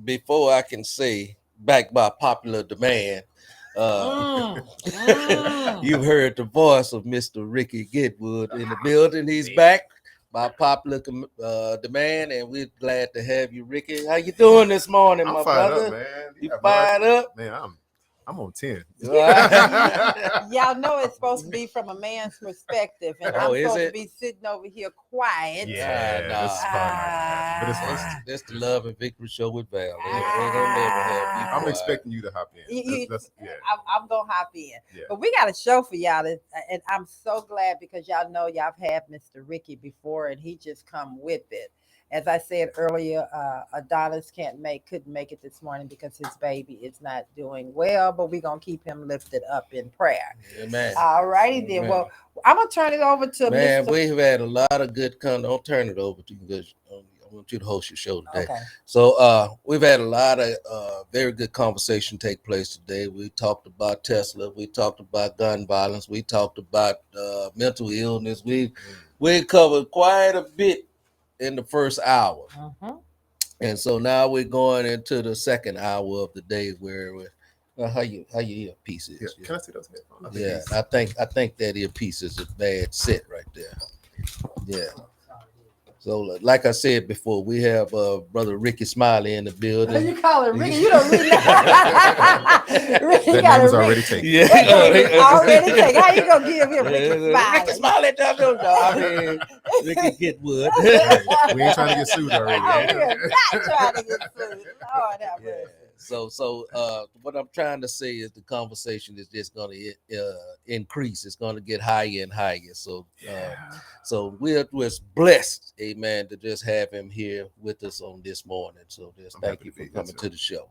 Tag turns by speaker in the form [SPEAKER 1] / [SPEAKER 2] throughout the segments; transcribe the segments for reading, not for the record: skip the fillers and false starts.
[SPEAKER 1] before I can say back by popular demand, you've heard the voice of Mr. Ricky Getwood in the building. He's back by popular demand, and we're glad to have you, Ricky. How you doing this morning,
[SPEAKER 2] I'm
[SPEAKER 1] my
[SPEAKER 2] fired
[SPEAKER 1] brother?
[SPEAKER 2] up, man.
[SPEAKER 1] You fired up?
[SPEAKER 2] Man, I'm on 10.
[SPEAKER 3] Y'all know it's supposed to be from a man's perspective, and I'm supposed to be sitting over here quiet.
[SPEAKER 2] Yeah, that's fine. But it's fine.
[SPEAKER 1] That's the Love and Victory Show with Val.
[SPEAKER 2] I'm expecting you to hop in.
[SPEAKER 3] I'm gonna hop in.
[SPEAKER 2] Yeah.
[SPEAKER 3] But we got a show for y'all, and I'm so glad because y'all know y'all have had Mr. Ricky before, and he just come with it. As I said earlier, Adonis couldn't make it this morning because his baby is not doing well, but we're gonna keep him lifted up in prayer.
[SPEAKER 1] Amen.
[SPEAKER 3] All righty then. Well, I'm gonna turn it over to
[SPEAKER 1] Man,
[SPEAKER 3] Mr.
[SPEAKER 1] we've had a lot of good content. Don't turn it over to you because I want you to host your show today.
[SPEAKER 3] Okay.
[SPEAKER 1] So we've had a lot of very good conversation take place today. We talked about Tesla. We talked about gun violence. We talked about mental illness. We covered quite a bit in the first hour. And so now we're going into the second hour of the day where how you earpiece is.
[SPEAKER 2] Yeah. Can I see those headphones?
[SPEAKER 1] Yeah, I think that earpiece is a bad set right there. Yeah. So like I said before, we have brother Ricky Smiley in the building.
[SPEAKER 3] You call it Ricky? You don't really know. Ricky
[SPEAKER 2] that
[SPEAKER 3] got
[SPEAKER 2] name was
[SPEAKER 3] a
[SPEAKER 2] already taken.
[SPEAKER 1] Yeah,
[SPEAKER 3] already taken. How you gonna give him Ricky Smiley?
[SPEAKER 1] Ricky Smiley, I mean, Ricky Getwood.
[SPEAKER 2] We ain't trying to get sued already.
[SPEAKER 3] Oh, we are not trying to get sued. Oh, that
[SPEAKER 1] Yeah. So what I'm trying to say is the conversation is just going to increase. It's going to get higher and higher. So so we're blessed, amen, to just have him here with us on this morning. So just thank you for coming to the show.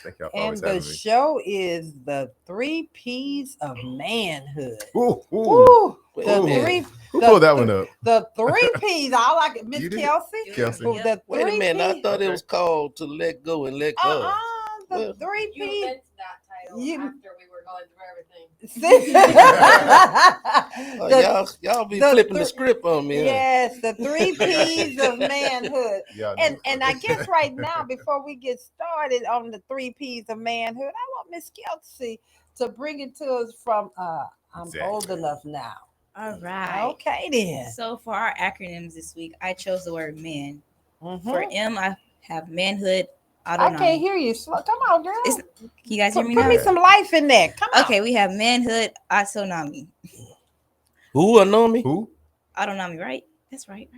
[SPEAKER 2] Thank y'all for
[SPEAKER 3] and
[SPEAKER 2] always
[SPEAKER 3] the
[SPEAKER 2] having me.
[SPEAKER 3] show is the 3 Ps of Manhood.
[SPEAKER 2] Ooh.
[SPEAKER 3] Who
[SPEAKER 2] pulled that one up?
[SPEAKER 3] The 3 Ps. I like it, Miss Kelsey.
[SPEAKER 2] Yep.
[SPEAKER 1] Wait a minute, I thought it was called to let go and let go.
[SPEAKER 3] The 3 Ps.
[SPEAKER 4] You meant that title after we were going through everything.
[SPEAKER 1] Y'all be flipping the script on me.
[SPEAKER 3] Yes, the 3 Ps of manhood. And I guess right now, before we get started on the 3 Ps of manhood, I want Miss Kelsey to bring it to us from I'm old enough now.
[SPEAKER 5] All right.
[SPEAKER 3] Okay then.
[SPEAKER 5] So for our acronyms this week, I chose the word man. For M, I have manhood.
[SPEAKER 3] I can't hear you. Come on, girl.
[SPEAKER 5] Can you guys hear me now?
[SPEAKER 3] Put me some life in there. Come on.
[SPEAKER 5] Okay, we have manhood, autonomy.
[SPEAKER 1] Who autonomy?
[SPEAKER 2] Who?
[SPEAKER 5] Autonomy, right? That's right.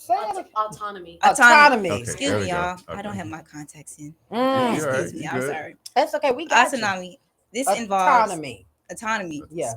[SPEAKER 4] Autonomy.
[SPEAKER 5] Okay, excuse me, y'all.
[SPEAKER 2] Okay.
[SPEAKER 5] I don't have my contacts in.
[SPEAKER 2] Excuse
[SPEAKER 5] me. I'm sorry.
[SPEAKER 3] That's okay. We got
[SPEAKER 5] autonomy. This
[SPEAKER 3] autonomy.
[SPEAKER 5] Yeah.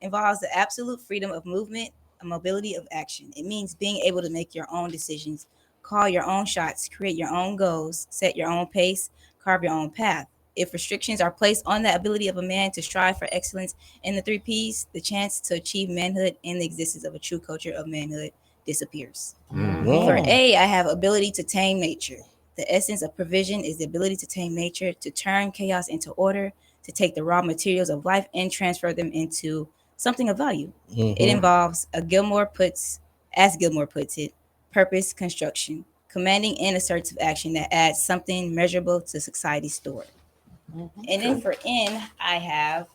[SPEAKER 5] Involves the absolute freedom of movement, a mobility of action. It means being able to make your own decisions, call your own shots, create your own goals, set your own pace, carve your own path. If restrictions are placed on the ability of a man to strive for excellence in the 3 Ps, the chance to achieve manhood and the existence of a true culture of manhood disappears. For A, I have ability to tame nature. The essence of provision is the ability to tame nature, to turn chaos into order, to take the raw materials of life and transfer them into something of value. It involves, as Gilmore puts it, purpose construction, commanding and assertive action that adds something measurable to society's story. And then for N, I have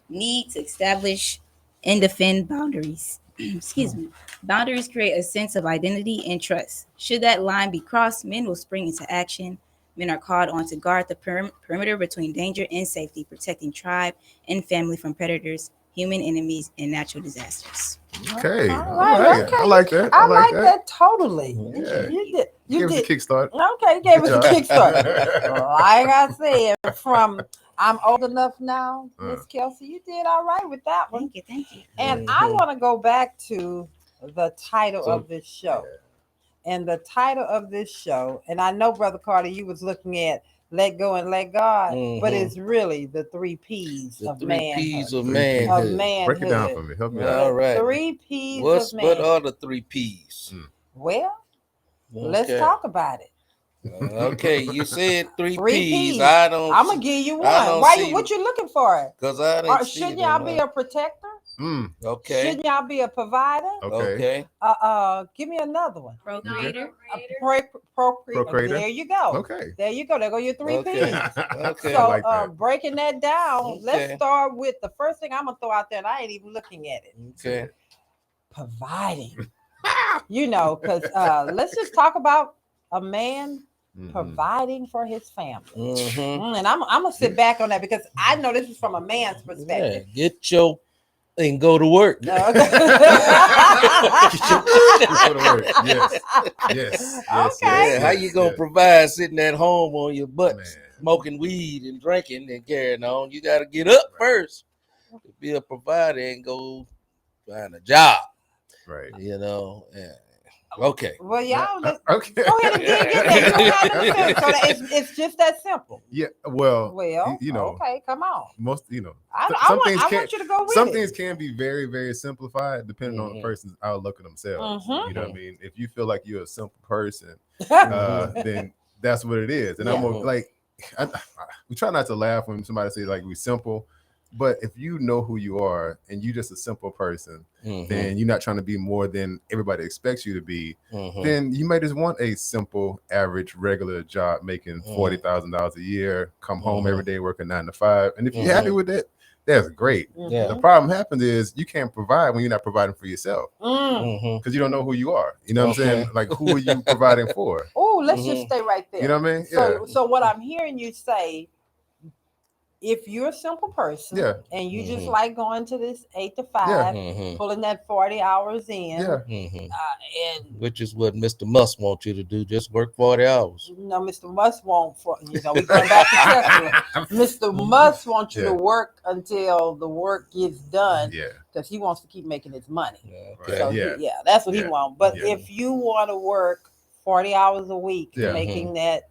[SPEAKER 5] need to establish and defend boundaries. Excuse me. Boundaries create a sense of identity and trust. Should that line be crossed, men will spring into action. Men are called on to guard the perimeter between danger and safety, protecting tribe and family from predators, human enemies, and natural disasters.
[SPEAKER 2] Okay.
[SPEAKER 3] All right.
[SPEAKER 2] I like that.
[SPEAKER 3] I like that totally.
[SPEAKER 2] Yeah.
[SPEAKER 3] You
[SPEAKER 2] gave us a kickstart.
[SPEAKER 3] Okay, you gave us a kickstart. Like I said, from I'm old enough now, Miss Kelsey, you did all right with that one.
[SPEAKER 5] Thank you.
[SPEAKER 3] And I want to go back to the title of this show. And the title of this show, and I know, Brother Carter, you was looking at Let Go and Let God, but it's really the 3 Ps of manhood.
[SPEAKER 1] Ps of manhood.
[SPEAKER 2] Break it down for me. Help me out.
[SPEAKER 1] All right.
[SPEAKER 3] 3 Ps of manhood.
[SPEAKER 1] What are the 3 Ps?
[SPEAKER 3] Well, let's talk about it.
[SPEAKER 1] Okay, you said 3 Ps.
[SPEAKER 3] I'm gonna give you one. What you looking for?
[SPEAKER 1] Because I didn't
[SPEAKER 3] shouldn't y'all be a protector?
[SPEAKER 1] Okay.
[SPEAKER 3] Shouldn't y'all be a provider?
[SPEAKER 1] Okay.
[SPEAKER 3] Give me another one.
[SPEAKER 5] Procreator.
[SPEAKER 3] Procreator. There you go.
[SPEAKER 2] Okay.
[SPEAKER 3] There you go. There go your 3
[SPEAKER 1] Okay.
[SPEAKER 3] P's.
[SPEAKER 1] Okay.
[SPEAKER 3] So
[SPEAKER 2] like that.
[SPEAKER 3] breaking that down, let's
[SPEAKER 1] Okay.
[SPEAKER 3] start with the first thing I'm gonna throw out there, and I ain't even looking at it.
[SPEAKER 1] Okay.
[SPEAKER 3] Providing. Because let's just talk about a man providing for his family. And I'm gonna sit back on that because I know this is from a man's perspective.
[SPEAKER 1] Yeah, get your and go to work.
[SPEAKER 2] Yes.
[SPEAKER 3] Okay.
[SPEAKER 1] How you gonna provide sitting at home on your butt, smoking weed and drinking and carrying on? You got to get up first to be a provider and go find a job.
[SPEAKER 2] Right.
[SPEAKER 1] Okay.
[SPEAKER 3] Well, y'all,
[SPEAKER 2] okay.
[SPEAKER 3] go ahead and dig in there. You don't have to feel so it's just that simple.
[SPEAKER 2] Yeah. Well,
[SPEAKER 3] okay, come on.
[SPEAKER 2] Most,
[SPEAKER 3] I want you to go with
[SPEAKER 2] some
[SPEAKER 3] it.
[SPEAKER 2] things can be very, very simplified depending on the person's outlook of themselves. You know what I mean? If you feel like you're a simple person, then that's what it is. And I'm like, we try not to laugh when somebody says like we simple. But if you know who you are and you're just a simple person, then you're not trying to be more than everybody expects you to be, then you might just want a simple, average, regular job making $40,000 a year, come home every day working 9 to 5. And if you're happy with that, that's great. The problem happens is you can't provide when you're not providing for yourself because you don't know who you are. You know what I'm saying? Like, who are you providing for?
[SPEAKER 3] Oh, let's just stay right there.
[SPEAKER 2] You know what I mean?
[SPEAKER 3] So what I'm hearing you say, if you're a simple person and you just like going to this 8 to 5, pulling that 40 hours in, and
[SPEAKER 1] which is what Mr. Musk wants you to do, just work 40 hours.
[SPEAKER 3] No, Mr. Musk won't. We come back to Tesla. Mr. Musk wants you to work until the work gets done, because he wants to keep making his money. So that's what he wants. But if you want to work 40 hours a week, making that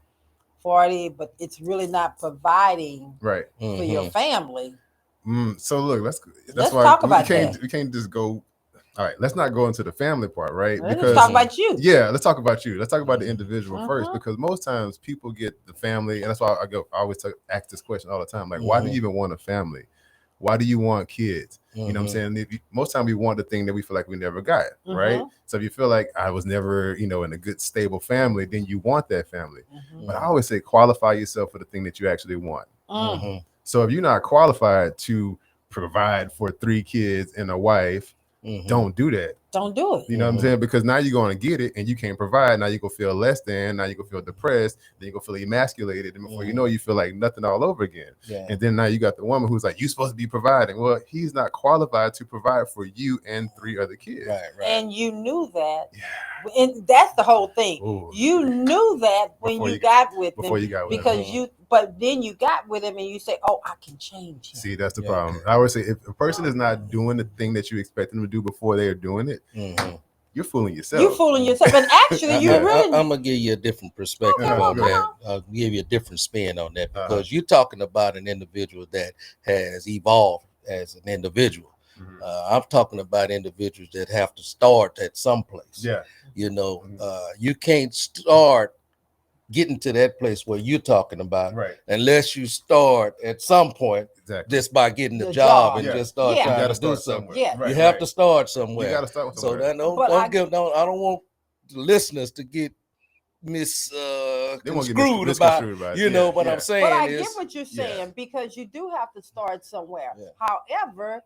[SPEAKER 3] 40, but it's really not providing for your family.
[SPEAKER 2] So look, let's why
[SPEAKER 3] talk about
[SPEAKER 2] we can't just go. All right, let's not go into the family part, right?
[SPEAKER 3] Let's talk about you.
[SPEAKER 2] Yeah, let's talk about you. Let's talk about the individual first, because most times people get the family, and that's why I always ask this question all the time. Like, why do you even want a family? Why do you want kids? You know what I'm saying? Most time we want the thing that we feel like we never got, right? So if you feel like I was never, in a good, stable family, then you want that family. But I always say qualify yourself for the thing that you actually want. So if you're not qualified to provide for 3 kids and a wife, don't do that.
[SPEAKER 3] Don't do it.
[SPEAKER 2] You know what I'm saying? Because now you're going to get it and you can't provide. Now you're going to feel less than. Now you're going to feel depressed. Then you're going to feel emasculated. And before you know, you feel like nothing all over again. And then now you got the woman who's like, you're supposed to be providing. Well, he's not qualified to provide for you and 3 other kids.
[SPEAKER 1] Right.
[SPEAKER 3] And you knew that. And that's the whole thing.
[SPEAKER 2] Ooh.
[SPEAKER 3] You knew that when you got with him.
[SPEAKER 2] Before you got with
[SPEAKER 3] him. But then you got with him and you say, oh, I can change him.
[SPEAKER 2] See, that's the problem. I would say if a person is not doing the thing that you expect them to do before they're doing it, you're fooling yourself.
[SPEAKER 3] You're fooling yourself. And actually, I'm
[SPEAKER 1] going to give you a different perspective on that. I'll give you a different spin on that, because you're talking about an individual that has evolved as an individual. I'm talking about individuals that have to start at some place. You can't start getting to that place where you're talking about unless you start at some point just by getting the job and just start trying to do something. You have to start somewhere.
[SPEAKER 2] You got to start somewhere.
[SPEAKER 1] So I don't want the listeners to get misconstrued about what I'm saying.
[SPEAKER 3] But I get what you're saying, because you do have to start somewhere. However,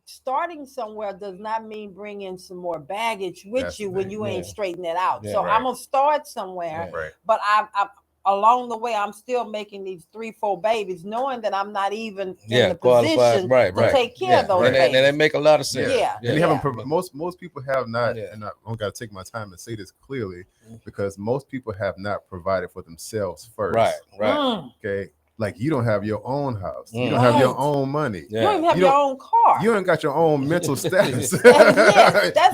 [SPEAKER 3] starting somewhere does not mean bringing some more baggage with you when you ain't straightened it out. I'm gonna start somewhere, but I along the way I'm still making these 3-4 babies, knowing that I'm not even in the position to take care of those babies.
[SPEAKER 1] And they make a lot of sense.
[SPEAKER 2] And most people have not, and I don't got to take my time to say this clearly, because most people have not provided for themselves first. Okay. Like, you don't have your own house. You don't have your own money.
[SPEAKER 3] You don't even have your own car.
[SPEAKER 2] You ain't got your own mental status.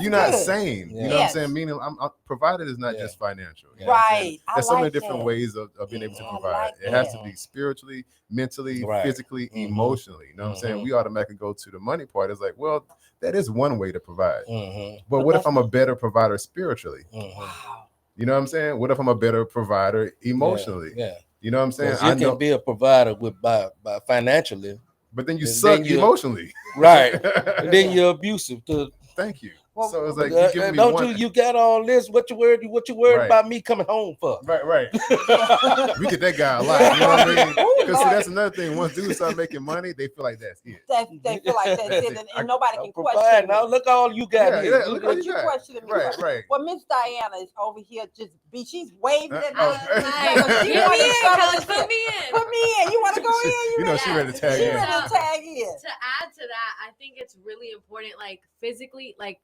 [SPEAKER 2] You're not sane. You know what I'm saying? Meaning, provided is not just financial.
[SPEAKER 3] Right.
[SPEAKER 2] There's so many different ways of being able to provide. It has to be spiritually, mentally, physically, emotionally. You know what I'm saying? We automatically go to the money part. It's like, well, that is one way to provide. But what if I'm a better provider spiritually? You know what I'm saying? What if I'm a better provider emotionally? You know what I'm saying?
[SPEAKER 1] You can be a provider by financially,
[SPEAKER 2] but then you
[SPEAKER 1] And
[SPEAKER 2] suck
[SPEAKER 1] then you-
[SPEAKER 2] emotionally.
[SPEAKER 1] Right. And then you're abusive to.
[SPEAKER 2] Thank you.
[SPEAKER 3] Well,
[SPEAKER 2] So it's like you give me
[SPEAKER 1] don't
[SPEAKER 2] one.
[SPEAKER 1] you got all this? What you worried
[SPEAKER 2] Right.
[SPEAKER 1] about me coming home for?
[SPEAKER 2] Right. We get that guy a lot. You know what I mean? Because
[SPEAKER 3] Lord.
[SPEAKER 2] that's another thing. Once dudes start making money, they feel like that's it.
[SPEAKER 3] They feel like that's it, and nobody can
[SPEAKER 1] Provide
[SPEAKER 3] question
[SPEAKER 1] now.
[SPEAKER 3] it.
[SPEAKER 1] Look all you got here.
[SPEAKER 2] Yeah, look all
[SPEAKER 3] But you
[SPEAKER 2] got.
[SPEAKER 3] questioning me.
[SPEAKER 2] Right.
[SPEAKER 3] Well, Miss Diana is over here she's waving at me.
[SPEAKER 2] Oh.
[SPEAKER 4] Put
[SPEAKER 3] She
[SPEAKER 4] me
[SPEAKER 3] wanna
[SPEAKER 4] in,
[SPEAKER 3] come
[SPEAKER 4] Kelly,
[SPEAKER 3] and
[SPEAKER 4] put
[SPEAKER 3] sit.
[SPEAKER 4] me in.
[SPEAKER 3] Put me in. You want to go in?
[SPEAKER 2] You know she ready to tag
[SPEAKER 3] She
[SPEAKER 2] in.
[SPEAKER 3] ready to tag in.
[SPEAKER 4] To add to that, I think it's really important, like physically, like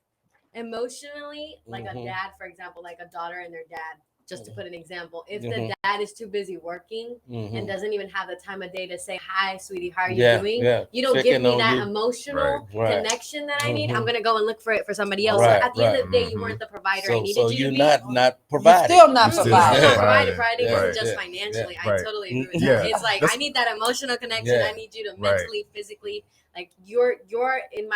[SPEAKER 4] emotionally, like a dad, for example, like a daughter and their dad, just to put an example. If the dad is too busy working and doesn't even have the time of day to say, hi, sweetie, how are you doing?
[SPEAKER 1] Yeah.
[SPEAKER 4] You don't
[SPEAKER 1] Checking
[SPEAKER 4] give me
[SPEAKER 1] on
[SPEAKER 4] that
[SPEAKER 1] you.
[SPEAKER 4] emotional
[SPEAKER 1] Right.
[SPEAKER 4] connection that I need. I'm going to go and look for it for somebody else.
[SPEAKER 1] Right,
[SPEAKER 4] So at the end of the day,
[SPEAKER 2] right.
[SPEAKER 4] you weren't the provider I needed
[SPEAKER 1] So
[SPEAKER 4] you
[SPEAKER 1] you're
[SPEAKER 4] to be.
[SPEAKER 1] not
[SPEAKER 3] You're
[SPEAKER 1] providing.
[SPEAKER 3] still not
[SPEAKER 2] You're still
[SPEAKER 3] providing.
[SPEAKER 2] not
[SPEAKER 4] Providing
[SPEAKER 2] Right.
[SPEAKER 4] isn't just
[SPEAKER 1] Yeah.
[SPEAKER 4] financially.
[SPEAKER 2] Yeah.
[SPEAKER 4] I totally agree with
[SPEAKER 2] Yeah.
[SPEAKER 4] that. It's like
[SPEAKER 2] That's-
[SPEAKER 4] I need that emotional connection.
[SPEAKER 1] Yeah.
[SPEAKER 4] I need you to
[SPEAKER 2] Right.
[SPEAKER 4] mentally, physically, like you're in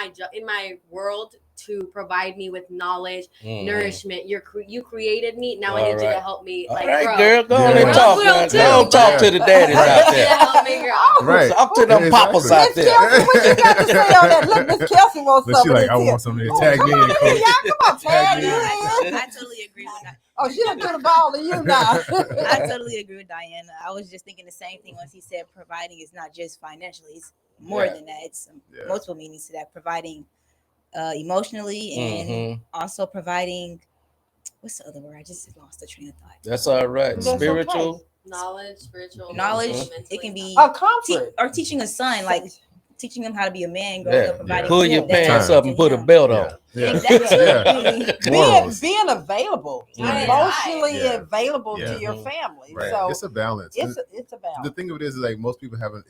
[SPEAKER 4] my world to provide me with knowledge, nourishment. You created me. Now I
[SPEAKER 1] All
[SPEAKER 4] need you to
[SPEAKER 1] right.
[SPEAKER 4] help me
[SPEAKER 1] All
[SPEAKER 4] like
[SPEAKER 1] right,
[SPEAKER 4] grow.
[SPEAKER 1] girl, go
[SPEAKER 2] Yeah.
[SPEAKER 1] on and
[SPEAKER 2] Girls
[SPEAKER 1] talk.
[SPEAKER 4] will
[SPEAKER 1] Man.
[SPEAKER 4] too,
[SPEAKER 1] Go on, talk
[SPEAKER 2] but-
[SPEAKER 1] to the daddies out
[SPEAKER 4] Yeah,
[SPEAKER 1] there.
[SPEAKER 4] help me grow.
[SPEAKER 2] Right.
[SPEAKER 1] Talk to them
[SPEAKER 2] Exactly.
[SPEAKER 1] papas out
[SPEAKER 3] Miss
[SPEAKER 1] there.
[SPEAKER 3] Kelsey, what you got to say on that? Look, Miss Kelsey wants
[SPEAKER 2] But she
[SPEAKER 3] some of
[SPEAKER 2] like,
[SPEAKER 3] this
[SPEAKER 2] I
[SPEAKER 3] here.
[SPEAKER 2] want somebody to
[SPEAKER 3] Oh,
[SPEAKER 2] tag
[SPEAKER 3] come
[SPEAKER 2] me
[SPEAKER 3] on
[SPEAKER 2] in,
[SPEAKER 3] in,
[SPEAKER 2] coach.
[SPEAKER 3] y'all. Come on, tag me
[SPEAKER 2] me in.
[SPEAKER 3] in.
[SPEAKER 5] I totally agree with that.
[SPEAKER 3] Oh, she done threw the ball to you now.
[SPEAKER 5] I totally agree with Diana. I was just thinking the same thing once he said providing is not just financially; it's more
[SPEAKER 1] Yeah.
[SPEAKER 5] than that. It's
[SPEAKER 2] Yeah.
[SPEAKER 5] multiple meanings to that. Providing emotionally and also providing. What's the other word? I just lost the train of thought.
[SPEAKER 1] That's all right.
[SPEAKER 2] That's
[SPEAKER 1] Spiritual.
[SPEAKER 3] okay.
[SPEAKER 4] Knowledge, spiritual,
[SPEAKER 5] Knowledge.
[SPEAKER 4] emotional,
[SPEAKER 5] It can
[SPEAKER 4] mentally.
[SPEAKER 5] be
[SPEAKER 3] A comfort.
[SPEAKER 5] or teaching a son, like teaching him how to be a man, growing
[SPEAKER 1] Yeah.
[SPEAKER 5] up, providing.
[SPEAKER 1] Pull your
[SPEAKER 5] that
[SPEAKER 1] pants
[SPEAKER 2] Time.
[SPEAKER 1] up and put a belt on.
[SPEAKER 2] Yeah.
[SPEAKER 5] Exactly.
[SPEAKER 2] Yeah. Morals.
[SPEAKER 3] Being available,
[SPEAKER 1] Yeah.
[SPEAKER 3] emotionally
[SPEAKER 2] Yeah.
[SPEAKER 3] available
[SPEAKER 2] Yeah.
[SPEAKER 3] to your family.
[SPEAKER 2] Right.
[SPEAKER 3] So
[SPEAKER 2] It's a balance.
[SPEAKER 3] it's about
[SPEAKER 2] The thing of it is like most people haven't.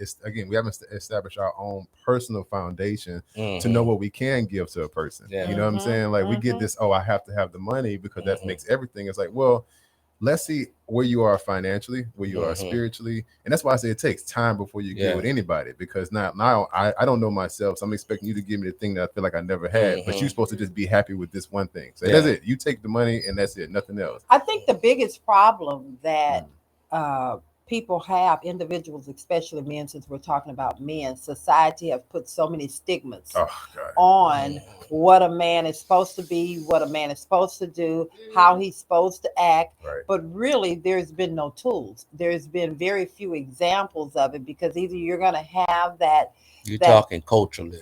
[SPEAKER 2] We haven't established our own personal foundation to know what we can give to a person.
[SPEAKER 1] Yeah.
[SPEAKER 2] You know what I'm saying? Like we get this. Oh, I have to have the money because that makes everything. It's like, well, let's see where you are financially, where you are spiritually, and that's why I say it takes time before you get with anybody. Because now I don't know myself, so I'm expecting you to give me the thing that I feel like I never had. But you're supposed to just be happy with this one thing. So that's it. You take the money and that's it. Nothing else.
[SPEAKER 3] I think the biggest problem that people have, individuals, especially men, since we're talking about men, society have put so many stigmas on what a man is supposed to be, what a man is supposed to do, how he's supposed to act.
[SPEAKER 2] Right.
[SPEAKER 3] But really, there's been no tools. There's been very few examples of it because either you're going to have that.
[SPEAKER 1] You're talking culturally.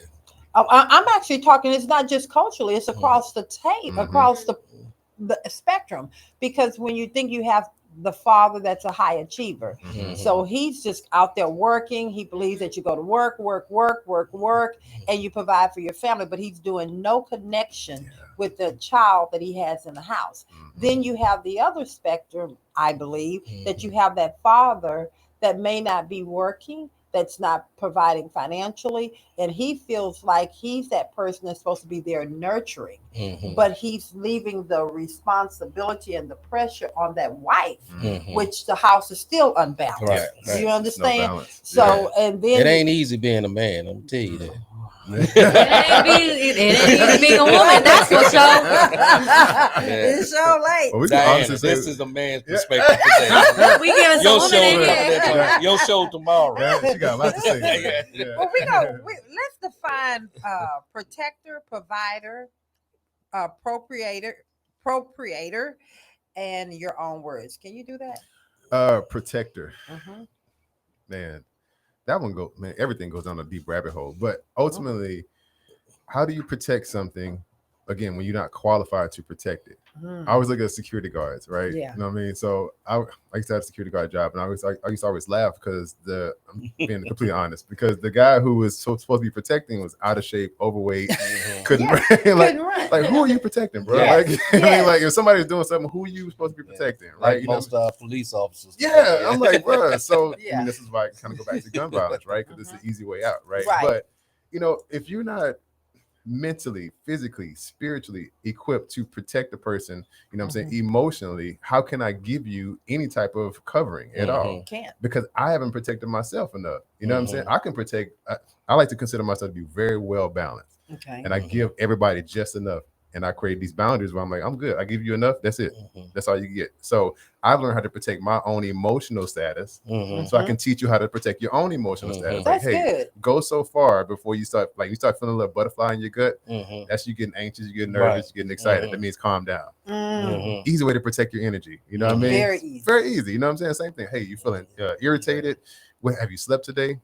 [SPEAKER 3] I'm actually talking, it's not just culturally, it's across the tape, across the spectrum. Because when you think you have the father that's a high achiever, so he's just out there working. He believes that you go to work, and you provide for your family, but he's doing no connection with the child that he has in the house. Then you have the other spectrum, I believe, that you have that father that may not be working, that's not providing financially, and he feels like he's that person that's supposed to be there nurturing, but he's leaving the responsibility and the pressure on that wife, which the house is still unbalanced.
[SPEAKER 1] Right.
[SPEAKER 3] You understand?
[SPEAKER 2] No
[SPEAKER 3] so and then
[SPEAKER 1] it ain't easy being a man, I'm tell you that.
[SPEAKER 4] It ain't easy being a woman, that's for sure.
[SPEAKER 3] It's so late.
[SPEAKER 2] Well, we can
[SPEAKER 1] Diana,
[SPEAKER 2] honestly say
[SPEAKER 1] this is a man's perspective today.
[SPEAKER 4] We giving some
[SPEAKER 1] Your
[SPEAKER 4] woman
[SPEAKER 1] show,
[SPEAKER 4] in here.
[SPEAKER 1] your show tomorrow.
[SPEAKER 2] she got a lot to say.
[SPEAKER 3] Well, let's define protector, provider, procreator, and your own words. Can you do that?
[SPEAKER 2] Protector. Man, that one everything goes down a deep rabbit hole. But ultimately, how do you protect something again when you're not qualified to protect it? I always look at security guards, right?
[SPEAKER 3] Yeah.
[SPEAKER 2] You know what I mean? So I used to have a security guard job, and I used to always laugh because I'm being completely honest, because the guy who was supposed to be protecting was out of shape, overweight, couldn't run. Like who are you protecting, bro?
[SPEAKER 1] Yes.
[SPEAKER 2] Like I mean, like if somebody's doing something, who are you supposed to be protecting, right?
[SPEAKER 1] Like
[SPEAKER 2] You know?
[SPEAKER 1] most police officers.
[SPEAKER 2] Yeah, I'm like, bro. So
[SPEAKER 3] Yeah.
[SPEAKER 2] I mean, this is why I kind of go back to gun violence, right? Because it's the easy way out, right?
[SPEAKER 3] Right.
[SPEAKER 2] But if you're not mentally, physically, spiritually equipped to protect the person, you know what I'm saying, emotionally, how can I give you any type of covering at all?
[SPEAKER 3] Can't.
[SPEAKER 2] Because I haven't protected myself enough. You know what I'm saying? I can protect. I like to consider myself to be very well balanced,
[SPEAKER 3] Okay.
[SPEAKER 2] and I give everybody just enough and I create these boundaries where I'm like, I'm good. I give you enough. That's it. That's all you get. So I've learned how to protect my own emotional status, so I can teach you how to protect your own emotional status. Like,
[SPEAKER 3] That's
[SPEAKER 2] hey,
[SPEAKER 3] good.
[SPEAKER 2] go so far before you start feeling a little butterfly in your gut. That's you getting anxious, you getting nervous, you getting excited. That means calm down. Easy way to protect your energy. You know what I mean?
[SPEAKER 3] Very easy.
[SPEAKER 2] Very easy. You know what I'm saying? Same thing. Hey, you feeling irritated? What, have you slept today?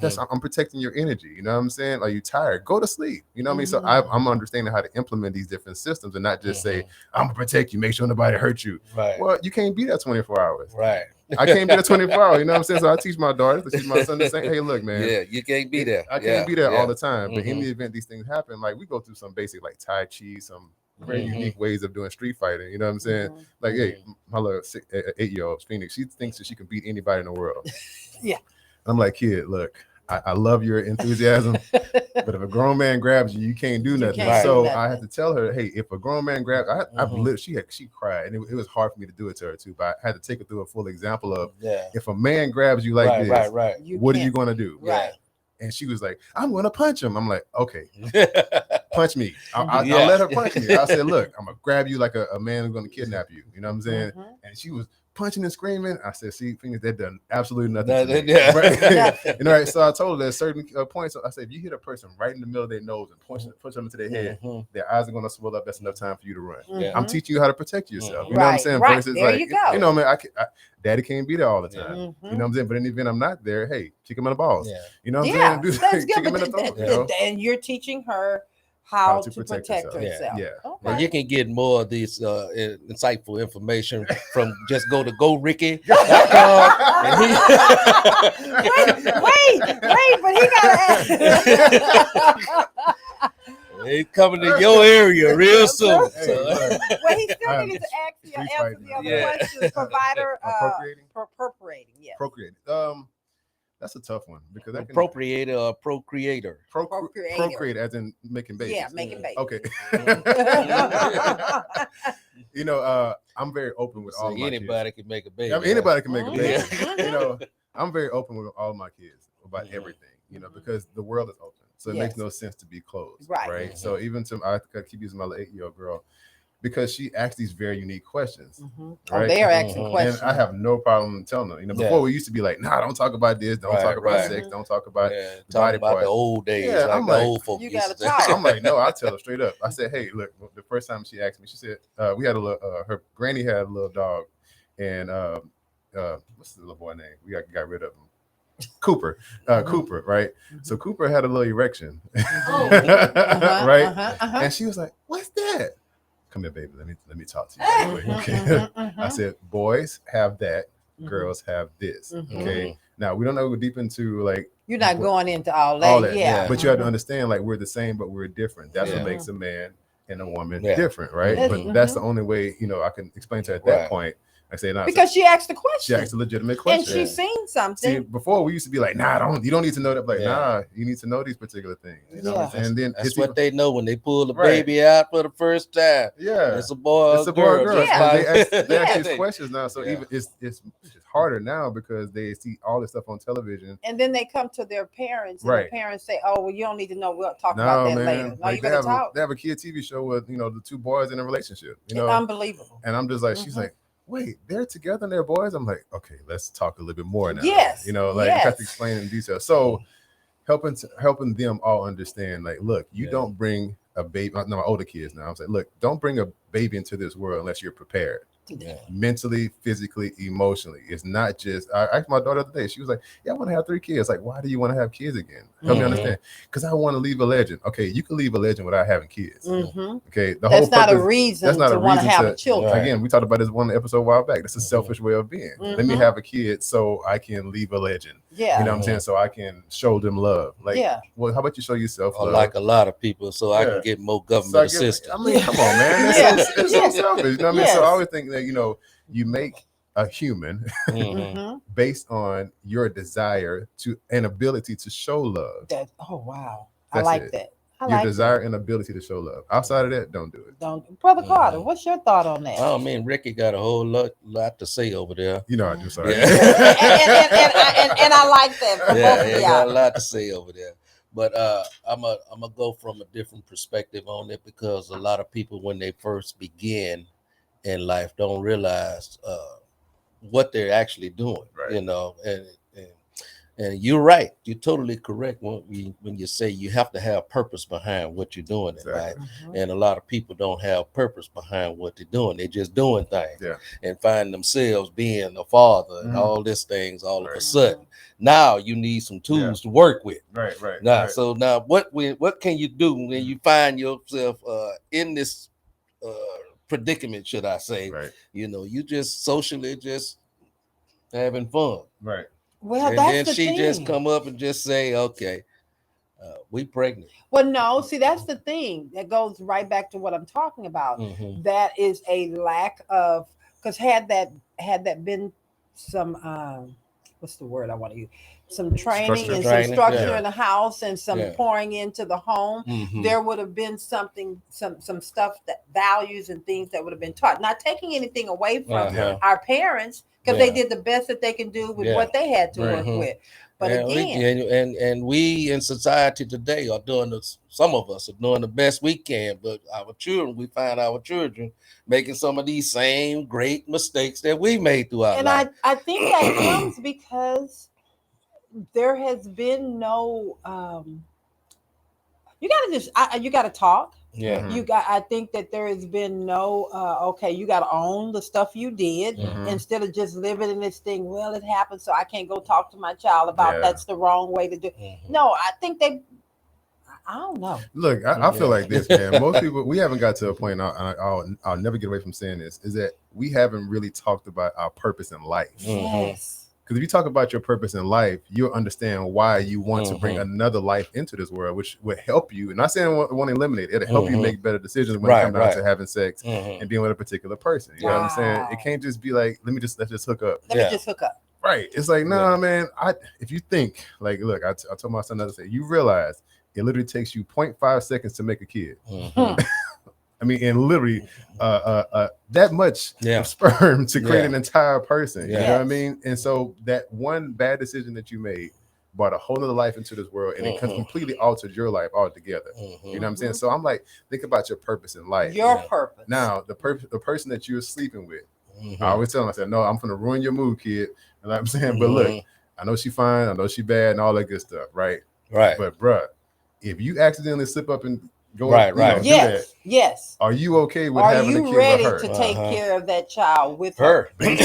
[SPEAKER 2] I'm protecting your energy. You know what I'm saying? Are you tired? Go to sleep. You know what I mean? So I'm understanding how to implement these different systems and not just say, I'm gonna protect you, make sure nobody hurt you.
[SPEAKER 1] Right.
[SPEAKER 2] Well, you can't be that 24 hours.
[SPEAKER 1] Right.
[SPEAKER 2] I can't be that 24 hours. You know what I'm saying? So I teach my daughters, I teach my son the same. Hey, look, man.
[SPEAKER 1] Yeah, you can't be there.
[SPEAKER 2] I can't be there all the time. But in the event these things happen, like we go through some basic like Tai Chi, some very unique ways of doing street fighting. You know what I'm saying? Like, hey, my little 8-year-old Phoenix, she thinks that she can beat anybody in the world.
[SPEAKER 3] Yeah.
[SPEAKER 2] I'm like, kid, look, I love your enthusiasm, but if a grown man grabs you, you can't do nothing. So I had to tell her, hey, if a grown man grabs, she cried, and it was hard for me to do it to her too. But I had to take her through a full example of, if a man grabs you like this, what are you going to do?
[SPEAKER 3] Right.
[SPEAKER 2] And she was like, I'm going to punch him. I'm like, okay, punch me. I'll let her punch me. I said, look, I'm going to grab you like a man who's going to kidnap you. You know what I'm saying? And she was punching and screaming. I said, see, Phoenix, that done absolutely nothing to me. Right? You know, right? So I told her at certain points, I said, if you hit a person right in the middle of their nose and push them into their head, their eyes are going to swell up. That's enough time for you to run. I'm teaching you how to protect yourself. You know what I'm saying?
[SPEAKER 3] Versus there you go.
[SPEAKER 2] You know, man, daddy can't be there all the time. You know what I'm saying? But in the event I'm not there, hey, kick him in the balls. You know what I'm saying?
[SPEAKER 3] That's good.
[SPEAKER 2] Kick him in the throat, you know?
[SPEAKER 3] And you're teaching her how to protect herself.
[SPEAKER 2] Yeah.
[SPEAKER 3] Okay.
[SPEAKER 1] Well, you can get more of these insightful information from just go to GoRicky.com.
[SPEAKER 3] Wait, but he got to
[SPEAKER 1] He's coming to your area real soon.
[SPEAKER 2] Hey,
[SPEAKER 1] So.
[SPEAKER 3] well, he still needs to answer the other questions. Provider, appropriating. Yeah.
[SPEAKER 2] Procreating. That's a tough one because that can
[SPEAKER 1] Appropriator or procreator.
[SPEAKER 2] Procreate as in making babies.
[SPEAKER 3] Yeah, making babies.
[SPEAKER 2] Okay. You know, I'm very open with all my
[SPEAKER 1] anybody
[SPEAKER 2] kids.
[SPEAKER 1] can make a baby.
[SPEAKER 2] I mean, anybody can make a baby. You know, I'm very open with all my kids about everything, you know, because the world is open. So it makes no sense to be closed. Right. So even I keep using my 8-year-old girl because she asks these very unique questions. Right?
[SPEAKER 3] Oh, they are asking questions.
[SPEAKER 2] And I have no problem telling them. You know, before we used to be like, nah, don't talk about this, don't talk about sex, don't talk about body parts.
[SPEAKER 1] The old days.
[SPEAKER 2] Yeah,
[SPEAKER 1] like
[SPEAKER 2] I'm
[SPEAKER 1] the
[SPEAKER 2] like,
[SPEAKER 1] old folk
[SPEAKER 3] you
[SPEAKER 1] used
[SPEAKER 3] gotta
[SPEAKER 1] to
[SPEAKER 3] talk.
[SPEAKER 2] I'm like, no, I tell her straight up. I said, hey, look, the first time she asked me, she said, we had a little, her granny had a little dog, and what's the little boy name? We got rid of him. Cooper, Cooper, right? So Cooper had a little erection, right? And she was like, "What's that?" Come here, baby. Let me talk to you. Real quick. Okay. I said, "Boys have that, girls have this." Okay. Now we don't know deep into like.
[SPEAKER 3] You're not going into all that. Yeah.
[SPEAKER 2] But you have to understand, like we're the same, but we're different. That's what makes a man and a woman different, right? But that's the only way I can explain to her at that point. I say not
[SPEAKER 3] because she asked the question.
[SPEAKER 2] She asked a legitimate question,
[SPEAKER 3] and she's seen something.
[SPEAKER 2] See, before we used to be like, nah, you don't need to know that. Like, nah, you need to know these particular things. You know? And then
[SPEAKER 1] that's what they know when they pull the baby out for the first time.
[SPEAKER 2] Yeah,
[SPEAKER 1] it's a boy.
[SPEAKER 2] It's a boy or girl.
[SPEAKER 3] Yeah.
[SPEAKER 2] They ask these questions now, so even it's harder now because they see all this stuff on television.
[SPEAKER 3] And then they come to their parents, and the parents say, "Oh, well, you don't need to know. We'll talk about that later." No,
[SPEAKER 2] like
[SPEAKER 3] you gotta talk.
[SPEAKER 2] They have a kid TV show with the two boys in a relationship. You know,
[SPEAKER 3] it's unbelievable.
[SPEAKER 2] And I'm just like, she's like, wait, they're together and they're boys? I'm like, okay, let's talk a little bit more now.
[SPEAKER 3] Yes.
[SPEAKER 2] You have to explain in detail. So helping them all understand, like, look, you don't bring a baby. No, my older kids now. I'm saying, look, don't bring a baby into this world unless you're prepared. Mentally, physically, emotionally. It's not just I asked my daughter the other day, she was like, yeah, I want to have 3 kids. Like, why do you want to have kids again? Help me understand. Because I want to leave a legend. Okay, you can leave a legend without having kids. Okay,
[SPEAKER 3] that's not a reason to want to have children.
[SPEAKER 2] Again, we talked about this one episode a while back. That's a selfish way of being. Let me have a kid so I can leave a legend.
[SPEAKER 3] Yeah,
[SPEAKER 2] you know what I'm saying? So I can show them love. Like, well, how about you show yourself love?
[SPEAKER 1] Like a lot of people, so I can get more government assistance.
[SPEAKER 2] I mean, come on, man. It's so selfish. You know what I mean? So I always think that you make a human based on your desire to an ability to show love.
[SPEAKER 3] Oh wow, I like that.
[SPEAKER 2] Your desire and ability to show love. Outside of that, don't do it.
[SPEAKER 3] Don't, Brother Carter. What's your thought on that?
[SPEAKER 1] Oh man, Ricky got a whole lot to say over there.
[SPEAKER 2] You know I do. Sorry.
[SPEAKER 3] And I like that.
[SPEAKER 1] Yeah, he got a lot to say over there. But I'm gonna go from a different perspective on it, because a lot of people, when they first begin in life, don't realize what they're actually doing.
[SPEAKER 2] Right.
[SPEAKER 1] You know, and you're right. You're totally correct when you say you have to have purpose behind what you're doing in life. And a lot of people don't have purpose behind what they're doing. They're just doing things and find themselves being a father and all these things all of a sudden. Now you need some tools to work with.
[SPEAKER 2] Right.
[SPEAKER 1] Now, so now what can you do when you find yourself in this predicament, should I say?
[SPEAKER 2] Right.
[SPEAKER 1] You know, you just socially just having fun.
[SPEAKER 2] Right.
[SPEAKER 3] Well,
[SPEAKER 1] And
[SPEAKER 3] that's
[SPEAKER 1] then
[SPEAKER 3] the
[SPEAKER 1] she
[SPEAKER 3] thing.
[SPEAKER 1] just come up and just say, okay, we pregnant.
[SPEAKER 3] Well, no, see, that's the thing. That goes right back to what I'm talking about. That is a lack of, because had that been some what's the word I want to use? Some training and some structure in the house and some pouring into the home, there would have been some stuff, that values and things that would have been taught. Not taking anything away from our parents, because they did the best that they can do with what they had to work with. But
[SPEAKER 1] and we in society today are doing this. Some of us are doing the best we can, but our children, we find our children making some of these same great mistakes that we made throughout life.
[SPEAKER 3] And I think that comes because there has been no you gotta talk. I think that there has been no okay, you gotta own the stuff you did instead of just living in this thing. Well, it happened, so I can't go talk to my child about that's the wrong way to do. No, I think I don't know.
[SPEAKER 2] Look, I feel like this, man. Most people, we haven't got to a point. I'll never get away from saying this. Is that we haven't really talked about our purpose in life.
[SPEAKER 3] Yes.
[SPEAKER 2] Because if you talk about your purpose in life, you'll understand why you want to bring another life into this world, which would help you. And not saying I want to eliminate it. It'll help you make better decisions when it comes down to having sex and being with a particular person. You know what I'm saying? It can't just be like, let's just hook up.
[SPEAKER 3] Let me just hook up.
[SPEAKER 2] Right. It's like, nah, man. If you think, like, look, I told my son the other day, you realize it literally takes you 0.5 seconds to make a kid. I mean, and literally that much of sperm to create an entire person. You know what I mean? And so that one bad decision that you made brought a whole nother life into this world, and it completely altered your life altogether. You know what I'm saying? So I'm like, think about your purpose in life.
[SPEAKER 3] Your purpose.
[SPEAKER 2] Now, the person that you're sleeping with, I always tell them, I said, no, I'm going to ruin your mood, kid. You know what I'm saying? But look, I know she fine, I know she bad, and all that good stuff, right? But bruh, if you accidentally slip up and go do that,
[SPEAKER 3] yes.
[SPEAKER 2] Are you okay with having a kid with her?
[SPEAKER 3] Are you ready to take care of that child with her?
[SPEAKER 2] And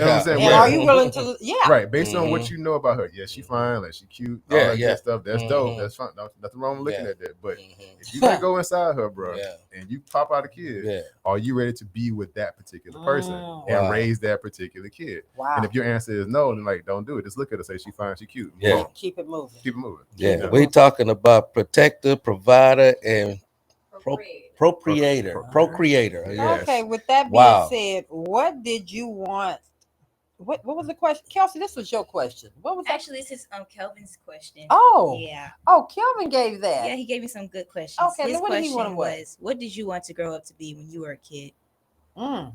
[SPEAKER 3] are you willing to?
[SPEAKER 2] Right, based on what you know about her. Yeah, she fine, like she cute, all that good stuff. That's dope. That's fine. Nothing wrong with looking at that. But if you can go inside her, bro, and you pop out a kid, are you ready to be with that particular person and raise that particular kid? And if your answer is no, then like, don't do it. Just look at her, say she fine, she cute.
[SPEAKER 3] Keep it moving.
[SPEAKER 2] Keep it moving.
[SPEAKER 1] Yeah, we talking about protector, provider, and procreator.
[SPEAKER 3] Okay, with that being said, what did you want? What was the question? Kelsey, this was your question. What was
[SPEAKER 5] actually this is Kelvin's question.
[SPEAKER 3] Oh.
[SPEAKER 5] Yeah.
[SPEAKER 3] Oh, Kelvin gave that.
[SPEAKER 5] Yeah, he gave me some good questions.
[SPEAKER 3] Okay,
[SPEAKER 5] his
[SPEAKER 3] what
[SPEAKER 5] question
[SPEAKER 3] did he want to
[SPEAKER 5] was, what did you want to grow up to be when you were a kid?
[SPEAKER 2] Oh,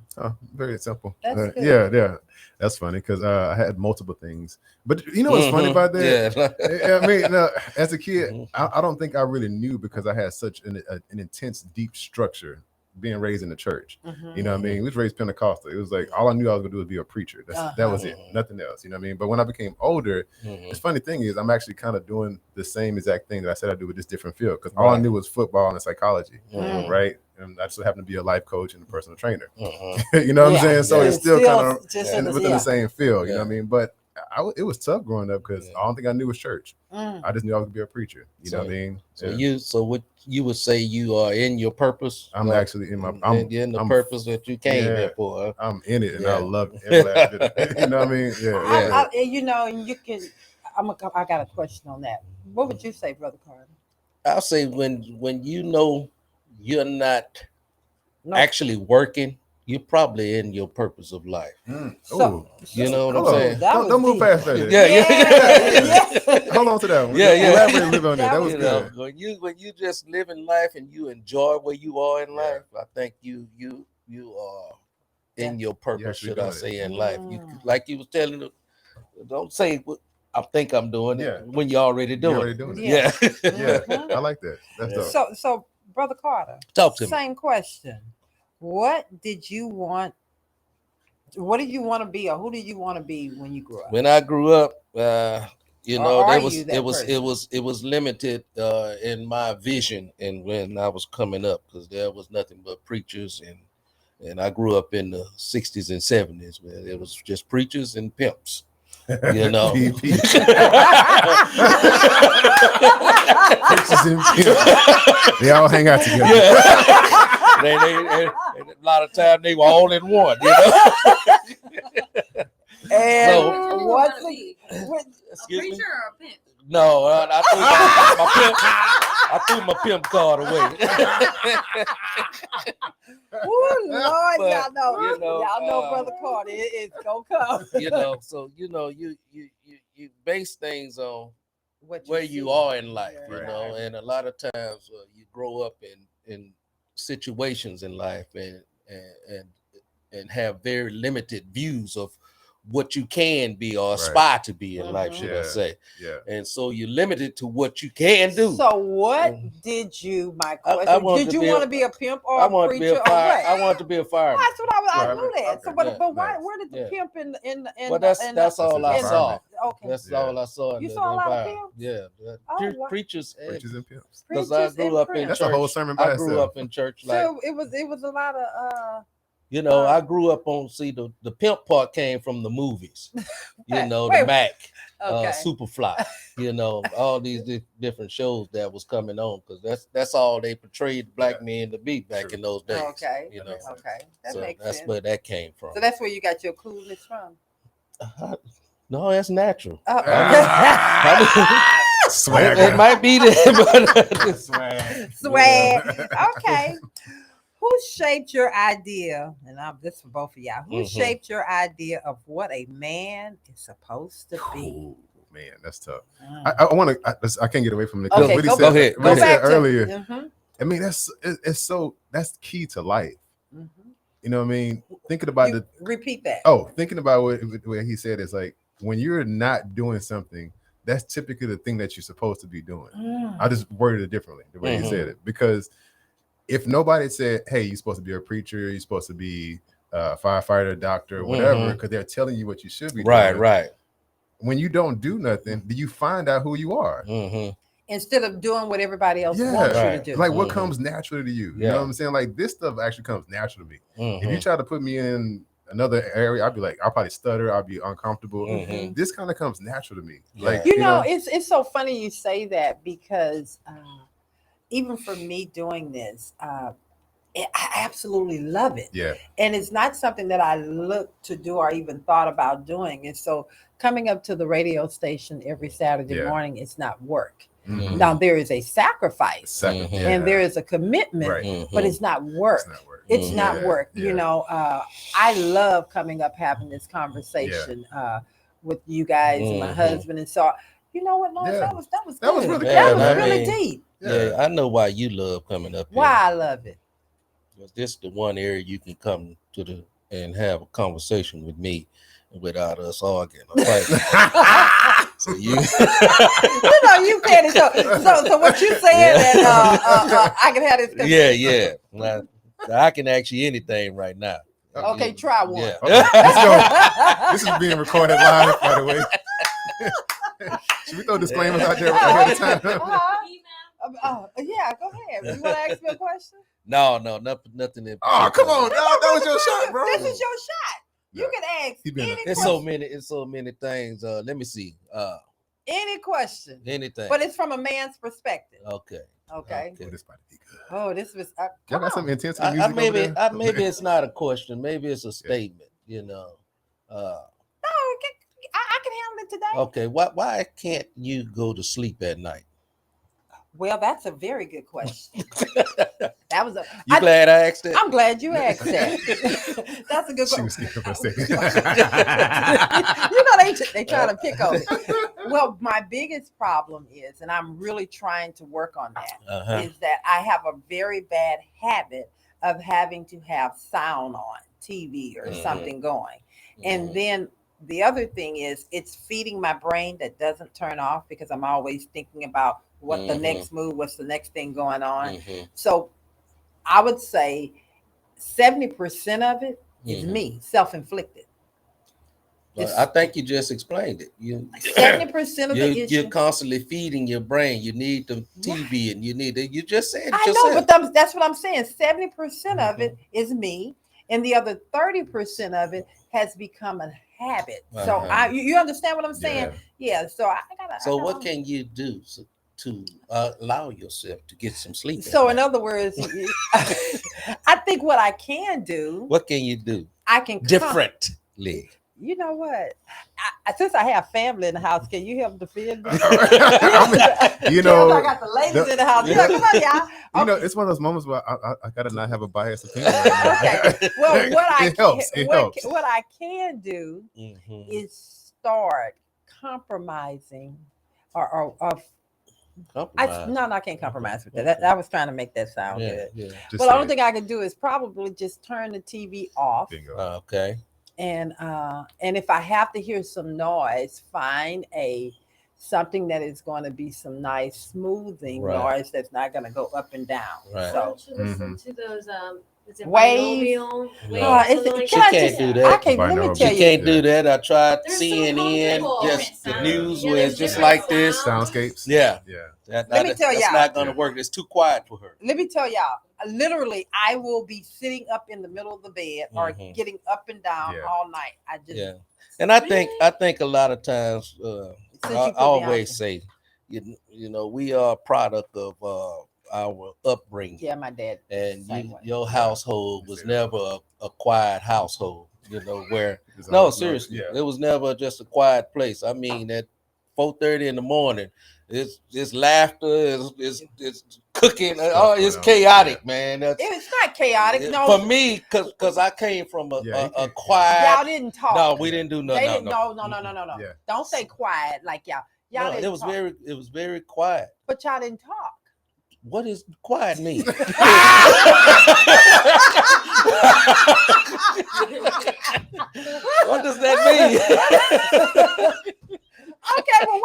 [SPEAKER 2] very simple.
[SPEAKER 3] That's good.
[SPEAKER 2] Yeah. That's funny because I had multiple things. But you know what's funny about that? I mean, as a kid, I don't think I really knew because I had such an intense, deep structure being raised in the church. You know what I mean? We was raised Pentecostal. It was like all I knew I was gonna do was be a preacher. That was it. Nothing else. You know what I mean? But when I became older, the funny thing is I'm actually kind of doing the same exact thing that I said I do with this different field. Because all I knew was football and psychology. Right. And I just happened to be a life coach and a personal trainer. You know what I'm saying? So it's still kind of within the same field. You know what I mean? But it was tough growing up because I don't think I knew was church. I just knew I was gonna be a preacher. You know what I mean?
[SPEAKER 1] So what you would say you are in your purpose?
[SPEAKER 2] I'm actually in my
[SPEAKER 1] I'm the purpose that you came here for.
[SPEAKER 2] I'm in it and I love it. Every last bit of it. You know what I mean?
[SPEAKER 3] You know, and you can. I got a question on that. What would you say, Brother Carter?
[SPEAKER 1] I'll say when you know you're not actually working, you're probably in your purpose of life.
[SPEAKER 3] So,
[SPEAKER 1] you know what I'm saying?
[SPEAKER 2] Don't move past that. Hold on to that one. Elaborate a little bit on that. That was good.
[SPEAKER 1] When you just living life and you enjoy where you are in life, I think you are in your purpose, should I say, in life. You like you was telling, don't say I think I'm doing it
[SPEAKER 2] Yeah.
[SPEAKER 1] when you're already doing it.
[SPEAKER 3] Yeah.
[SPEAKER 2] Yeah. I like that. That's dope.
[SPEAKER 3] So Brother Carter,
[SPEAKER 1] Talk to me.
[SPEAKER 3] same question. What did you want to be, or who did you want to be when you grew up?
[SPEAKER 1] When I grew up, you
[SPEAKER 3] Or
[SPEAKER 1] know,
[SPEAKER 3] are
[SPEAKER 1] there
[SPEAKER 3] you
[SPEAKER 1] was
[SPEAKER 3] that
[SPEAKER 1] it was limited in my vision, and when I was coming up, because there was nothing but preachers, and I grew up in the 60s and 70s where it was just preachers and pimps. You know,
[SPEAKER 2] PP. Preachers and pimps. They all hang out together.
[SPEAKER 1] Yeah. they a lot of time they were all in one. You know.
[SPEAKER 3] And
[SPEAKER 1] So-
[SPEAKER 3] what's
[SPEAKER 4] Wanna be
[SPEAKER 3] the,
[SPEAKER 4] a
[SPEAKER 1] Excuse me?
[SPEAKER 4] preacher or a pimp?
[SPEAKER 1] No, I threw my pimp card away.
[SPEAKER 3] oh Lord,
[SPEAKER 1] But,
[SPEAKER 3] y'all know,
[SPEAKER 1] you know,
[SPEAKER 3] y'all know, Brother Carter, it's gonna come.
[SPEAKER 1] You know, so you know, you base things on
[SPEAKER 3] What
[SPEAKER 1] where
[SPEAKER 3] see.
[SPEAKER 1] you are in life,
[SPEAKER 3] Right.
[SPEAKER 1] you know, and a lot of times you grow up in situations in life and have very limited views of what you can be or aspire to be in life, should I
[SPEAKER 2] Yeah.
[SPEAKER 1] say.
[SPEAKER 2] Yeah.
[SPEAKER 1] And so you're limited to what you can do.
[SPEAKER 3] So what did you, my question,
[SPEAKER 1] wanted
[SPEAKER 3] did
[SPEAKER 1] to
[SPEAKER 3] you
[SPEAKER 1] be
[SPEAKER 3] want
[SPEAKER 1] a-
[SPEAKER 3] to be a pimp or
[SPEAKER 1] I
[SPEAKER 3] a
[SPEAKER 1] wanted to be
[SPEAKER 3] preacher
[SPEAKER 1] a
[SPEAKER 3] or
[SPEAKER 1] fire.
[SPEAKER 3] what?
[SPEAKER 1] I wanted to be a fireman.
[SPEAKER 3] That's what I
[SPEAKER 2] Right.
[SPEAKER 3] knew that. So,
[SPEAKER 2] Okay.
[SPEAKER 3] but why?
[SPEAKER 2] Nice.
[SPEAKER 3] Where did the
[SPEAKER 1] Yeah.
[SPEAKER 3] pimp in
[SPEAKER 1] Well, that's all I
[SPEAKER 2] That's
[SPEAKER 1] saw.
[SPEAKER 3] Okay.
[SPEAKER 1] That's
[SPEAKER 2] Yeah.
[SPEAKER 1] all I saw. In
[SPEAKER 3] You
[SPEAKER 1] the
[SPEAKER 3] saw a lot of
[SPEAKER 1] environment.
[SPEAKER 3] pimps?
[SPEAKER 1] Yeah,
[SPEAKER 3] Oh, wow.
[SPEAKER 1] preachers.
[SPEAKER 2] Preachers and pimps.
[SPEAKER 1] Because I
[SPEAKER 3] Preachers
[SPEAKER 1] grew
[SPEAKER 3] and
[SPEAKER 1] up in
[SPEAKER 3] pimps.
[SPEAKER 2] That's
[SPEAKER 1] church.
[SPEAKER 2] a whole sermon by
[SPEAKER 1] I grew
[SPEAKER 2] itself.
[SPEAKER 1] up in church. Like,
[SPEAKER 3] So it was a lot of
[SPEAKER 1] you know, I grew up on. See, the pimp part came from the movies. You know,
[SPEAKER 3] Wait,
[SPEAKER 1] the Mac,
[SPEAKER 3] okay.
[SPEAKER 1] Superfly. You know, all these different shows that was coming on, because that's all they portrayed black men to be back
[SPEAKER 2] True.
[SPEAKER 1] in those days.
[SPEAKER 3] Okay.
[SPEAKER 1] You know,
[SPEAKER 3] Okay. That
[SPEAKER 1] so
[SPEAKER 3] makes
[SPEAKER 1] that's
[SPEAKER 3] sense.
[SPEAKER 1] where that came from.
[SPEAKER 3] So that's where you got your coolness from.
[SPEAKER 1] No, that's natural.
[SPEAKER 2] Swag.
[SPEAKER 1] It might be there, but
[SPEAKER 2] Swag.
[SPEAKER 3] Swag. Okay. Who shaped your idea? And this for both of y'all. Who
[SPEAKER 1] Mhm.
[SPEAKER 3] shaped your idea of what a man is supposed to be?
[SPEAKER 2] Ooh, man, that's tough.
[SPEAKER 3] Mm.
[SPEAKER 2] I want to. I can't get away from it.
[SPEAKER 3] Okay,
[SPEAKER 2] What he
[SPEAKER 3] go
[SPEAKER 2] said,
[SPEAKER 1] ahead.
[SPEAKER 2] What he said
[SPEAKER 3] back to
[SPEAKER 2] earlier.
[SPEAKER 3] Mhm,
[SPEAKER 2] I mean, it's so that's key to life.
[SPEAKER 3] mhm.
[SPEAKER 2] You know what I mean? Thinking about
[SPEAKER 3] You repeat that.
[SPEAKER 2] thinking about what he said is like when you're not doing something, that's typically the thing that you're supposed to be doing.
[SPEAKER 3] Mm.
[SPEAKER 2] I just worded it differently the way he
[SPEAKER 1] Mhm.
[SPEAKER 2] said it, because if nobody said, "Hey, you're supposed to be a preacher, you're supposed to be a firefighter, doctor, whatever," because they're telling you what you should be doing.
[SPEAKER 1] right.
[SPEAKER 2] When you don't do nothing, do you find out who you are?
[SPEAKER 1] Mm-hmm.
[SPEAKER 3] Instead of doing what everybody else
[SPEAKER 2] Yeah.
[SPEAKER 3] wants you
[SPEAKER 1] Right.
[SPEAKER 3] to do.
[SPEAKER 2] Like what
[SPEAKER 1] Mhm.
[SPEAKER 2] comes naturally to you? You
[SPEAKER 1] Yeah.
[SPEAKER 2] know what I'm saying? Like this stuff actually comes natural to me. If you
[SPEAKER 1] Mhm.
[SPEAKER 2] try to put me in another area, I'd be like, I'll probably stutter, I'll be uncomfortable.
[SPEAKER 1] Mhm.
[SPEAKER 2] This kind of comes natural to me.
[SPEAKER 1] Yeah.
[SPEAKER 2] Like
[SPEAKER 3] You know, it's so funny you say that, because even for me doing this, I absolutely love it.
[SPEAKER 2] yeah,
[SPEAKER 3] And it's not something that I looked to do or even thought about doing. And so coming up to the radio station every Saturday
[SPEAKER 2] Yeah.
[SPEAKER 3] morning, it's not work.
[SPEAKER 2] Mhm.
[SPEAKER 3] Now there is a sacrifice
[SPEAKER 2] Second,
[SPEAKER 1] Mhm.
[SPEAKER 2] yeah.
[SPEAKER 3] and there is a commitment,
[SPEAKER 2] Right.
[SPEAKER 3] but it's not work.
[SPEAKER 2] It's not work.
[SPEAKER 3] It's
[SPEAKER 1] Mhm.
[SPEAKER 3] not
[SPEAKER 2] Yeah,
[SPEAKER 3] work.
[SPEAKER 2] yeah.
[SPEAKER 3] You know, I love coming up having this conversation with you guys and my
[SPEAKER 1] Mhm.
[SPEAKER 3] husband. And so, you know what, Lawrence,
[SPEAKER 2] Yeah.
[SPEAKER 3] that was
[SPEAKER 2] That was
[SPEAKER 3] good.
[SPEAKER 2] really
[SPEAKER 3] That
[SPEAKER 2] good,
[SPEAKER 3] was
[SPEAKER 2] man.
[SPEAKER 3] really
[SPEAKER 1] I mean,
[SPEAKER 3] deep.
[SPEAKER 1] Yeah, I know why you love coming up here.
[SPEAKER 3] Why I love it.
[SPEAKER 1] Because this is the one area you can come to and have a conversation with me without us arguing. or fighting. So you,
[SPEAKER 3] You know, you petty. So what you saying that I can have this?
[SPEAKER 1] yeah. Now, I can ask you anything right now.
[SPEAKER 3] Okay, try one.
[SPEAKER 1] Yeah.
[SPEAKER 2] Okay, let's go. This is being recorded live, by the way. Should we throw disclaimers out there ahead of time?
[SPEAKER 3] Yeah, go ahead. You want to ask me a question?
[SPEAKER 1] No, nothing. In
[SPEAKER 2] Oh, come on.
[SPEAKER 1] particular.
[SPEAKER 2] That was your shot, bro.
[SPEAKER 3] This is your shot. You can ask
[SPEAKER 2] He been-
[SPEAKER 3] any
[SPEAKER 1] It's
[SPEAKER 3] question.
[SPEAKER 1] so many things. Let me see.
[SPEAKER 3] Any question.
[SPEAKER 1] Anything.
[SPEAKER 3] But it's from a man's perspective.
[SPEAKER 1] Okay.
[SPEAKER 3] Okay.
[SPEAKER 2] Oh, this about to be good.
[SPEAKER 3] Oh, this was.
[SPEAKER 2] Y'all
[SPEAKER 3] Come
[SPEAKER 2] got some
[SPEAKER 3] on.
[SPEAKER 2] intensity music over
[SPEAKER 1] maybe
[SPEAKER 2] there?
[SPEAKER 1] maybe it's not a question. Maybe it's a statement. You know.
[SPEAKER 3] No, I can handle it today.
[SPEAKER 1] Okay. Why can't you go to sleep at night?
[SPEAKER 3] Well, that's a very good question. That was a.
[SPEAKER 1] You glad I asked that?
[SPEAKER 3] I'm glad you asked that. That's a good
[SPEAKER 2] She
[SPEAKER 3] question.
[SPEAKER 2] was scared for a second.
[SPEAKER 3] You know, they trying to pick on me. Well, my biggest problem is, and I'm really trying to work on that,
[SPEAKER 1] Uh-huh.
[SPEAKER 3] is that I have a very bad habit of having to have sound on TV or
[SPEAKER 1] Mhm.
[SPEAKER 3] something going. And then the other thing is it's feeding my brain that doesn't turn off because I'm always thinking about what the next move, what's the next thing going on. So I would say 70% of it is me, self-inflicted.
[SPEAKER 1] I think you just explained it.
[SPEAKER 3] 70% of the issue.
[SPEAKER 1] You're constantly feeding your brain. You need the TV, and you need it. You just said it.
[SPEAKER 3] I know, but that's what I'm saying. 70% of it is me, and the other 30% of it has become a habit. So you understand what I'm saying? Yeah. So I gotta.
[SPEAKER 1] So what can you do to allow yourself to get some sleep?
[SPEAKER 3] So in other words, I think what I can do.
[SPEAKER 1] What can you do?
[SPEAKER 3] I can
[SPEAKER 1] differently.
[SPEAKER 3] You know what? Since I have family in the house, can you help defend me?
[SPEAKER 2] You know,
[SPEAKER 3] I got the ladies in the house. Come on, y'all.
[SPEAKER 2] You know, it's one of those moments where I gotta not have a biased opinion.
[SPEAKER 3] Okay. Well, what I can do
[SPEAKER 1] Mm-hmm.
[SPEAKER 3] is start compromising or I can't compromise with that. I was trying to make that sound good.
[SPEAKER 1] Yeah.
[SPEAKER 3] Well, the only thing I can do is probably just turn the TV off.
[SPEAKER 1] Okay.
[SPEAKER 3] And if I have to hear some noise, find something that is going to be some nice smoothing noise that's not going to go up and down.
[SPEAKER 1] Right.
[SPEAKER 3] So
[SPEAKER 4] don't you listen to those
[SPEAKER 3] waves.
[SPEAKER 1] She can't do that.
[SPEAKER 3] Let me tell you.
[SPEAKER 1] She can't do that. I tried
[SPEAKER 4] They're
[SPEAKER 1] CNN,
[SPEAKER 4] so
[SPEAKER 1] just the news
[SPEAKER 4] Yeah,
[SPEAKER 1] where it's just like this.
[SPEAKER 2] Soundscapes.
[SPEAKER 1] Yeah.
[SPEAKER 3] Let me tell y'all.
[SPEAKER 1] That's not going to work. It's too quiet for her.
[SPEAKER 3] Let me tell y'all. Literally, I will be sitting up in the middle of the bed or getting up and down all night. I just
[SPEAKER 1] and I think a lot of times I always say, you know, we are a product of our upbringing.
[SPEAKER 3] Yeah, my dad.
[SPEAKER 1] And your household was never a quiet household. You know, where seriously, it was never just a quiet place. I mean, at 4:30 in the morning, it's laughter, it's cooking. It's chaotic, man.
[SPEAKER 3] It's not chaotic. No,
[SPEAKER 1] for me, because I came from a quiet.
[SPEAKER 3] Y'all didn't talk.
[SPEAKER 1] No, we didn't do nothing.
[SPEAKER 3] No.
[SPEAKER 2] Yeah.
[SPEAKER 3] Don't say quiet like y'all. Y'all didn't talk.
[SPEAKER 1] It was very quiet.
[SPEAKER 3] But y'all didn't talk.
[SPEAKER 1] What does quiet mean? What does that mean?
[SPEAKER 3] Okay, well,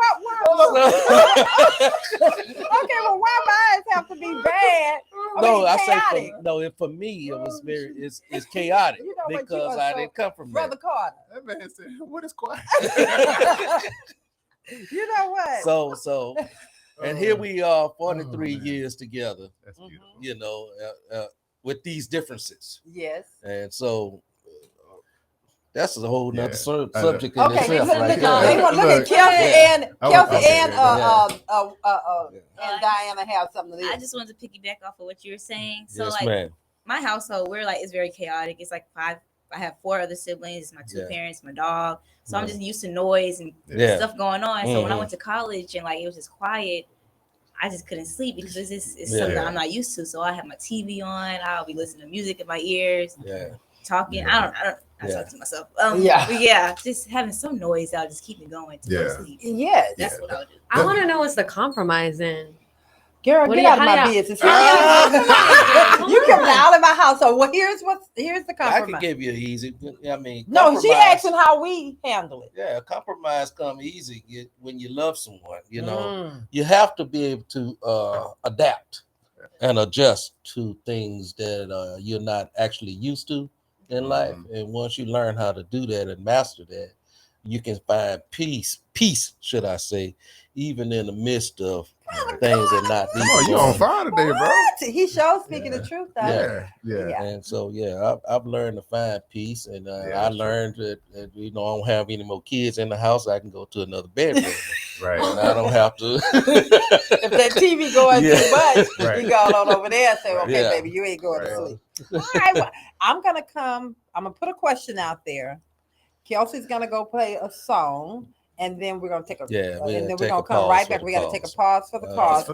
[SPEAKER 3] why mine have to be bad?
[SPEAKER 1] For me, it was it's chaotic because I didn't come from
[SPEAKER 3] Brother Carter.
[SPEAKER 2] That man said, "What is quiet?"
[SPEAKER 3] You know what?
[SPEAKER 1] So, and here we are, 43 years together.
[SPEAKER 2] That's beautiful.
[SPEAKER 1] You know, with these differences.
[SPEAKER 3] Yes.
[SPEAKER 1] And so. That's a whole nother subject in
[SPEAKER 3] okay,
[SPEAKER 1] itself.
[SPEAKER 3] Look at Kelsey and Diana have something to do.
[SPEAKER 5] I just wanted to piggyback off of what you were saying. So,
[SPEAKER 1] yes, ma'am.
[SPEAKER 5] My household, it's very chaotic. It's like I have 4 other siblings, my 2 parents, my dog. So I'm just used to noise and stuff going on. So when I went to college and it was just quiet, I just couldn't sleep because it's something I'm not used to. So I have my TV on. I'll be listening to music in my ears.
[SPEAKER 1] Yeah.
[SPEAKER 5] Talking.
[SPEAKER 1] Yeah.
[SPEAKER 5] I talk to myself. Just having some noise out, just keep me going to go sleep.
[SPEAKER 3] Yes.
[SPEAKER 5] That's what I would do.
[SPEAKER 4] I want to know what's the compromise in.
[SPEAKER 3] Girl, get out of my business. You come out of my house. So here's the compromise.
[SPEAKER 1] I can give you an easy. I mean,
[SPEAKER 3] no, she asking how we handle it.
[SPEAKER 1] Yeah, compromise come easy when you love someone. You know, you have to be able to adapt and adjust to things that you're not actually used to in life. And once you learn how to do that and master that, you can find peace, should I say, even in the midst of things that not.
[SPEAKER 2] You on fire today, bro?
[SPEAKER 3] He shows speaking the truth, though.
[SPEAKER 2] Yeah.
[SPEAKER 1] And so, I've learned to find peace, and I learned that I don't have any more kids in the house. I can go to another bedroom,
[SPEAKER 2] right?
[SPEAKER 1] And I don't have to.
[SPEAKER 3] If that TV going too much, you go on over there and say, "Okay, baby, you ain't going to sleep." All right, well, I'm gonna put a question out there. Kelsey's gonna go play a song, and then we're gonna take and then we're gonna come right back. We got to take a pause for the cause.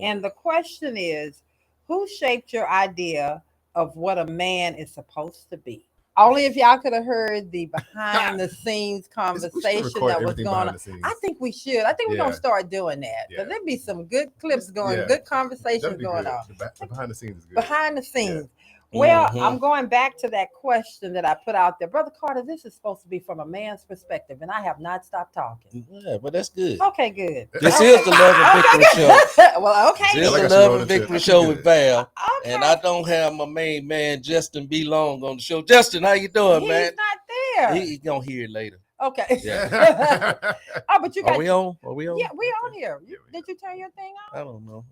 [SPEAKER 3] And the question is, who shaped your idea of what a man is supposed to be? Only if y'all could have heard the behind the scenes conversation that was going on. I think we should. I think we're gonna start doing that. But there'd be some good clips going, good conversations going on.
[SPEAKER 2] The behind the scenes is good.
[SPEAKER 3] Behind the scenes. Well,
[SPEAKER 1] Mhm.
[SPEAKER 3] I'm going back to that question that I put out there. Brother Carter, this is supposed to be from a man's perspective, and I have not stopped talking.
[SPEAKER 1] Yeah, but that's good.
[SPEAKER 3] Okay, good.
[SPEAKER 1] This
[SPEAKER 3] Okay.
[SPEAKER 1] is the Love and Victory Show.
[SPEAKER 3] Well,
[SPEAKER 1] This
[SPEAKER 3] okay.
[SPEAKER 1] is
[SPEAKER 2] like
[SPEAKER 1] the
[SPEAKER 2] how she
[SPEAKER 1] Love
[SPEAKER 2] rolled
[SPEAKER 1] and
[SPEAKER 2] into it.
[SPEAKER 1] Victory
[SPEAKER 2] That's
[SPEAKER 1] Show
[SPEAKER 2] good.
[SPEAKER 1] with Val.
[SPEAKER 3] Okay.
[SPEAKER 1] And I don't have my main man, Justin B. Long, on the show. Justin, how you doing,
[SPEAKER 3] He's
[SPEAKER 1] man?
[SPEAKER 3] not there.
[SPEAKER 1] He's going to hear it later.
[SPEAKER 3] Okay.
[SPEAKER 1] Yeah.
[SPEAKER 3] Oh, but you got.
[SPEAKER 1] Are we on? Are we on?
[SPEAKER 3] Yeah, we on here.
[SPEAKER 2] Yeah, we
[SPEAKER 3] Did you turn your thing on?
[SPEAKER 1] I don't know.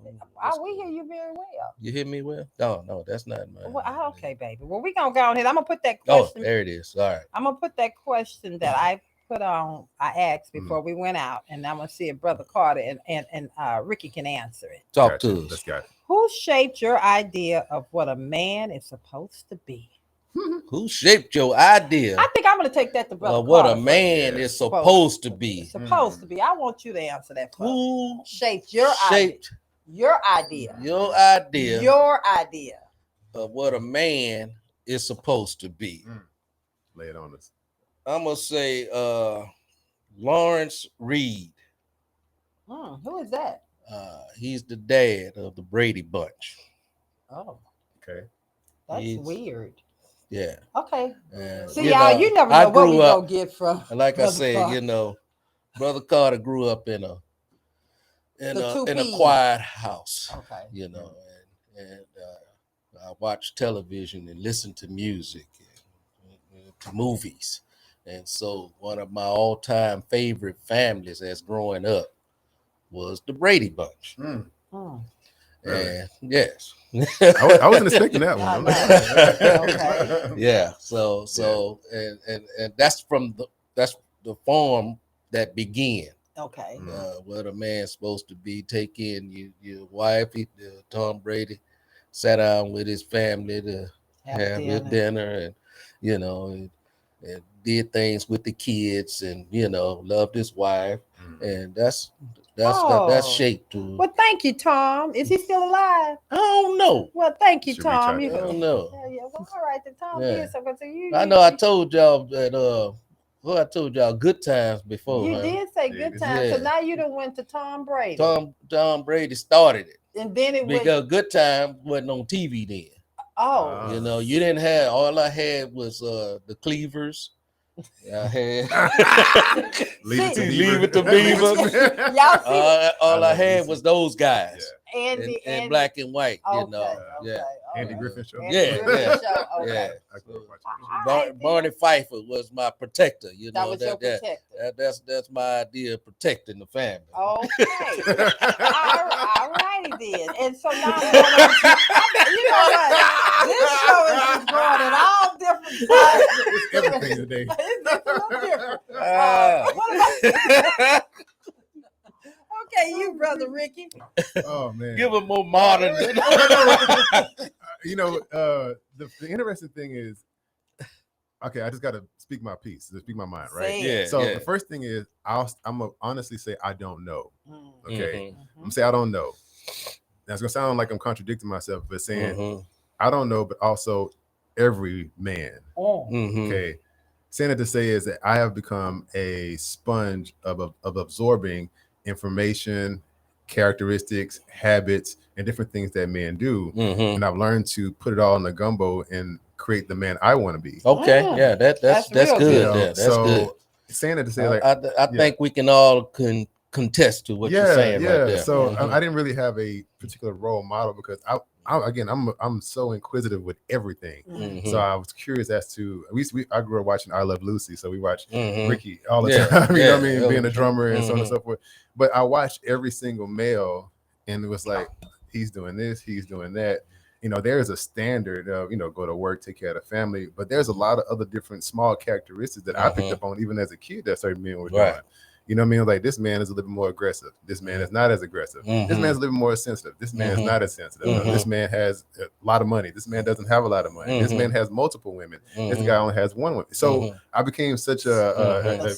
[SPEAKER 3] We hear you very well.
[SPEAKER 1] You hear me well? No, that's not mine.
[SPEAKER 3] Well, okay, baby. Well, we gonna go on here. I'm gonna put that
[SPEAKER 1] Oh,
[SPEAKER 3] question.
[SPEAKER 1] there it is. All right.
[SPEAKER 3] I'm gonna put that question that I put on. I asked before we went out, and I'm gonna see if Brother Carter and Ricky can answer it.
[SPEAKER 1] Talk
[SPEAKER 2] Gotcha.
[SPEAKER 1] to us.
[SPEAKER 2] Let's go.
[SPEAKER 3] Who shaped your idea of what a man is supposed to be?
[SPEAKER 1] Who shaped your idea
[SPEAKER 3] I think I'm gonna take that to Brother
[SPEAKER 1] of what
[SPEAKER 3] Carter
[SPEAKER 1] a
[SPEAKER 3] first.
[SPEAKER 1] man
[SPEAKER 2] Yeah.
[SPEAKER 1] is supposed to be?
[SPEAKER 3] Supposed to be. I want you to answer that first.
[SPEAKER 1] Who
[SPEAKER 3] Shaped your idea?
[SPEAKER 1] shaped
[SPEAKER 3] Your idea.
[SPEAKER 1] your idea
[SPEAKER 3] Your idea.
[SPEAKER 1] of what a man is supposed to be?
[SPEAKER 2] Lay it on us.
[SPEAKER 1] I'm gonna say Lawrence Reed.
[SPEAKER 3] Who is that?
[SPEAKER 1] He's the dad of the Brady Bunch.
[SPEAKER 3] Oh,
[SPEAKER 2] Okay.
[SPEAKER 3] that's
[SPEAKER 1] He's-
[SPEAKER 3] weird.
[SPEAKER 1] Yeah.
[SPEAKER 3] Okay.
[SPEAKER 1] And,
[SPEAKER 3] See, y'all, you never know what we gonna get from.
[SPEAKER 1] And like I
[SPEAKER 3] Brother
[SPEAKER 1] said,
[SPEAKER 3] Carter.
[SPEAKER 1] Brother Carter grew up in a
[SPEAKER 3] The two Ps.
[SPEAKER 1] quiet house.
[SPEAKER 3] Okay.
[SPEAKER 1] And I watched television and listened to music and to movies. And so one of my all-time favorite families as growing up was the Brady Bunch.
[SPEAKER 2] Really?
[SPEAKER 1] And yes.
[SPEAKER 2] I wasn't expecting that one.
[SPEAKER 3] Okay.
[SPEAKER 1] Yeah. So and that's the form that began.
[SPEAKER 3] Okay.
[SPEAKER 1] What a man's supposed to be. Take in your wife. Tom Brady sat down with his family to have his dinner, and and did things with the kids, and loved his wife, and that's shaped to.
[SPEAKER 3] Well, thank you, Tom. Is he still alive?
[SPEAKER 1] I don't know.
[SPEAKER 3] Well, thank you,
[SPEAKER 2] Should we
[SPEAKER 3] Tom.
[SPEAKER 2] try
[SPEAKER 3] You
[SPEAKER 2] to-
[SPEAKER 1] I don't know.
[SPEAKER 3] Yeah. Well, all right, then Tom
[SPEAKER 1] Yeah.
[SPEAKER 3] did something. So you,
[SPEAKER 1] I know I told y'all that I told y'all good times before.
[SPEAKER 3] You
[SPEAKER 1] huh?
[SPEAKER 3] did say
[SPEAKER 2] Yeah,
[SPEAKER 3] good time. So
[SPEAKER 1] yeah.
[SPEAKER 3] now you done went to Tom Brady.
[SPEAKER 1] Tom Brady started it
[SPEAKER 3] And then it went.
[SPEAKER 1] because Good Time wasn't on TV then.
[SPEAKER 3] Oh.
[SPEAKER 1] You didn't have, all I had was the Cleavers. I had
[SPEAKER 2] Leave it to
[SPEAKER 3] See-
[SPEAKER 1] Leave it to
[SPEAKER 2] Beaver.
[SPEAKER 1] Beaver.
[SPEAKER 3] Y'all see
[SPEAKER 1] all I
[SPEAKER 2] love
[SPEAKER 1] had
[SPEAKER 2] these.
[SPEAKER 1] was those guys
[SPEAKER 3] Andy
[SPEAKER 1] in black and white.
[SPEAKER 3] Okay,
[SPEAKER 1] Yeah.
[SPEAKER 2] Andy Griffin show.
[SPEAKER 3] Andy
[SPEAKER 1] Yeah,
[SPEAKER 3] Griffin
[SPEAKER 1] yeah.
[SPEAKER 3] show. Okay.
[SPEAKER 1] Yeah.
[SPEAKER 2] I grew up watching
[SPEAKER 3] All
[SPEAKER 1] Bar-
[SPEAKER 3] right, then.
[SPEAKER 1] Barney Pfeiffer was my protector.
[SPEAKER 3] That was your protector.
[SPEAKER 1] That's my idea of protecting the family.
[SPEAKER 3] Okay. All righty then. And so now I'm going on to, you know what? This show is just going in all different
[SPEAKER 2] It's everything today.
[SPEAKER 3] It's a little different.
[SPEAKER 1] Ah.
[SPEAKER 3] What about Okay, you brother Ricky.
[SPEAKER 2] Oh man.
[SPEAKER 1] Give him more modern.
[SPEAKER 2] The interesting thing is, okay, I just got to speak my piece, to speak my mind, right?
[SPEAKER 3] Say
[SPEAKER 1] Yeah.
[SPEAKER 3] it.
[SPEAKER 2] So the first thing is, I'm gonna honestly say I don't know. Okay,
[SPEAKER 1] Mhm.
[SPEAKER 2] I'm gonna say I don't know. That's gonna sound like I'm contradicting myself, but saying
[SPEAKER 1] Mhm.
[SPEAKER 2] I don't know, but also every man.
[SPEAKER 3] Oh.
[SPEAKER 1] Mhm.
[SPEAKER 2] Okay, saying it to say is that I have become a sponge of absorbing information, characteristics, habits, and different things that men do,
[SPEAKER 1] Mhm.
[SPEAKER 2] and I've learned to put it all in a gumbo and create the man I want to be.
[SPEAKER 1] Okay, yeah, that's
[SPEAKER 3] That's real
[SPEAKER 1] good.
[SPEAKER 2] You know,
[SPEAKER 1] Yeah, that's
[SPEAKER 2] so
[SPEAKER 1] good.
[SPEAKER 2] saying it to say like
[SPEAKER 1] I think we can all contest to what you're saying right there.
[SPEAKER 2] So
[SPEAKER 1] Mhm.
[SPEAKER 2] I didn't really have a particular role model because I'm so inquisitive with everything.
[SPEAKER 1] Mhm.
[SPEAKER 2] So I was curious as to I grew up watching I Love Lucy, so we watched
[SPEAKER 1] Mhm.
[SPEAKER 2] Ricky all the
[SPEAKER 1] Yeah,
[SPEAKER 2] time. You know what I
[SPEAKER 1] yeah.
[SPEAKER 2] mean, being a drummer and so on and
[SPEAKER 1] Mhm.
[SPEAKER 2] so forth. But I watched every single male, and it was like he's doing this, he's doing that. There's a standard of go to work, take care of the family, but there's a lot of other different small characteristics that I picked up on even as a kid that certain men were
[SPEAKER 1] Right.
[SPEAKER 2] doing. You know what I mean? Like this man is a little bit more aggressive. This man is not as aggressive. This
[SPEAKER 1] Mhm.
[SPEAKER 2] man's a little bit more sensitive. This man is
[SPEAKER 1] Mhm.
[SPEAKER 2] not as sensitive.
[SPEAKER 1] Mhm.
[SPEAKER 2] This man has a lot of money. This man doesn't have a lot of money. This
[SPEAKER 1] Mhm.
[SPEAKER 2] man has multiple women. This
[SPEAKER 1] Mhm.
[SPEAKER 2] guy only has one woman. So
[SPEAKER 1] Mhm.
[SPEAKER 2] I became such
[SPEAKER 1] Mhm.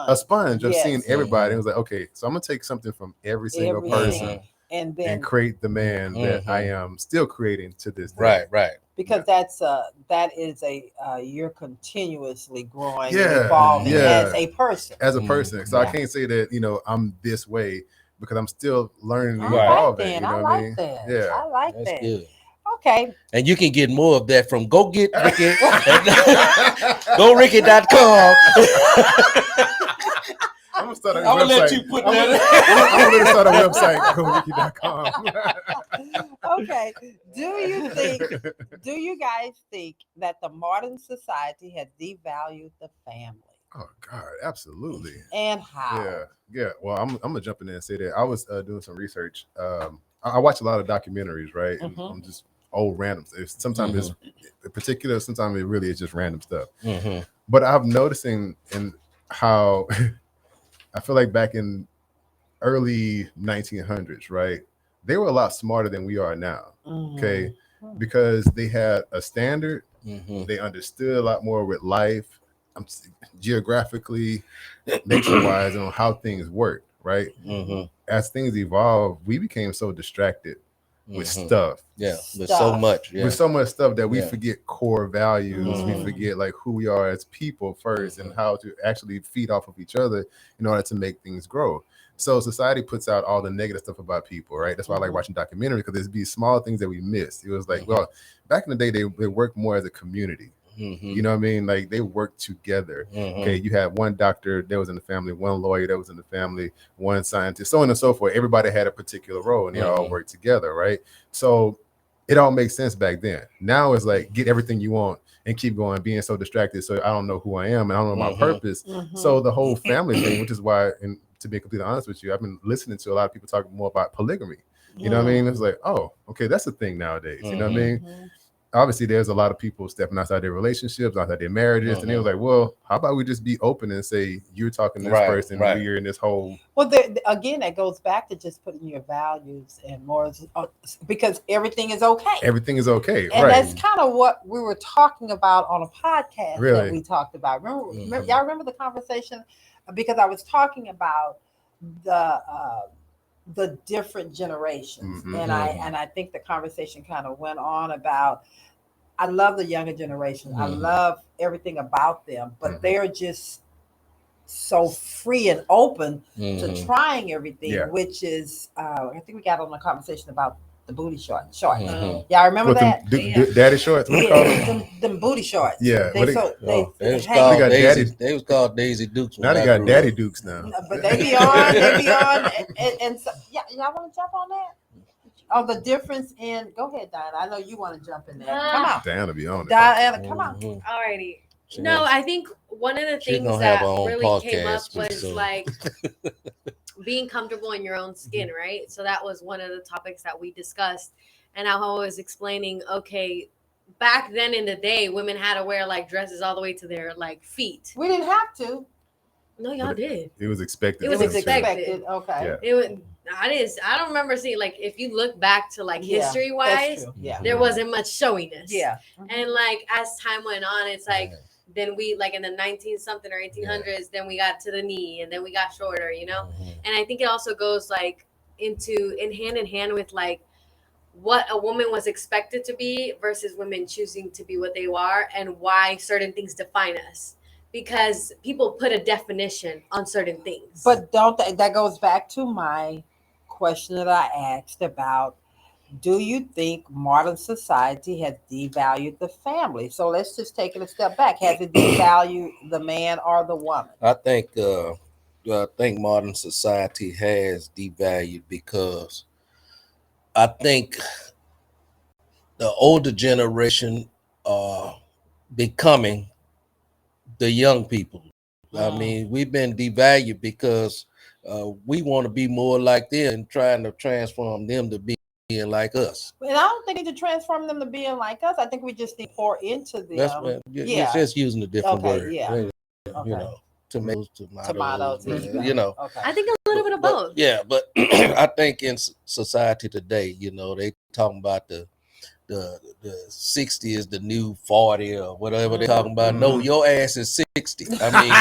[SPEAKER 2] a sponge of
[SPEAKER 3] Yes.
[SPEAKER 2] seeing everybody.
[SPEAKER 1] Mhm.
[SPEAKER 2] It was like, okay, so I'm gonna take something from every single
[SPEAKER 3] Every
[SPEAKER 2] person
[SPEAKER 3] man. And then
[SPEAKER 2] and create the man that I am still creating to this day.
[SPEAKER 1] Right.
[SPEAKER 3] because that is you're continuously growing
[SPEAKER 2] Yeah,
[SPEAKER 3] and evolving
[SPEAKER 2] yeah.
[SPEAKER 3] as a person.
[SPEAKER 2] As a
[SPEAKER 1] Mhm.
[SPEAKER 2] person. So I
[SPEAKER 3] Yeah.
[SPEAKER 2] can't say that, I'm this way because I'm still learning and
[SPEAKER 3] All right
[SPEAKER 2] evolving.
[SPEAKER 3] then.
[SPEAKER 2] You know
[SPEAKER 3] I
[SPEAKER 2] what I
[SPEAKER 3] like
[SPEAKER 2] mean?
[SPEAKER 3] that.
[SPEAKER 2] Yeah.
[SPEAKER 3] I like
[SPEAKER 1] That's
[SPEAKER 3] that.
[SPEAKER 1] good.
[SPEAKER 3] Okay.
[SPEAKER 1] And you can get more of that from Go Get Ricky. GoRicky.com.
[SPEAKER 2] I'm gonna start a
[SPEAKER 1] I'm gonna
[SPEAKER 2] website.
[SPEAKER 1] let you put
[SPEAKER 2] I'm
[SPEAKER 1] that.
[SPEAKER 2] gonna start a website. GoWiki.com.
[SPEAKER 3] Okay. Do you guys think that the modern society has devalued the family?
[SPEAKER 2] Oh God, absolutely.
[SPEAKER 3] And how?
[SPEAKER 2] Yeah. Well, I'm gonna jump in there and say that I was doing some research. I watch a lot of documentaries, right? And I'm just old random. Sometimes it's particular. Sometimes it really is just random stuff. But I'm noticing in how I feel like back in early 1900s, right? They were a lot smarter than we are now. Okay, because they had a standard. They understood a lot more with life, geographically, nature-wise, and on how things work. Right. As things evolved, we became so distracted with stuff.
[SPEAKER 1] Yeah, with so much.
[SPEAKER 2] With so much stuff that we forget core values. We forget like who we are as people first, and how to actually feed off of each other in order to make things grow. So society puts out all the negative stuff about people, right? That's why I like watching documentaries, because there's these small things that we miss. It was like, well, back in the day, they worked more as a community. You know what I mean? Like they worked together. Okay, you had one doctor that was in the family, one lawyer that was in the family, one scientist, so on and so forth. Everybody had a particular role, and they all worked together, right? So it all makes sense back then. Now it's like get everything you want and keep going, being so distracted. So I don't know who I am, and I don't know my purpose. So the whole family thing, which is why, and to be completely honest with you, I've been listening to a lot of people talk more about polygamy. You know what I mean? It's like, oh, okay, that's a thing nowadays. You know what I mean? Obviously, there's a lot of people stepping outside their relationships, outside their marriages, and they was like, well, how about we just be open and say, you're talking to this person, we're in this whole...
[SPEAKER 3] Well, again, that goes back to just putting your values and morals, because everything is okay.
[SPEAKER 2] Everything is okay,
[SPEAKER 3] and that's kind of what we were talking about on a podcast that we talked about. Remember, y'all remember the conversation? Because I was talking about the different generations, and I think the conversation kind of went on about, I love the younger generation. I love everything about them, but they're just so free and open to trying everything, which is I think we got on a conversation about the booty shorts. Y'all remember that?
[SPEAKER 2] Daddy shorts? What call
[SPEAKER 3] them booty shorts.
[SPEAKER 2] Yeah.
[SPEAKER 3] They
[SPEAKER 1] was called Daisy Dukes.
[SPEAKER 2] Now they got Daddy Dukes now.
[SPEAKER 3] But they be on, and so, y'all want to jump on that? Oh, the difference in, go ahead, Diana. I know you want to jump in there. Come on.
[SPEAKER 2] Diana be on it.
[SPEAKER 3] Diana, come on.
[SPEAKER 4] Alrighty. No, I think one of the things that really came up was like being comfortable in your own skin, right? So that was one of the topics that we discussed. And I was explaining, okay, back then in the day, women had to wear like dresses all the way to their like feet.
[SPEAKER 3] We didn't have to.
[SPEAKER 4] No, y'all did.
[SPEAKER 2] It was expected.
[SPEAKER 4] It was expected.
[SPEAKER 3] Okay.
[SPEAKER 4] Yeah. I don't remember seeing, like, if you look back to like history wise, there wasn't much showiness.
[SPEAKER 3] Yeah.
[SPEAKER 4] And like as time went on, it's like then we like in the 19 something or 1800s, then we got to the knee, and then we got shorter, you know. And I think it also goes like in hand with like what a woman was expected to be versus women choosing to be what they are, and why certain things define us. Because people put a definition on certain things.
[SPEAKER 3] But that goes back to my question that I asked about, do you think modern society has devalued the family? So let's just take it a step back. Has it devalued the man or the woman?
[SPEAKER 1] I think modern society has devalued, because I think the older generation are becoming the young people. I mean, we've been devalued because we want to be more like them and trying to transform them to being like us.
[SPEAKER 3] And I don't think we need to transform them to being like us. I think we just need to pour into them.
[SPEAKER 1] That's what, it's just using a different word.
[SPEAKER 3] Yeah.
[SPEAKER 1] You know, tomatoes,
[SPEAKER 3] you know.
[SPEAKER 4] Okay. I think a little bit of both.
[SPEAKER 1] Yeah, but I think in society today, you know, they talking about the 60 is the new 40 or whatever they're talking about. No, your ass is 60. I mean,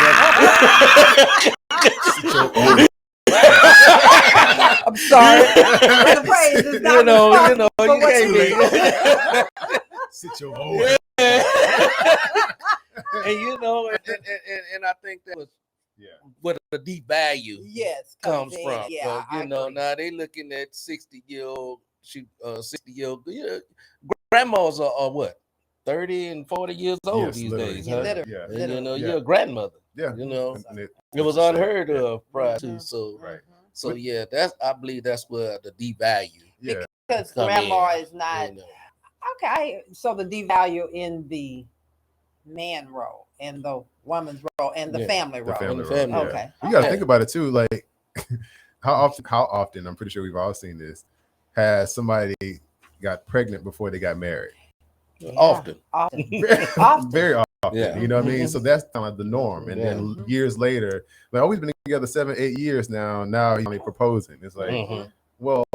[SPEAKER 3] I'm sorry. The praise is not
[SPEAKER 1] you can't be.
[SPEAKER 2] Sit your boy.
[SPEAKER 1] And you know, and I think that was what the deep value comes from.
[SPEAKER 3] Yeah,
[SPEAKER 1] you know, now they looking at 60-year-old, 60-year-old grandmas are what, 30 and 40 years old these
[SPEAKER 2] literally.
[SPEAKER 1] days,
[SPEAKER 3] Yeah,
[SPEAKER 1] huh?
[SPEAKER 3] literally.
[SPEAKER 2] Yeah.
[SPEAKER 1] And you know,
[SPEAKER 2] Yeah.
[SPEAKER 1] you're a grandmother.
[SPEAKER 2] Yeah.
[SPEAKER 1] You know,
[SPEAKER 2] And
[SPEAKER 1] it
[SPEAKER 2] what
[SPEAKER 1] was
[SPEAKER 2] you said,
[SPEAKER 1] unheard
[SPEAKER 2] yeah.
[SPEAKER 1] of prior to.
[SPEAKER 3] Mhm.
[SPEAKER 1] So,
[SPEAKER 2] Right.
[SPEAKER 1] so
[SPEAKER 2] But-
[SPEAKER 1] yeah, I believe that's where the devalue
[SPEAKER 2] Yeah.
[SPEAKER 3] Because
[SPEAKER 1] come
[SPEAKER 3] grandma
[SPEAKER 1] in,
[SPEAKER 3] is not
[SPEAKER 1] you know.
[SPEAKER 3] okay. So the devalue in the man role and the woman's role and the
[SPEAKER 1] Yeah,
[SPEAKER 3] family
[SPEAKER 2] The
[SPEAKER 3] role.
[SPEAKER 2] family
[SPEAKER 1] the
[SPEAKER 2] role.
[SPEAKER 1] family
[SPEAKER 2] Yeah.
[SPEAKER 1] role.
[SPEAKER 3] Okay.
[SPEAKER 2] You got to
[SPEAKER 3] Okay.
[SPEAKER 2] think about it too. Like how often, I'm pretty sure we've all seen this, has somebody got pregnant before they got married.
[SPEAKER 3] Yeah.
[SPEAKER 1] Often.
[SPEAKER 3] Often.
[SPEAKER 2] Very often.
[SPEAKER 1] Yeah.
[SPEAKER 2] You know what I mean? So that's kind of the norm. And
[SPEAKER 1] Yeah.
[SPEAKER 2] then years later, like, oh, we've been together 7-8 years now. Now he's only proposing. It's like,
[SPEAKER 1] Mhm.
[SPEAKER 2] well,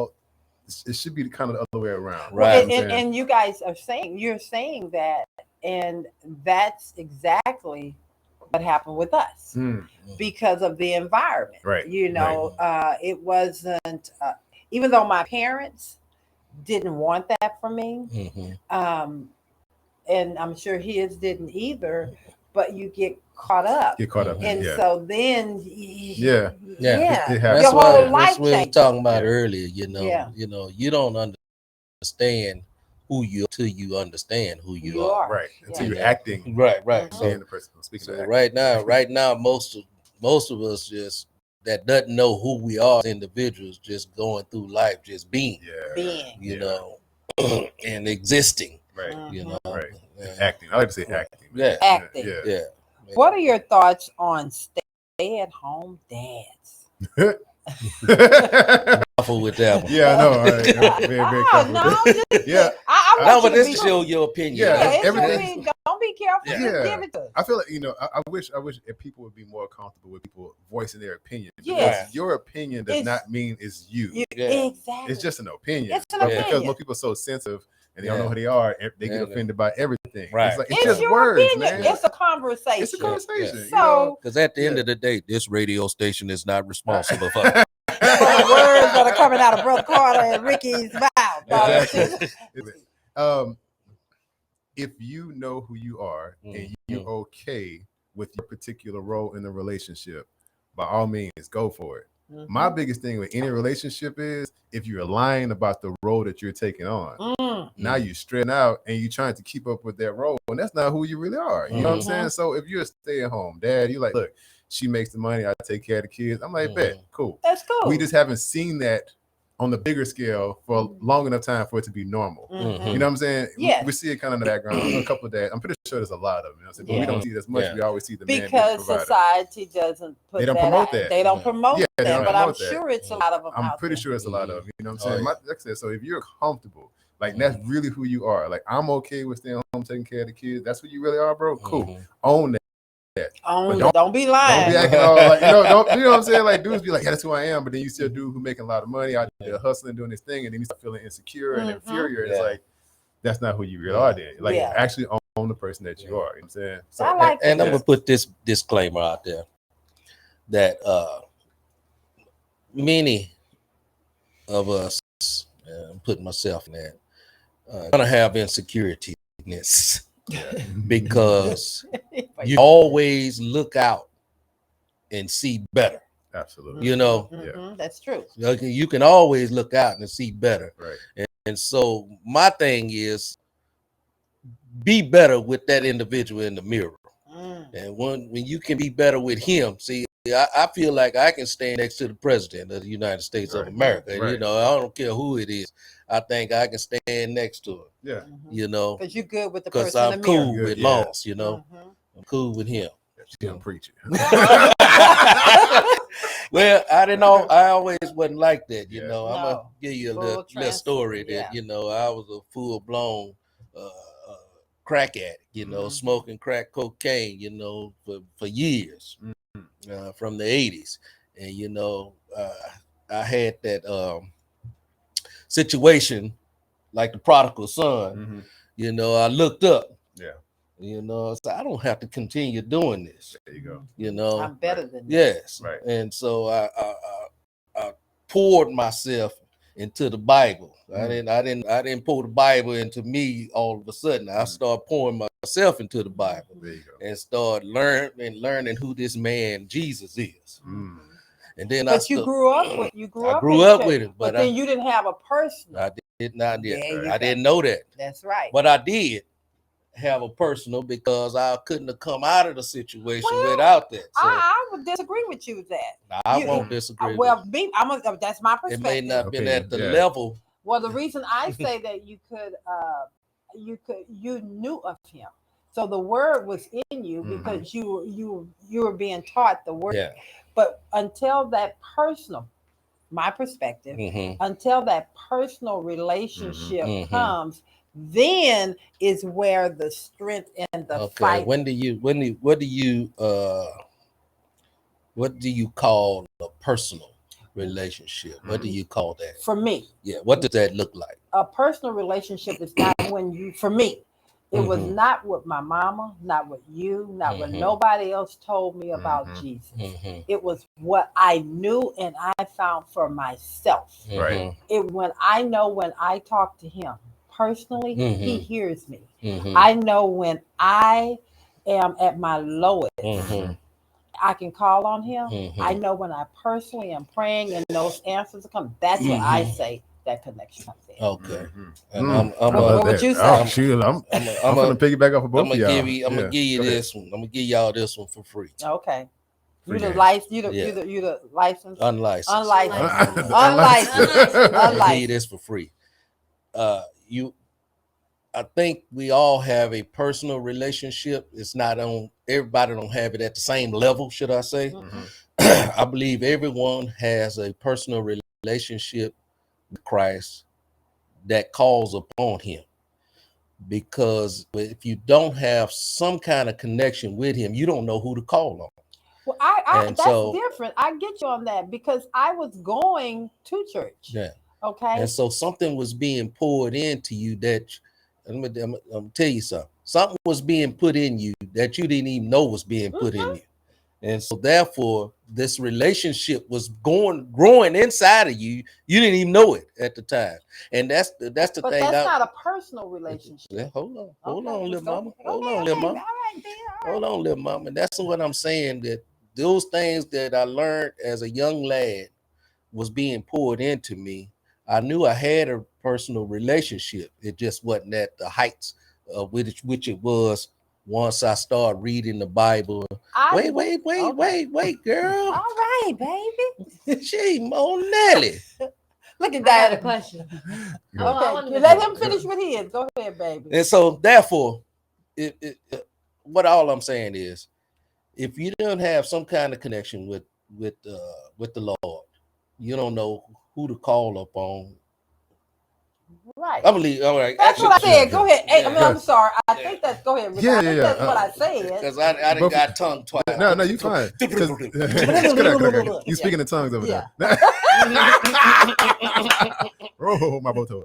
[SPEAKER 2] it should be kind of the other way around.
[SPEAKER 1] Right.
[SPEAKER 3] Well, and you guys are you're saying that, and that's exactly what happened with us
[SPEAKER 2] Mm,
[SPEAKER 3] because of the environment.
[SPEAKER 2] Right,
[SPEAKER 3] You know, it wasn't, even though my parents didn't want that for me,
[SPEAKER 1] Mhm.
[SPEAKER 3] and I'm sure his didn't either, but you get caught up.
[SPEAKER 2] get caught up in
[SPEAKER 3] And
[SPEAKER 2] it. Yeah.
[SPEAKER 3] so then,
[SPEAKER 1] Yeah.
[SPEAKER 2] It happens.
[SPEAKER 3] your
[SPEAKER 1] That's
[SPEAKER 3] whole
[SPEAKER 1] what
[SPEAKER 3] life
[SPEAKER 1] we were
[SPEAKER 3] changes.
[SPEAKER 1] talking about
[SPEAKER 2] Yeah.
[SPEAKER 1] earlier. You know,
[SPEAKER 3] Yeah.
[SPEAKER 1] you don't understand who you till you understand who you are.
[SPEAKER 2] Right. Until
[SPEAKER 3] Yeah.
[SPEAKER 2] you're acting.
[SPEAKER 1] Right.
[SPEAKER 3] Mhm.
[SPEAKER 2] Being
[SPEAKER 1] So,
[SPEAKER 2] the person speaking
[SPEAKER 1] so
[SPEAKER 2] of
[SPEAKER 1] right now, most of us just that doesn't know who we are as individuals, just going through life, just being,
[SPEAKER 2] Yeah.
[SPEAKER 3] Being.
[SPEAKER 1] you
[SPEAKER 2] Yeah.
[SPEAKER 1] know, and existing.
[SPEAKER 2] Right.
[SPEAKER 1] You
[SPEAKER 3] Mhm.
[SPEAKER 1] know,
[SPEAKER 2] Right.
[SPEAKER 1] Yeah.
[SPEAKER 2] And acting. I like to say
[SPEAKER 1] Right.
[SPEAKER 2] acting.
[SPEAKER 1] Yeah.
[SPEAKER 3] Acting.
[SPEAKER 2] Yeah.
[SPEAKER 1] Yeah.
[SPEAKER 3] What are your thoughts on stay-at-home dads?
[SPEAKER 1] Careful with that one.
[SPEAKER 2] Yeah, I know. All right. I'm very, very careful.
[SPEAKER 3] No, just,
[SPEAKER 2] Yeah.
[SPEAKER 3] I
[SPEAKER 1] No,
[SPEAKER 3] want
[SPEAKER 1] but
[SPEAKER 3] you to
[SPEAKER 1] this
[SPEAKER 3] be.
[SPEAKER 1] is your opinion.
[SPEAKER 2] Yeah,
[SPEAKER 3] Yeah, it's
[SPEAKER 2] everything-
[SPEAKER 3] your don't be careful.
[SPEAKER 1] Yeah.
[SPEAKER 3] Just give it to us.
[SPEAKER 2] I feel like, I wish if people would be more comfortable with people voicing their opinion. Because
[SPEAKER 3] Yeah.
[SPEAKER 2] your opinion does
[SPEAKER 3] It's-
[SPEAKER 2] not mean it's you.
[SPEAKER 1] Yeah.
[SPEAKER 3] Exactly.
[SPEAKER 2] It's just an opinion.
[SPEAKER 3] It's an
[SPEAKER 2] But
[SPEAKER 3] opinion.
[SPEAKER 2] because most people are so sensitive and they don't know
[SPEAKER 1] Yeah.
[SPEAKER 2] who they are, they get
[SPEAKER 1] Yeah.
[SPEAKER 2] offended by everything.
[SPEAKER 1] Right.
[SPEAKER 2] It's like it's
[SPEAKER 3] It's
[SPEAKER 2] just
[SPEAKER 3] your
[SPEAKER 2] words,
[SPEAKER 3] opinion.
[SPEAKER 2] man.
[SPEAKER 3] It's a conversation.
[SPEAKER 2] It's a conversation.
[SPEAKER 1] Yeah.
[SPEAKER 2] You know?
[SPEAKER 1] Because at the end
[SPEAKER 2] Yeah.
[SPEAKER 1] of the day, this radio station is not responsible for
[SPEAKER 3] For the words that are coming out of Brother Carter and Ricky's mouth.
[SPEAKER 1] Exactly.
[SPEAKER 2] If you know who you are and you're
[SPEAKER 1] Mhm.
[SPEAKER 2] okay with your particular role in the relationship, by all means, go for it.
[SPEAKER 3] Mhm.
[SPEAKER 2] My biggest thing with any relationship is if you're lying about the role that you're taking on.
[SPEAKER 3] Mm.
[SPEAKER 2] Now you're stressing out and you're trying to keep up with that role, and that's not who you really are. You know what I'm
[SPEAKER 3] Mhm.
[SPEAKER 2] saying? So if you're a stay-at-home dad, you're like, look, she makes the money, I take care of the kids. I'm like, bet, cool.
[SPEAKER 3] That's cool.
[SPEAKER 2] We just haven't seen that on the bigger scale for a long enough time for it to be normal.
[SPEAKER 3] Mhm.
[SPEAKER 2] You know what I'm saying?
[SPEAKER 3] Yes.
[SPEAKER 2] We see it kind of in the background. A couple of days. I'm pretty sure there's a lot of them. You know what I'm saying? But we
[SPEAKER 3] Yeah.
[SPEAKER 2] don't see it as much.
[SPEAKER 1] Yeah.
[SPEAKER 2] We always see the man being the
[SPEAKER 3] Because
[SPEAKER 2] provider.
[SPEAKER 3] society doesn't put
[SPEAKER 2] They don't
[SPEAKER 3] that
[SPEAKER 2] promote
[SPEAKER 3] out.
[SPEAKER 2] that.
[SPEAKER 3] They don't
[SPEAKER 1] Yeah.
[SPEAKER 3] promote
[SPEAKER 2] Yeah, they
[SPEAKER 3] that,
[SPEAKER 2] don't
[SPEAKER 3] but I'm
[SPEAKER 2] promote that.
[SPEAKER 3] sure it's a lot of them
[SPEAKER 2] I'm
[SPEAKER 3] out
[SPEAKER 2] pretty
[SPEAKER 3] there.
[SPEAKER 2] sure it's a lot of them. You know what I'm
[SPEAKER 1] Oh,
[SPEAKER 2] saying?
[SPEAKER 1] yeah.
[SPEAKER 2] Like I said, so if you're comfortable, like that's really who you are. Like I'm okay with staying home, taking care of the kids. That's who you really are, bro. Cool.
[SPEAKER 1] Mhm.
[SPEAKER 2] Own that.
[SPEAKER 3] Don't be
[SPEAKER 2] Don't
[SPEAKER 3] lying.
[SPEAKER 2] be acting all like, you know what I'm saying? Like dudes be like, yeah, that's who I am, but then you see a dude who making a lot of money out there hustling, doing his thing, and then you start feeling insecure and
[SPEAKER 3] Mhm.
[SPEAKER 2] inferior.
[SPEAKER 1] Yeah.
[SPEAKER 2] It's like that's not who you really are then. Like
[SPEAKER 3] Yeah.
[SPEAKER 2] actually own the person that you are. You know what I'm saying? So
[SPEAKER 3] I like
[SPEAKER 1] And
[SPEAKER 3] that.
[SPEAKER 1] I'm gonna put this disclaimer out there that many of us, I'm putting myself in that, gonna have insecurities because you always look out and see better.
[SPEAKER 2] absolutely.
[SPEAKER 1] You know,
[SPEAKER 3] Mhm. That's true.
[SPEAKER 1] okay, you can always look out and see better.
[SPEAKER 2] Right.
[SPEAKER 1] And so my thing is be better with that individual in the mirror.
[SPEAKER 3] Mm.
[SPEAKER 1] And when you can be better with him, see, I feel like I can stand next to the president of the United States of
[SPEAKER 2] Right.
[SPEAKER 1] America.
[SPEAKER 2] Right.
[SPEAKER 1] You know, I don't care who it is. I think I can stand next to him,
[SPEAKER 2] Yeah.
[SPEAKER 1] you know,
[SPEAKER 3] Because you're good with the
[SPEAKER 1] because
[SPEAKER 3] person
[SPEAKER 1] I'm
[SPEAKER 3] in the mirror.
[SPEAKER 1] cool
[SPEAKER 2] Good,
[SPEAKER 1] with
[SPEAKER 2] yeah.
[SPEAKER 1] Moss, you know,
[SPEAKER 3] Mhm.
[SPEAKER 1] I'm cool with him.
[SPEAKER 2] She didn't preach it.
[SPEAKER 1] Well, I didn't know. I always wasn't like that, you
[SPEAKER 2] Yeah.
[SPEAKER 1] know. I'm gonna
[SPEAKER 3] No.
[SPEAKER 1] give you a
[SPEAKER 3] Full
[SPEAKER 1] little story that
[SPEAKER 3] yeah.
[SPEAKER 1] you know I was a full blown crack addict, you know,
[SPEAKER 3] Mhm.
[SPEAKER 1] smoking crack cocaine, you know, for years, from the 80s, and you know, I had that situation like the prodigal son.
[SPEAKER 2] Mhm.
[SPEAKER 1] You know, I looked up.
[SPEAKER 2] Yeah.
[SPEAKER 1] You know, so I don't have to continue doing this.
[SPEAKER 2] There you go.
[SPEAKER 1] You know,
[SPEAKER 3] I'm better than that.
[SPEAKER 1] yes,
[SPEAKER 2] Right.
[SPEAKER 1] and so I poured myself into the Bible. I didn't pour the Bible into me all of a sudden. I started pouring myself into the Bible
[SPEAKER 2] There you go.
[SPEAKER 1] and started learning who this man Jesus is.
[SPEAKER 2] Mm.
[SPEAKER 1] And then
[SPEAKER 3] But you grew up with
[SPEAKER 1] I grew up
[SPEAKER 3] in
[SPEAKER 1] with
[SPEAKER 3] church,
[SPEAKER 1] it,
[SPEAKER 3] but then you didn't have a personal.
[SPEAKER 1] I did not.
[SPEAKER 3] There you
[SPEAKER 1] I
[SPEAKER 3] go.
[SPEAKER 1] didn't know that.
[SPEAKER 3] That's right.
[SPEAKER 1] But I did have a personal because I couldn't have come out of the situation
[SPEAKER 3] Well,
[SPEAKER 1] without that. So
[SPEAKER 3] I would disagree with you with that.
[SPEAKER 1] I won't disagree.
[SPEAKER 3] Well, that's my
[SPEAKER 1] It
[SPEAKER 3] perspective.
[SPEAKER 1] may not have been
[SPEAKER 2] Opinion,
[SPEAKER 1] at the
[SPEAKER 2] yeah.
[SPEAKER 1] level.
[SPEAKER 3] Well, the reason I say that you knew of him. So the word was in you because you were being taught the word.
[SPEAKER 1] Yeah.
[SPEAKER 3] But until that personal, my perspective, until that personal relationship comes, then is where the strength and the fight.
[SPEAKER 1] What do you call a personal relationship? What do you call that?
[SPEAKER 3] For me,
[SPEAKER 1] Yeah. What does that look like?
[SPEAKER 3] a personal relationship is not when you, for me, it was not what my mama, not what you, not what nobody else told me about Jesus. It was what I knew and I found for myself.
[SPEAKER 2] Right.
[SPEAKER 3] When I talk to him personally, he hears me.
[SPEAKER 1] Mhm.
[SPEAKER 3] I know when I am at my lowest, I can call on him. I know when I personally am praying and those answers come. That's what I say. That connection comes in.
[SPEAKER 1] Okay. And
[SPEAKER 3] what would you say?
[SPEAKER 2] I'm gonna piggyback off of both of y'all.
[SPEAKER 1] I'm gonna give you this one. I'm gonna give y'all this one for free.
[SPEAKER 3] Okay. You
[SPEAKER 2] Free
[SPEAKER 3] the
[SPEAKER 2] game.
[SPEAKER 3] license. You the license.
[SPEAKER 1] Unlicensed.
[SPEAKER 3] Unlicensed.
[SPEAKER 2] Unlicensed.
[SPEAKER 3] Unlicensed.
[SPEAKER 1] I'm gonna give you
[SPEAKER 3] Unlicensed.
[SPEAKER 1] this for free. I think we all have a personal relationship. It's not on everybody don't have it at the same level, should I say? I believe everyone has a personal relationship with Christ that calls upon him. Because if you don't have some kind of connection with him, you don't know who to call on.
[SPEAKER 3] Well,
[SPEAKER 1] And
[SPEAKER 3] that's
[SPEAKER 1] so-
[SPEAKER 3] different. I get you on that because I was going to church.
[SPEAKER 1] Yeah.
[SPEAKER 3] Okay.
[SPEAKER 1] And so something was being poured into you that I'm gonna tell you something. Something was being put in you that you didn't even know was being put in you. And so therefore, this relationship was growing inside of you. You didn't even know it at the time. And that's the
[SPEAKER 3] But
[SPEAKER 1] thing.
[SPEAKER 3] that's not a personal relationship.
[SPEAKER 1] Yeah, hold on,
[SPEAKER 3] Okay,
[SPEAKER 1] little
[SPEAKER 3] let's go.
[SPEAKER 1] mama. Hold
[SPEAKER 3] Okay,
[SPEAKER 1] on, little
[SPEAKER 3] okay,
[SPEAKER 1] mama.
[SPEAKER 3] all right, then, all right.
[SPEAKER 1] Hold on, little mama. And that's what I'm saying, that those things that I learned as a young lad was being poured into me. I knew I had a personal relationship. It just wasn't at the heights of which it was once I started reading the Bible. Wait, girl.
[SPEAKER 3] All right, baby.
[SPEAKER 1] She more Nelly.
[SPEAKER 3] Look at
[SPEAKER 4] I got a
[SPEAKER 3] that.
[SPEAKER 4] question.
[SPEAKER 2] Go
[SPEAKER 4] Oh, I
[SPEAKER 3] Okay,
[SPEAKER 4] wanted to
[SPEAKER 3] let
[SPEAKER 4] know.
[SPEAKER 3] him finish with his. Go ahead, baby.
[SPEAKER 1] And so therefore, what all I'm saying is, if you don't have some kind of connection with the Lord, you don't know who to call upon.
[SPEAKER 3] Right.
[SPEAKER 1] I believe. All right.
[SPEAKER 3] That's what I said. Go ahead. Hey,
[SPEAKER 1] Yeah.
[SPEAKER 3] I'm sorry. I think that's. Go ahead, Rick.
[SPEAKER 2] Yeah,
[SPEAKER 3] I think
[SPEAKER 2] yeah,
[SPEAKER 3] that's
[SPEAKER 2] yeah.
[SPEAKER 3] what I said.
[SPEAKER 1] Because I done
[SPEAKER 2] Both-
[SPEAKER 1] got tongue twice.
[SPEAKER 2] No, you fine. 'Cause- You speaking in tongues over there. Oh, my boto.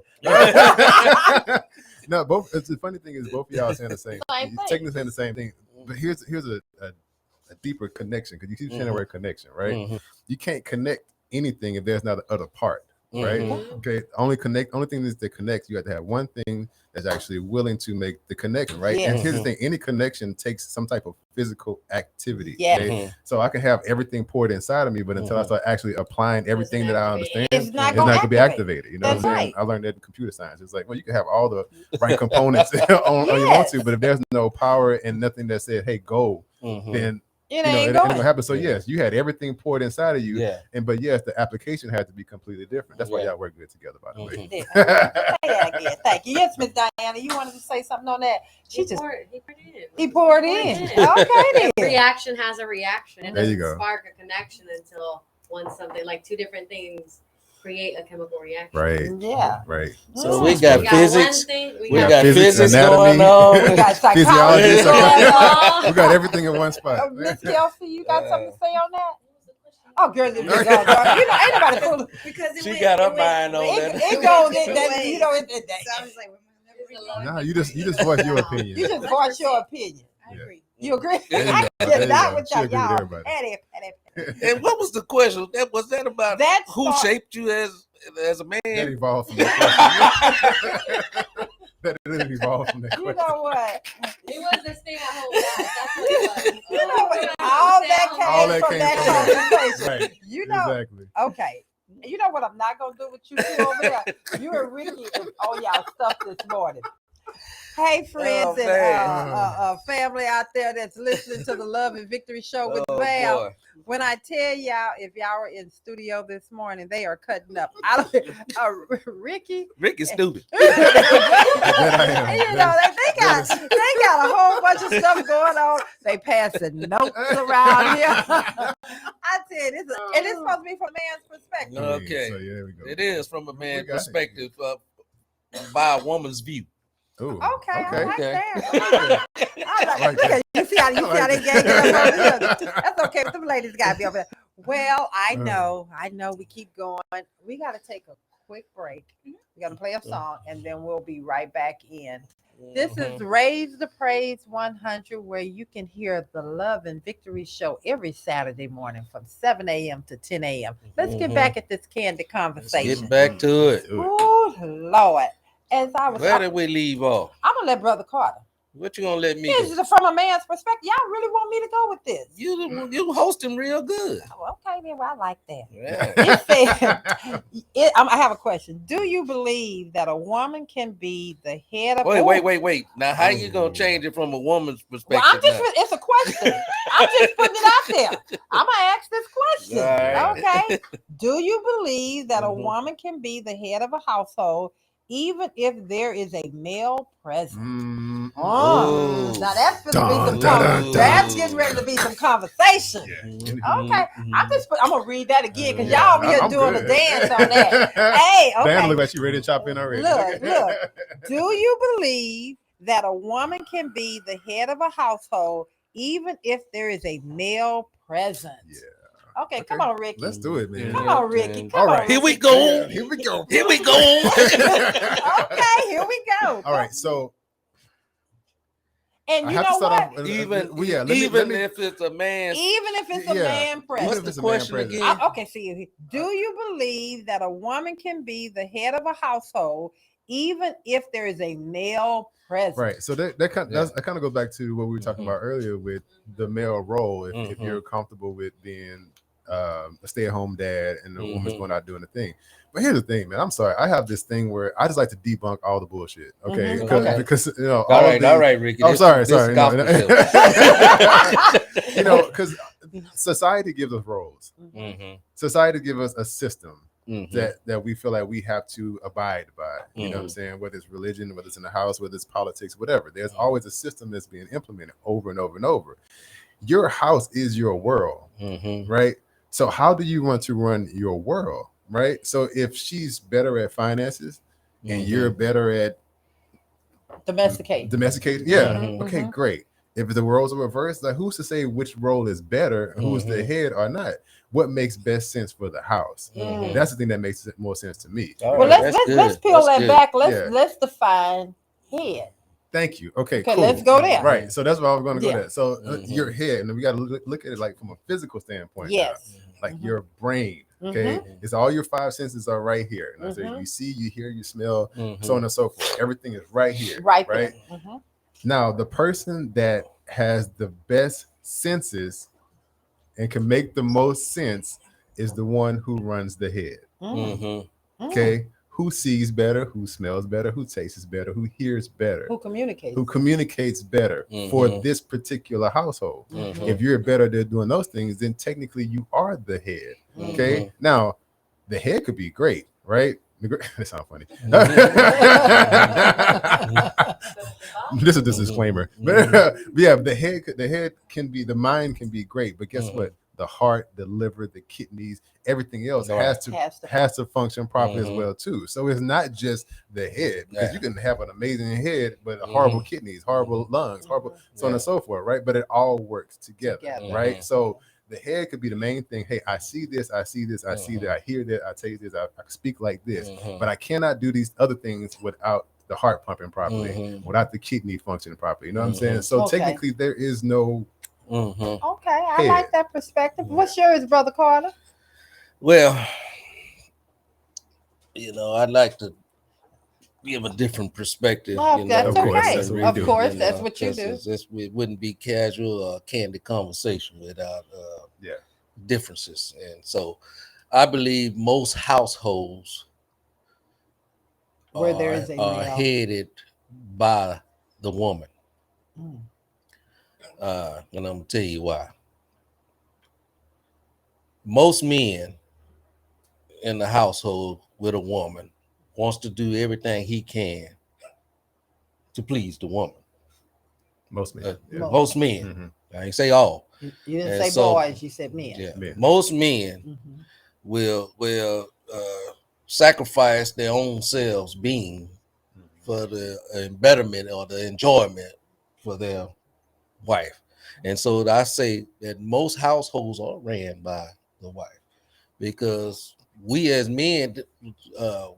[SPEAKER 2] No, both. It's the funny thing is both of y'all are saying the same.
[SPEAKER 3] Same
[SPEAKER 2] You're
[SPEAKER 3] thing.
[SPEAKER 2] technically saying the same thing, but here's a deeper connection because you keep saying the word connection, right?
[SPEAKER 1] Mhm.
[SPEAKER 2] You can't connect anything if there's not the other part, right?
[SPEAKER 1] Mhm.
[SPEAKER 2] Okay, only thing is that connects. You have to have one thing that's actually willing to make the connection, right?
[SPEAKER 3] Yes.
[SPEAKER 2] And here's the thing: any connection takes some type of physical activity.
[SPEAKER 3] Yes.
[SPEAKER 2] okay?
[SPEAKER 1] Mhm.
[SPEAKER 2] So I can have everything poured inside of me, but until I
[SPEAKER 1] Mhm.
[SPEAKER 2] start actually applying everything that I understand,
[SPEAKER 3] It's not
[SPEAKER 2] it's
[SPEAKER 3] gonna
[SPEAKER 2] not going to be
[SPEAKER 3] activate.
[SPEAKER 2] activated. You know what I'm
[SPEAKER 3] That's
[SPEAKER 2] saying?
[SPEAKER 3] right.
[SPEAKER 2] I learned that in computer science. It's like, well, you can have all the right components on you want to, but if there's no power and nothing that said, hey, go,
[SPEAKER 1] Mhm.
[SPEAKER 2] then
[SPEAKER 3] It
[SPEAKER 2] it
[SPEAKER 3] ain't
[SPEAKER 2] ain't
[SPEAKER 3] going.
[SPEAKER 2] gonna happen. So
[SPEAKER 1] Yeah.
[SPEAKER 2] yes, you had everything poured inside of you,
[SPEAKER 1] Yeah.
[SPEAKER 2] but yes, the application had to be completely different. That's why
[SPEAKER 1] Yeah.
[SPEAKER 2] y'all work good together, by the way.
[SPEAKER 1] Mhm.
[SPEAKER 3] Say that again. Thank you. Yes, Miss Diana, you wanted to say something on that?
[SPEAKER 4] He
[SPEAKER 3] She just
[SPEAKER 4] poured in.
[SPEAKER 3] he poured in. Okay, then.
[SPEAKER 4] Reaction has a reaction. It
[SPEAKER 2] There you
[SPEAKER 4] doesn't
[SPEAKER 2] go.
[SPEAKER 4] spark a connection until once something like two different things create a chemical reaction.
[SPEAKER 2] Right,
[SPEAKER 3] Yeah.
[SPEAKER 2] right.
[SPEAKER 1] So
[SPEAKER 3] Mm.
[SPEAKER 1] we got physics.
[SPEAKER 4] We
[SPEAKER 1] We
[SPEAKER 4] got
[SPEAKER 1] got physics
[SPEAKER 2] anatomy,
[SPEAKER 1] going on.
[SPEAKER 3] We got
[SPEAKER 2] physiology.
[SPEAKER 3] psychology going on.
[SPEAKER 2] We got everything in one spot.
[SPEAKER 3] Miss Kelsey, you got something to say on that? Oh, girl, you know, ain't nobody fooling.
[SPEAKER 5] Because it
[SPEAKER 1] She
[SPEAKER 5] went,
[SPEAKER 1] got her
[SPEAKER 5] it went-
[SPEAKER 1] mind on
[SPEAKER 3] It,
[SPEAKER 1] that.
[SPEAKER 3] it goes in
[SPEAKER 5] It
[SPEAKER 3] that,
[SPEAKER 5] went-
[SPEAKER 3] you know,
[SPEAKER 5] So I was like,
[SPEAKER 2] No, you just voice your opinion.
[SPEAKER 3] you just voice your opinion.
[SPEAKER 5] I agree.
[SPEAKER 3] You agree?
[SPEAKER 1] There you
[SPEAKER 3] I
[SPEAKER 1] go.
[SPEAKER 2] There
[SPEAKER 3] just
[SPEAKER 2] you
[SPEAKER 3] not
[SPEAKER 2] go.
[SPEAKER 3] with
[SPEAKER 2] She
[SPEAKER 3] y'all.
[SPEAKER 2] agree with
[SPEAKER 3] Y'all
[SPEAKER 2] everybody.
[SPEAKER 3] petty.
[SPEAKER 1] And what was the question? Was that about
[SPEAKER 3] That's
[SPEAKER 1] who shaped you as a man?
[SPEAKER 2] That evolved from that question. That didn't evolve from that
[SPEAKER 3] You
[SPEAKER 2] question.
[SPEAKER 3] know what?
[SPEAKER 4] It was the stay at home dad. That's what it was.
[SPEAKER 3] You know what? All that came from that conversation.
[SPEAKER 2] Right.
[SPEAKER 3] You know,
[SPEAKER 2] Exactly.
[SPEAKER 3] okay. You know what I'm not gonna do with you two over there? You and Ricky is on y'all stuff this morning. Hey, friends and family out there that's listening to the Love and Victory Show with Val.
[SPEAKER 1] Boy.
[SPEAKER 3] When I tell y'all, if y'all were in studio this morning, they are cutting up. Ricky.
[SPEAKER 1] Ricky's stupid.
[SPEAKER 3] You know, they got a whole bunch of stuff going on. They passing notes around here. I tell you, and it's supposed to be from a man's perspective.
[SPEAKER 1] Okay.
[SPEAKER 2] So, yeah, there we go.
[SPEAKER 1] It is from a man's
[SPEAKER 2] got it.
[SPEAKER 1] perspective, by a woman's view.
[SPEAKER 2] Ooh,
[SPEAKER 3] Okay, I like
[SPEAKER 1] Okay.
[SPEAKER 3] that. Look at you see how they gang it up over here. That's okay, but them ladies gotta be over there. Well, I know we keep going. We gotta take a quick break. We gotta play a song and then we'll be right back in. This is Raise the Praise 100, where you can hear the Love and Victory Show every Saturday morning from 7 a.m. to 10 a.m. Let's get back at this candid conversation.
[SPEAKER 1] Get back to it.
[SPEAKER 3] Oh, Lord. As I was,
[SPEAKER 1] Where did we leave off?
[SPEAKER 3] I'm going to let Brother Carter.
[SPEAKER 1] What you gonna let me
[SPEAKER 3] This
[SPEAKER 1] do?
[SPEAKER 3] is from a man's perspective. Y'all really want me to go with this?
[SPEAKER 1] You hosting real good.
[SPEAKER 3] Oh, okay, then. Well, I like that.
[SPEAKER 1] Yeah.
[SPEAKER 3] It said, I have a question. Do you believe that a woman can be the head of?
[SPEAKER 1] Wait. Now, how you gonna change it from a woman's perspective?
[SPEAKER 3] Well, it's a question. I'm just putting it out there. I'm gonna ask this question.
[SPEAKER 1] Right.
[SPEAKER 3] Okay. Do you believe that a woman can be the head of a household, even if there is a male present? Now that's that's getting ready to be some conversation.
[SPEAKER 2] Yeah.
[SPEAKER 3] Okay, I'm gonna read that again because y'all over here doing a dance on that. Hey, okay.
[SPEAKER 2] Dan look like she ready to chop in already.
[SPEAKER 3] Look. Do you believe that a woman can be the head of a household even if there is a male present?
[SPEAKER 2] Yeah.
[SPEAKER 3] Okay, come on, Ricky.
[SPEAKER 2] Let's do it, man.
[SPEAKER 3] Come on, Ricky.
[SPEAKER 2] All right.
[SPEAKER 1] Here we go.
[SPEAKER 2] Here we go.
[SPEAKER 1] Here we go.
[SPEAKER 3] Okay, here we go.
[SPEAKER 2] All right, so
[SPEAKER 3] and you know what?
[SPEAKER 1] Even if it's a man.
[SPEAKER 3] Even if it's a man present.
[SPEAKER 1] What's the question again?
[SPEAKER 3] Okay, see, do you believe that a woman can be the head of a household even if there is a male present?
[SPEAKER 2] Right. So that kind of goes back to what we were talking about earlier with the male role. If you're comfortable with being a stay-at-home dad and the woman's going out doing the thing. But here's the thing, man. I'm sorry. I have this thing where I just like to debunk all the bullshit. Okay. Because you know.
[SPEAKER 1] All right, Ricky.
[SPEAKER 2] I'm sorry. You know, because society gives us roles. Society gives us a system that we feel like we have to abide by. You know what I'm saying? Whether it's religion, whether it's in the house, whether it's politics, whatever. There's always a system that's being implemented over and over and over. Your house is your world, right? So how do you want to run your world, right? So if she's better at finances and you're better at domesticating, okay, great. If the roles are reversed, like who's to say which role is better, who's the head or not? What makes best sense for the house? That's the thing that makes more sense to me.
[SPEAKER 3] Well, let's peel that back. Let's define head.
[SPEAKER 2] Thank you. Okay,
[SPEAKER 3] cool.
[SPEAKER 2] Let's
[SPEAKER 3] go there.
[SPEAKER 2] Right. So that's where I was going to go there. So your head, and we got to look at it like from a physical standpoint.
[SPEAKER 3] Yes.
[SPEAKER 2] Now. Like your brain. Okay. It's all your five senses are right here. And so you see, you hear, you smell, so on and so forth. Everything is right here. Right. Now, the person that has the best senses and can make the most sense is the one who runs the head. Okay. Who sees better, who smells better, who tastes better, who hears better, who communicates better for this particular household. If you're better at doing those things, then technically you are the head. Okay. Now, the head could be great, right? That sounds funny. This is a disclaimer. But yeah, the mind can be great, but guess what? The heart, the liver, the kidneys, everything else has to function properly as well too. So it's not just the head, because you can have an amazing head, but horrible kidneys, horrible lungs, horrible so on and so forth, right? But it all works together. Right? So the head could be the main thing. Hey, I see this, I see this, I see that, I hear that, I taste this, I speak like this, but I cannot do these other things without the heart pumping properly, without the kidney functioning properly. You know what I'm saying? So technically there is no
[SPEAKER 3] Okay, I like that perspective. What's yours, Brother Carter?
[SPEAKER 1] Well, I'd like to give a different perspective.
[SPEAKER 3] Well, that's
[SPEAKER 2] Of course,
[SPEAKER 3] okay.
[SPEAKER 2] that's what we
[SPEAKER 3] Of
[SPEAKER 2] do.
[SPEAKER 3] course, that's what you do.
[SPEAKER 1] It wouldn't be casual or candid conversation without
[SPEAKER 2] Yeah.
[SPEAKER 1] differences. And so I believe most households
[SPEAKER 3] Where there is a
[SPEAKER 1] are
[SPEAKER 3] male.
[SPEAKER 1] headed by the woman.
[SPEAKER 3] Mm.
[SPEAKER 1] And I'm gonna tell you why. Most men in the household with a woman wants to do everything he can to please the woman.
[SPEAKER 2] Most men. Yeah.
[SPEAKER 1] Most men.
[SPEAKER 2] Mhm.
[SPEAKER 1] I ain't say all.
[SPEAKER 3] You didn't
[SPEAKER 1] And
[SPEAKER 3] say
[SPEAKER 1] so-
[SPEAKER 3] boys, you said men.
[SPEAKER 1] Yeah.
[SPEAKER 2] Men.
[SPEAKER 1] Most men
[SPEAKER 3] Mhm.
[SPEAKER 1] will sacrifice their own selves being for the betterment or the enjoyment for their wife. And so I say that most households are ran by the wife, because we as men,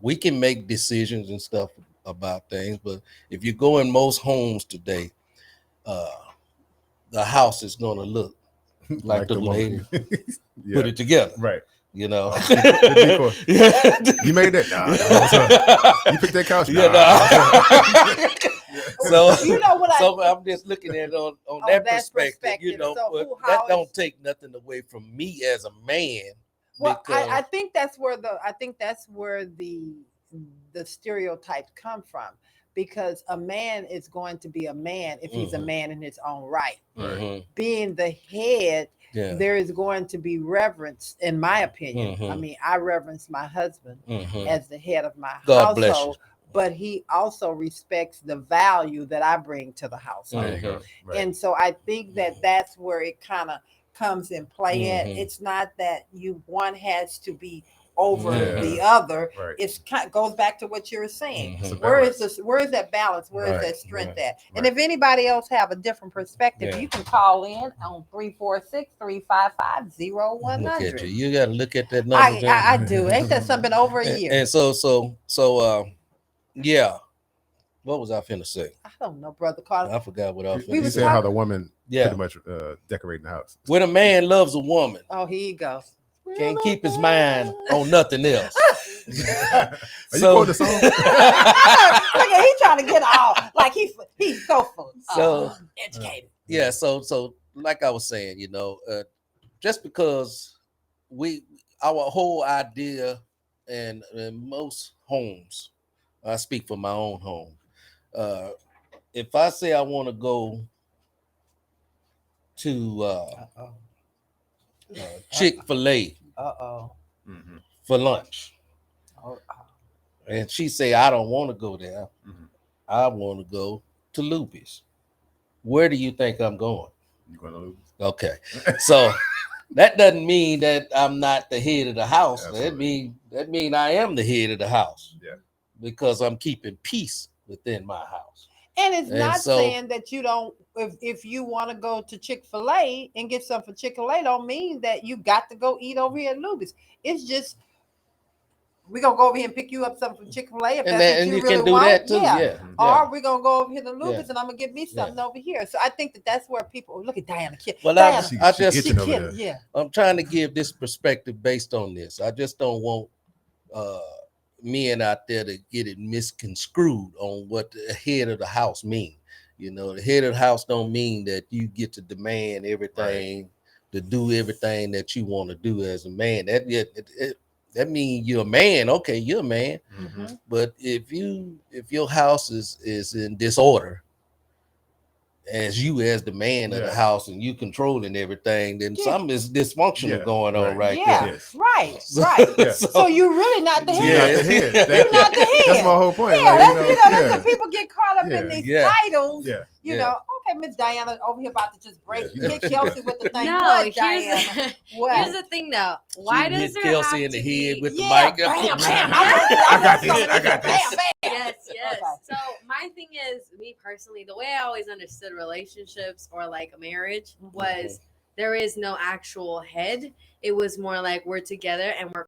[SPEAKER 1] we can make decisions and stuff about things, but if you go in most homes today, the house is going to look like the lady
[SPEAKER 2] Yeah.
[SPEAKER 1] put it together.
[SPEAKER 2] Right.
[SPEAKER 1] You know,
[SPEAKER 2] The decor. You made that? Nah, that was her. You picked that couch?
[SPEAKER 1] Yeah,
[SPEAKER 2] Nah.
[SPEAKER 1] So
[SPEAKER 3] You know what
[SPEAKER 1] so I'm just looking at it on that
[SPEAKER 3] that
[SPEAKER 1] perspective, you
[SPEAKER 3] perspective.
[SPEAKER 1] know,
[SPEAKER 3] So
[SPEAKER 1] but
[SPEAKER 3] how
[SPEAKER 1] that don't
[SPEAKER 3] is-
[SPEAKER 1] take nothing away from me as a man.
[SPEAKER 3] Well,
[SPEAKER 1] because
[SPEAKER 3] I think that's where the stereotypes come from, because a man is going to be a man if he's a
[SPEAKER 1] Mhm.
[SPEAKER 3] man in his own right.
[SPEAKER 1] Mhm.
[SPEAKER 3] Being the head,
[SPEAKER 1] Yeah.
[SPEAKER 3] there is going to be reverence, in my opinion. I
[SPEAKER 1] Mhm.
[SPEAKER 3] mean, I reverence my husband
[SPEAKER 1] Mhm.
[SPEAKER 3] as the head of my
[SPEAKER 1] God bless you.
[SPEAKER 3] household, but he also respects the value that I bring to the household.
[SPEAKER 2] There you go. Right.
[SPEAKER 3] And so I think that that's where it kind of comes in play at.
[SPEAKER 1] Mhm.
[SPEAKER 3] It's not that one has to be over
[SPEAKER 1] Yeah.
[SPEAKER 3] the other.
[SPEAKER 2] Right.
[SPEAKER 3] It's goes back to what you were saying.
[SPEAKER 1] Mhm.
[SPEAKER 2] It's a
[SPEAKER 3] Where is
[SPEAKER 2] balance.
[SPEAKER 3] this? Where is that balance? Where is
[SPEAKER 1] Right,
[SPEAKER 3] that strength
[SPEAKER 1] right,
[SPEAKER 3] at? And if anybody else have a different perspective,
[SPEAKER 1] Yeah.
[SPEAKER 3] you can call in on 346-355-0100.
[SPEAKER 1] Look at you. You got to look at that number.
[SPEAKER 3] I do. Ain't that something over a year?
[SPEAKER 1] And yeah. What was I finna say?
[SPEAKER 3] I don't know, Brother Carter.
[SPEAKER 1] I forgot what I was
[SPEAKER 2] We
[SPEAKER 1] finna
[SPEAKER 3] was
[SPEAKER 1] say.
[SPEAKER 2] said how the woman
[SPEAKER 1] Yeah.
[SPEAKER 2] pretty much decorating the house.
[SPEAKER 1] When a man loves a woman,
[SPEAKER 3] Oh, here you go.
[SPEAKER 1] can't keep his mind on nothing else.
[SPEAKER 2] Are you
[SPEAKER 1] So-
[SPEAKER 2] quoting the song?
[SPEAKER 3] Look at he trying to get all like he's so full.
[SPEAKER 1] So-
[SPEAKER 3] Educated.
[SPEAKER 1] Yeah, so like I was saying, you know, just because our whole idea, and in most homes, I speak for my own home. If I say I want to go to
[SPEAKER 3] Uh-oh.
[SPEAKER 1] Chick-fil-A
[SPEAKER 3] Uh-oh.
[SPEAKER 2] Mhm.
[SPEAKER 1] for lunch,
[SPEAKER 3] Oh,
[SPEAKER 1] and she say I don't want to go there,
[SPEAKER 2] Mhm.
[SPEAKER 1] I want to go to Luby's, where do you think I'm going?
[SPEAKER 2] You gonna lose?
[SPEAKER 1] Okay, so that doesn't mean that I'm not the head of the house.
[SPEAKER 2] Absolutely.
[SPEAKER 1] That mean I am the head of the house.
[SPEAKER 2] Yeah.
[SPEAKER 1] Because I'm keeping peace within my house.
[SPEAKER 3] And it's
[SPEAKER 1] And
[SPEAKER 3] not
[SPEAKER 1] so-
[SPEAKER 3] saying that you don't, if you want to go to Chick-fil-A and get something for Chick-fil-A, don't mean that you got to go eat over here at Luby's. It's just we're gonna go over here and pick you up something from Chick-fil-A if
[SPEAKER 1] And
[SPEAKER 3] that's
[SPEAKER 1] that,
[SPEAKER 3] what
[SPEAKER 1] and
[SPEAKER 3] you
[SPEAKER 1] you
[SPEAKER 3] really
[SPEAKER 1] can do
[SPEAKER 3] want.
[SPEAKER 1] that too.
[SPEAKER 3] Yeah.
[SPEAKER 1] Yeah.
[SPEAKER 3] Or we're gonna go over here to Luby's
[SPEAKER 1] Yeah.
[SPEAKER 3] and I'm gonna get me something over here. So I think that's where people look at Diana.
[SPEAKER 1] Well,
[SPEAKER 3] Diana,
[SPEAKER 2] She
[SPEAKER 1] just
[SPEAKER 2] itching over
[SPEAKER 3] kid,
[SPEAKER 2] there.
[SPEAKER 3] yeah.
[SPEAKER 1] I'm trying to give this perspective based on this. I just don't want men out there to get it misconstrued on what the head of the house mean. You know, the head of the house don't mean that you get to demand everything, to do everything that you want to do as a man. That means you're a man. Okay, you're a man.
[SPEAKER 2] Mhm.
[SPEAKER 1] But if your house is in disorder, as the man of the
[SPEAKER 2] Yeah.
[SPEAKER 1] house, and you controlling everything, then
[SPEAKER 3] Yeah.
[SPEAKER 1] something is dysfunctional
[SPEAKER 2] Yeah,
[SPEAKER 1] going on right
[SPEAKER 3] Yeah,
[SPEAKER 1] there.
[SPEAKER 2] Yes.
[SPEAKER 3] right,
[SPEAKER 1] So-
[SPEAKER 3] right.
[SPEAKER 2] Yeah.
[SPEAKER 3] So you're really not the
[SPEAKER 2] You're
[SPEAKER 3] head.
[SPEAKER 2] not the head.
[SPEAKER 3] You're not the head.
[SPEAKER 2] That's my whole point.
[SPEAKER 3] Yeah,
[SPEAKER 2] like,
[SPEAKER 3] that's what people get caught up in
[SPEAKER 2] Yeah.
[SPEAKER 3] these
[SPEAKER 1] Yeah.
[SPEAKER 3] titles.
[SPEAKER 2] Yeah.
[SPEAKER 3] You
[SPEAKER 1] Yeah.
[SPEAKER 3] know, okay, Miss Diana over here about to just break
[SPEAKER 2] Yeah,
[SPEAKER 3] hit Kelsey with the thing.
[SPEAKER 4] No,
[SPEAKER 3] What, Diana?
[SPEAKER 4] here's
[SPEAKER 3] What?
[SPEAKER 4] the thing though. Why
[SPEAKER 1] She
[SPEAKER 4] does
[SPEAKER 1] hit
[SPEAKER 4] there
[SPEAKER 1] Kelsey
[SPEAKER 4] have
[SPEAKER 1] in the
[SPEAKER 4] to
[SPEAKER 1] head
[SPEAKER 4] be?
[SPEAKER 1] with the
[SPEAKER 3] Yeah,
[SPEAKER 1] mic?
[SPEAKER 3] bam, bam.
[SPEAKER 2] I got this. I got this.
[SPEAKER 3] Bam, bam.
[SPEAKER 4] Yes, yes.
[SPEAKER 3] Okay.
[SPEAKER 4] So my thing is, me personally, the way I always understood relationships or like a marriage was there is no actual head. It was more like we're together and we're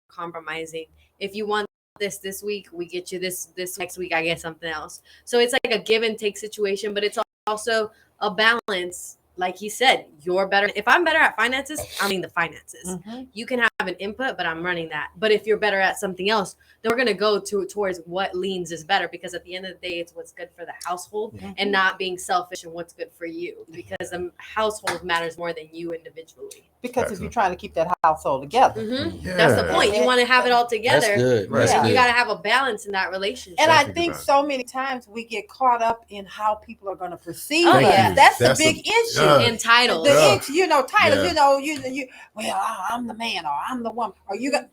[SPEAKER 4] compromising. If you want this week, we get you this next week, I get something else. So it's like a give and take situation, but it's also a balance like he said, you're better. If I'm better at finances, I'm running the finances. You can have an input, but I'm running that. But if you're better at something else, then we're going to go towards what leans is better, because at the end of the day, it's what's good for the household and not being selfish and what's good for you, because the household matters more than you individually.
[SPEAKER 3] Because if you're trying to keep that household together,
[SPEAKER 4] that's the point. You want to have it all together.
[SPEAKER 1] That's good.
[SPEAKER 2] Right.
[SPEAKER 1] That's
[SPEAKER 4] You
[SPEAKER 1] good.
[SPEAKER 4] got to have a balance in that relationship.
[SPEAKER 3] and I think so many times we get caught up in how people are going to perceive
[SPEAKER 4] Oh,
[SPEAKER 3] us.
[SPEAKER 4] yeah.
[SPEAKER 3] That's the big issue.
[SPEAKER 4] Entitled.
[SPEAKER 3] The itch, titles.
[SPEAKER 2] Yeah.
[SPEAKER 3] You. Well, I'm the man, or I'm the woman, or you got.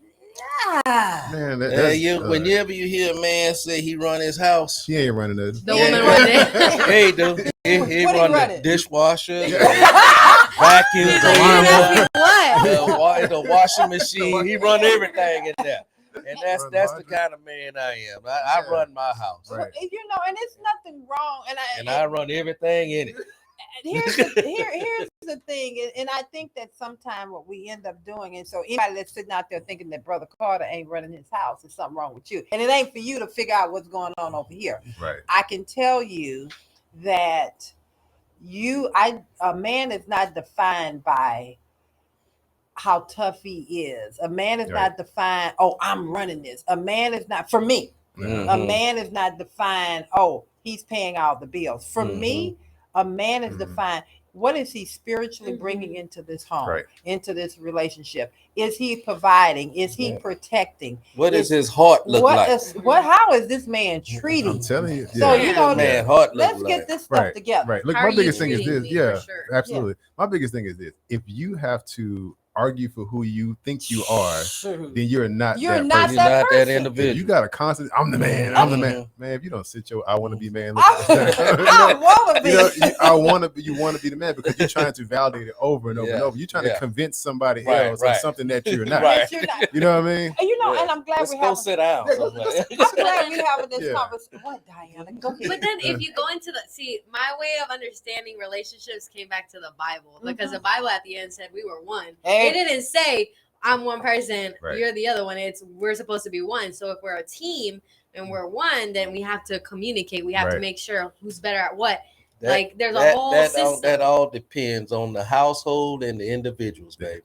[SPEAKER 2] Man,
[SPEAKER 1] whenever you hear a man say he run his house,
[SPEAKER 2] he ain't running it.
[SPEAKER 4] The woman run it.
[SPEAKER 1] Hey, dude, he
[SPEAKER 3] What
[SPEAKER 1] run
[SPEAKER 3] he
[SPEAKER 1] the
[SPEAKER 3] running?
[SPEAKER 1] dishwasher,
[SPEAKER 4] You
[SPEAKER 1] vacuum
[SPEAKER 4] didn't
[SPEAKER 1] cleaner,
[SPEAKER 4] ask me what?
[SPEAKER 1] the washing machine. He run everything in there, and that's the kind of man I am. I run my house,
[SPEAKER 2] Right.
[SPEAKER 3] And it's nothing wrong.
[SPEAKER 1] and I run everything in it.
[SPEAKER 3] Here's the thing, and I think that sometimes what we end up doing, and so anybody that's sitting out there thinking that Brother Carter ain't running his house, there's something wrong with you, and it ain't for you to figure out what's going on over here.
[SPEAKER 2] Right.
[SPEAKER 3] I can tell you that a man is not defined by how tough he is. A man is not defined, oh, I'm running this. A man is not, for me, a man is not defined, oh, he's paying all the bills. For me, a man is defined, what is he spiritually bringing into this home, into this relationship? Is he providing? Is he protecting?
[SPEAKER 1] What does his heart look like?
[SPEAKER 3] How is this man treating?
[SPEAKER 2] I'm telling you.
[SPEAKER 3] So
[SPEAKER 1] man, heart look
[SPEAKER 3] let's
[SPEAKER 1] like.
[SPEAKER 3] get this stuff together.
[SPEAKER 2] Right. Look,
[SPEAKER 4] How
[SPEAKER 2] my
[SPEAKER 4] are you
[SPEAKER 2] biggest thing is
[SPEAKER 4] treating
[SPEAKER 2] this.
[SPEAKER 4] me,
[SPEAKER 2] Yeah,
[SPEAKER 4] for sure.
[SPEAKER 2] absolutely. My biggest thing is this. If you have to argue for who you think you are, then you're not
[SPEAKER 3] You're
[SPEAKER 2] that
[SPEAKER 3] not
[SPEAKER 2] person.
[SPEAKER 3] that
[SPEAKER 1] You're not that
[SPEAKER 3] person.
[SPEAKER 1] individual.
[SPEAKER 2] If you got a constant, I'm the man, I'm the man. Man, if you don't sit your I want to be man, look
[SPEAKER 3] I want to be.
[SPEAKER 2] you want to be the man because you're trying to validate it over and over and over. You're trying to convince somebody else of something that you're not.
[SPEAKER 3] That you're not.
[SPEAKER 2] You know what I mean?
[SPEAKER 3] And I'm glad
[SPEAKER 1] Let's
[SPEAKER 3] we
[SPEAKER 1] go
[SPEAKER 3] have.
[SPEAKER 1] sit down.
[SPEAKER 3] I'm glad we're having this conversation. What, Diana? Go ahead.
[SPEAKER 4] But then if you go into my way of understanding relationships came back to the Bible, because the Bible at the end said we were one. It didn't say I'm one person, you're the other one. It's we're supposed to be one. So if we're a team and we're one, then we have to communicate. We have to make sure who's better at what. There's a whole system.
[SPEAKER 1] That all depends on the household and the individuals, baby.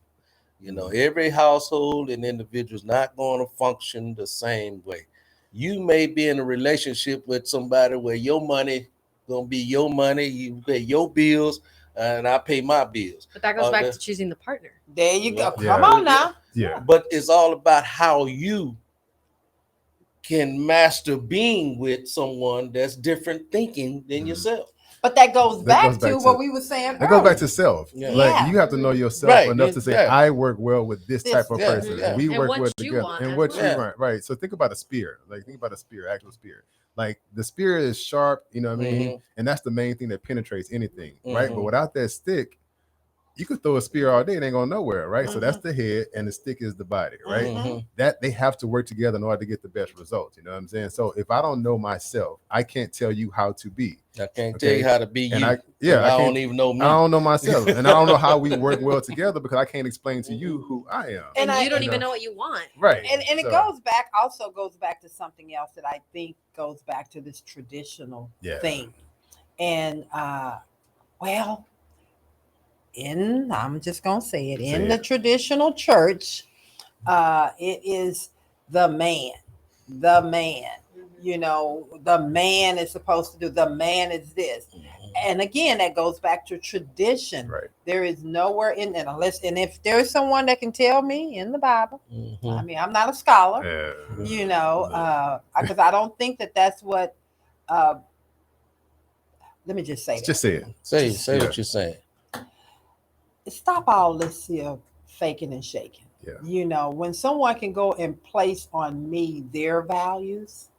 [SPEAKER 1] Every household and individual is not going to function the same way. You may be in a relationship with somebody where your money gonna be your money, you pay your bills, and I pay my bills.
[SPEAKER 4] But that goes back to choosing the partner.
[SPEAKER 3] There you go. Come on now.
[SPEAKER 2] Yeah.
[SPEAKER 1] But it's all about how you can master being with someone that's different thinking than yourself.
[SPEAKER 3] But that goes back to what we were saying.
[SPEAKER 2] That goes back to self. Like you have to know yourself enough to say, I work well with this type of person. And we work well together. And what you want, right? So think about a spear. Like think about a spear, actual spear. Like the spear is sharp, you know what I mean? And that's the main thing that penetrates anything, right? But without that stick, you could throw a spear all day, it ain't going nowhere, right? So that's the head and the stick is the body, right? That they have to work together in order to get the best results, you know what I'm saying? So if I don't know myself, I can't tell you how to be.
[SPEAKER 1] I can't tell you how to be
[SPEAKER 2] and
[SPEAKER 1] you. I don't even know me.
[SPEAKER 2] I don't know myself. And I don't know how we work well together because I can't explain to you who I am.
[SPEAKER 4] And you don't even know what you want.
[SPEAKER 2] Right.
[SPEAKER 3] And it goes back to something else that I think goes back to this traditional thing. And I'm just gonna say it, in the traditional church, it is the man. The man. The man is supposed to do, the man is this. And again, that goes back to tradition.
[SPEAKER 2] Right.
[SPEAKER 3] There is nowhere in it, and if there's someone that can tell me in the Bible, I mean, I'm not a scholar, because I don't think that that's what, let me just say
[SPEAKER 2] Just say it.
[SPEAKER 1] Say what you're saying.
[SPEAKER 3] Stop all this here faking and shaking.
[SPEAKER 2] Yeah.
[SPEAKER 3] When someone can go and place on me their values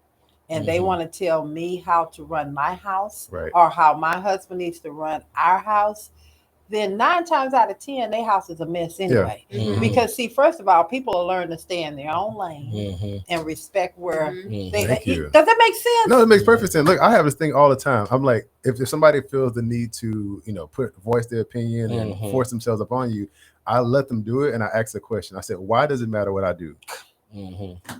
[SPEAKER 3] and they want to tell me how to run my house or how my husband needs to run our house, then 9 times out of 10, their house is a mess anyway. Because see, first of all, people will learn to stay in their own lane and respect where they. Does that make sense?
[SPEAKER 2] No, it makes perfect sense. Look, I have this thing all the time. I'm like, if somebody feels the need to, voice their opinion and force themselves upon you, I let them do it, and I ask a question. I said, why does it matter what I do?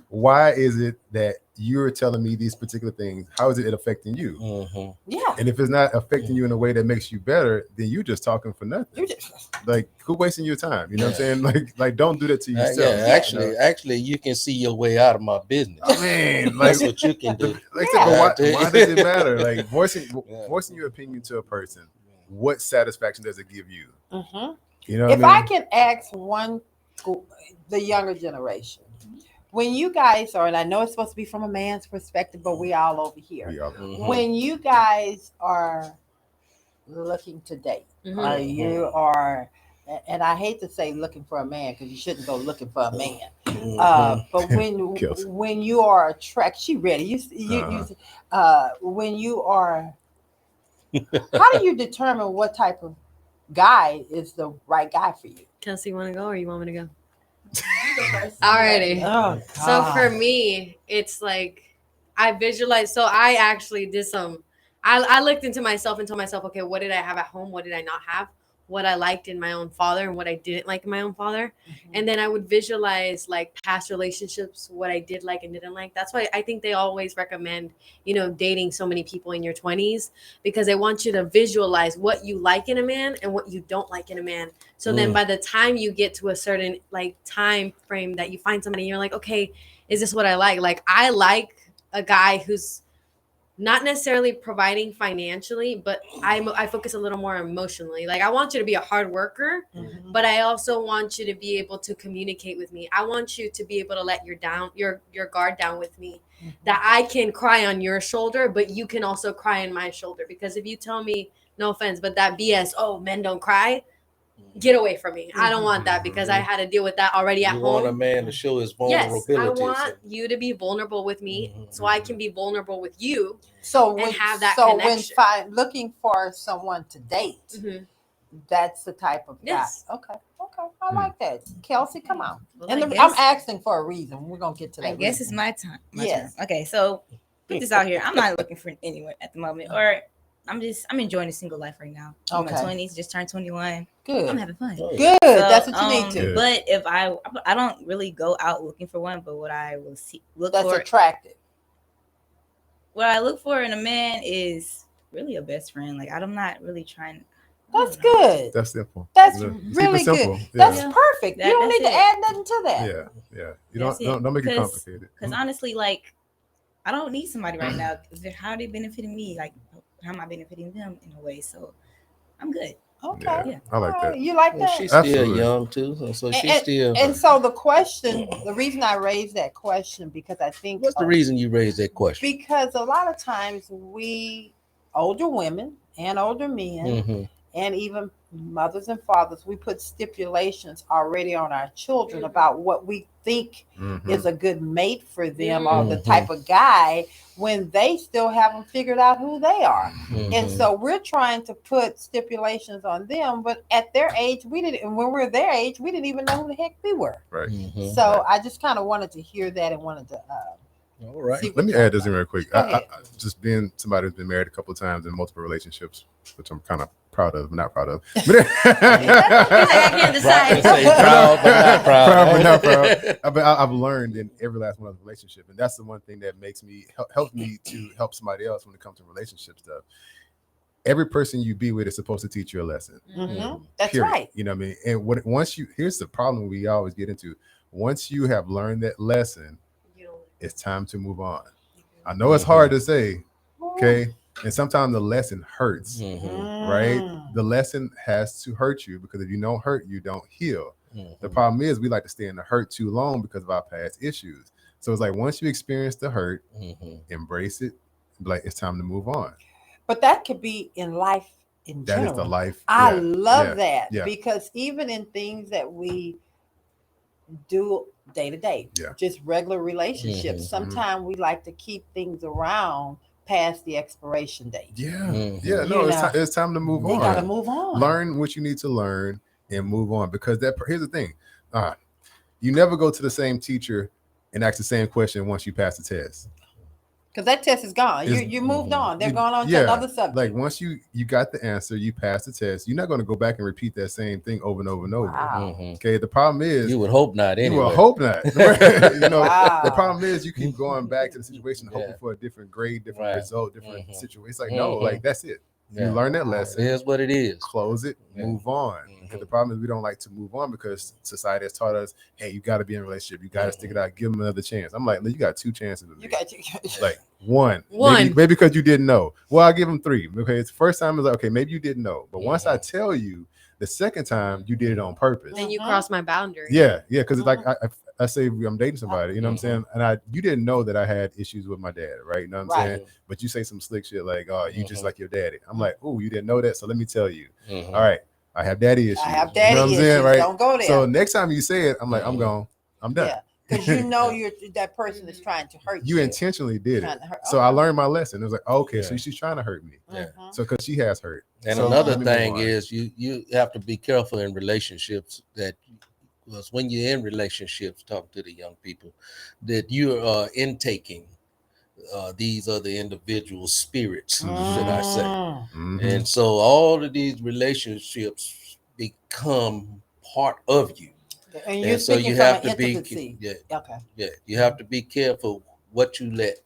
[SPEAKER 2] Why is it that you're telling me these particular things. How is it affecting you?
[SPEAKER 1] Mm-hmm.
[SPEAKER 3] Yeah.
[SPEAKER 2] And if it's not affecting you in a way that makes you better, then you're just talking for nothing.
[SPEAKER 3] You just,
[SPEAKER 2] Like, who wasting your time? You know what I'm
[SPEAKER 1] Yeah.
[SPEAKER 2] saying? Like don't do that to yourself.
[SPEAKER 1] Yeah,
[SPEAKER 2] you know?
[SPEAKER 1] actually, you can see your way out of my business.
[SPEAKER 2] I mean, like,
[SPEAKER 1] That's what you can do.
[SPEAKER 2] like I said, but
[SPEAKER 1] Yeah.
[SPEAKER 2] why does it matter? Like voicing
[SPEAKER 1] Yeah.
[SPEAKER 2] your opinion to a person, what satisfaction does it give you?
[SPEAKER 3] mm-hmm.
[SPEAKER 2] You know,
[SPEAKER 3] If
[SPEAKER 2] what I
[SPEAKER 3] I
[SPEAKER 2] mean?
[SPEAKER 3] can ask the younger generation, when you guys are, and I know it's supposed to be from a man's perspective, but we all over here.
[SPEAKER 2] We all-
[SPEAKER 1] Mhm.
[SPEAKER 3] When you guys are looking to date, or you are, and I hate to say looking for a man because you shouldn't go looking for a man.
[SPEAKER 1] Mhm.
[SPEAKER 3] But
[SPEAKER 2] Kelsey.
[SPEAKER 3] when you are attracted, she ready. When you are, how do you determine what type of guy is the right guy for you?
[SPEAKER 4] Kelsey, you want to go or you want me to go? Alrighty.
[SPEAKER 3] Oh,
[SPEAKER 4] So for
[SPEAKER 3] God.
[SPEAKER 4] me, it's like I visualize. So I actually did some. I looked into myself and told myself, okay, what did I have at home? What did I not have? What I liked in my own father and what I didn't like in my own father. And then I would visualize like past relationships, what I did like and didn't like. That's why I think they always recommend, dating so many people in your 20s, because they want you to visualize what you like in a man and what you don't like in a man. So then by the time you get to a certain like time frame that you find somebody, you're like, okay, is this what I like? Like I like a guy who's not necessarily providing financially, but I focus a little more emotionally. Like I want you to be a hard worker, but I also want you to be able to communicate with me. I want you to be able to let your guard down with me. That I can cry on your shoulder, but you can also cry on my shoulder. Because if you tell me, no offense, but that BS, oh, men don't cry, get away from me. I don't want that because I had to deal with that already at
[SPEAKER 1] You
[SPEAKER 4] home.
[SPEAKER 1] want a man to show his
[SPEAKER 4] Yes,
[SPEAKER 1] vulnerability.
[SPEAKER 4] I want you to be vulnerable with me, so I can be vulnerable with you.
[SPEAKER 3] So
[SPEAKER 4] and have that
[SPEAKER 3] when
[SPEAKER 4] connection.
[SPEAKER 3] looking for someone to date, that's the type of guy.
[SPEAKER 4] Yes.
[SPEAKER 3] Okay. I like that. Kelsey, come on.
[SPEAKER 5] Well,
[SPEAKER 3] And
[SPEAKER 5] I
[SPEAKER 3] I'm
[SPEAKER 5] guess-
[SPEAKER 3] asking for a reason. We're gonna get to that.
[SPEAKER 5] I guess
[SPEAKER 3] reason.
[SPEAKER 5] it's my time.
[SPEAKER 3] Yes.
[SPEAKER 5] Turn. Okay, so put this out here. I'm not looking for anyone at the moment, or I'm enjoying a single life right now. I'm in my 20s, just turned 21.
[SPEAKER 3] Good.
[SPEAKER 5] I'm having fun.
[SPEAKER 3] Good.
[SPEAKER 5] So,
[SPEAKER 3] That's what you need to.
[SPEAKER 2] Good.
[SPEAKER 5] But if I don't really go out looking for one, but what I will look
[SPEAKER 3] That's
[SPEAKER 5] for,
[SPEAKER 3] attractive.
[SPEAKER 5] what I look for in a man is really a best friend. Like I'm not really trying.
[SPEAKER 3] That's good.
[SPEAKER 2] That's simple.
[SPEAKER 3] That's
[SPEAKER 2] Yeah. Keep it
[SPEAKER 3] really
[SPEAKER 2] simple.
[SPEAKER 3] good.
[SPEAKER 2] Yeah.
[SPEAKER 3] That's perfect. You don't
[SPEAKER 5] That's
[SPEAKER 3] need to
[SPEAKER 5] it.
[SPEAKER 3] add nothing to that.
[SPEAKER 2] Yeah. You
[SPEAKER 5] That's
[SPEAKER 2] don't make it
[SPEAKER 5] Because
[SPEAKER 2] complicated.
[SPEAKER 5] honestly, like I don't need somebody right now. How are they benefiting me? Like how am I benefiting them in a way? So I'm good.
[SPEAKER 3] Okay.
[SPEAKER 5] Yeah.
[SPEAKER 2] I like that.
[SPEAKER 3] You like
[SPEAKER 1] Well,
[SPEAKER 3] that?
[SPEAKER 1] she's still
[SPEAKER 2] Absolutely.
[SPEAKER 1] young too, so she's still.
[SPEAKER 3] And so the reason I raised that question, because I think
[SPEAKER 1] What's the reason you raised that question?
[SPEAKER 3] because a lot of times we older women and older men
[SPEAKER 1] Mhm.
[SPEAKER 3] and even mothers and fathers, we put stipulations already on our children about what we think is a good mate for them or the type of guy when they still haven't figured out who they are. And so we're trying to put stipulations on them, but at their age, we didn't, and when we were their age, we didn't even know who the heck we were.
[SPEAKER 2] Right.
[SPEAKER 3] So I just kind of wanted to hear that and wanted to
[SPEAKER 1] All right.
[SPEAKER 3] see what
[SPEAKER 2] Let me
[SPEAKER 3] y'all
[SPEAKER 2] add this in
[SPEAKER 3] thought.
[SPEAKER 2] real quick.
[SPEAKER 3] Go
[SPEAKER 2] I
[SPEAKER 3] ahead.
[SPEAKER 2] just being somebody who's been married a couple of times in multiple relationships, which I'm kind of proud of, but not proud of.
[SPEAKER 4] I can't decide.
[SPEAKER 1] Proud, but not proud.
[SPEAKER 2] Proud, but not proud. I've learned in every last one of the relationship, and that's the one thing that makes me helps me to help somebody else when it comes to relationship stuff. Every person you be with is supposed to teach you a lesson.
[SPEAKER 3] That's
[SPEAKER 2] Period.
[SPEAKER 3] right.
[SPEAKER 2] You know what I mean? And here's the problem we always get into. Once you have learned that lesson, it's time to move on. I know it's hard to say, okay? And sometimes the lesson hurts, right? The lesson has to hurt you because if you don't hurt, you don't heal. The problem is we like to stay in the hurt too long because of our past issues. So it's like once you experience the hurt, embrace it, be like it's time to move on.
[SPEAKER 3] But that could be in life in
[SPEAKER 2] That
[SPEAKER 3] general.
[SPEAKER 2] is the life.
[SPEAKER 3] I
[SPEAKER 2] yeah,
[SPEAKER 3] love that
[SPEAKER 2] yeah.
[SPEAKER 3] because even in things that we do day to day, just regular relationships, sometimes we like to keep things around past the expiration date.
[SPEAKER 2] It's time to move on.
[SPEAKER 3] They gotta move on.
[SPEAKER 2] Learn what you need to learn and move on because here's the thing. You never go to the same teacher and ask the same question once you pass the test.
[SPEAKER 3] Because that test is gone. You moved on. They're going on to another subject.
[SPEAKER 2] Like once you got the answer, you passed the test. You're not going to go back and repeat that same thing over and over and over.
[SPEAKER 3] Wow.
[SPEAKER 2] Okay. The problem is
[SPEAKER 1] you would hope not. Anyway.
[SPEAKER 2] You would hope not. The problem is you keep going back to the situation hoping for a different grade, different result, different situation. It's like no, like that's it. You learn that lesson.
[SPEAKER 1] It is what it is.
[SPEAKER 2] Close it. Move on. Because the problem is we don't like to move on because society has taught us, hey, you got to be in a relationship. You got to stick it out. Give them another chance. I'm like, you got 2 chances.
[SPEAKER 3] You got 2.
[SPEAKER 2] Like one. Maybe because you didn't know. Well, I'll give them 3. Okay, it's the first time it's like, okay, maybe you didn't know. But once I tell you, the second time you did it on purpose.
[SPEAKER 4] Then you cross my boundary.
[SPEAKER 2] Yeah, because it's like I say I'm dating somebody, you know what I'm saying? And you didn't know that I had issues with my dad, right? You know what I'm saying? But you say some slick shit like, oh, you just like your daddy. I'm like, oh, you didn't know that? So let me tell you. All right, I have daddy issues.
[SPEAKER 3] I have daddy issues.
[SPEAKER 2] You know what I'm saying, right?
[SPEAKER 3] Don't go there.
[SPEAKER 2] So next time you say it, I'm like, I'm gone. I'm done.
[SPEAKER 3] Yeah. Because you know that person is trying to hurt you.
[SPEAKER 2] You intentionally did it. So I learned my lesson. It was like, okay, so she's trying to hurt me.
[SPEAKER 1] Yeah.
[SPEAKER 2] So because she has hurt.
[SPEAKER 1] And
[SPEAKER 2] so
[SPEAKER 1] another thing is you have to be careful in relationships because when you're in relationships, talking to the young people, that you are intaking these other individual spirits, should I say. And so all of these relationships become part of you. And so you have to be you have to be careful what you let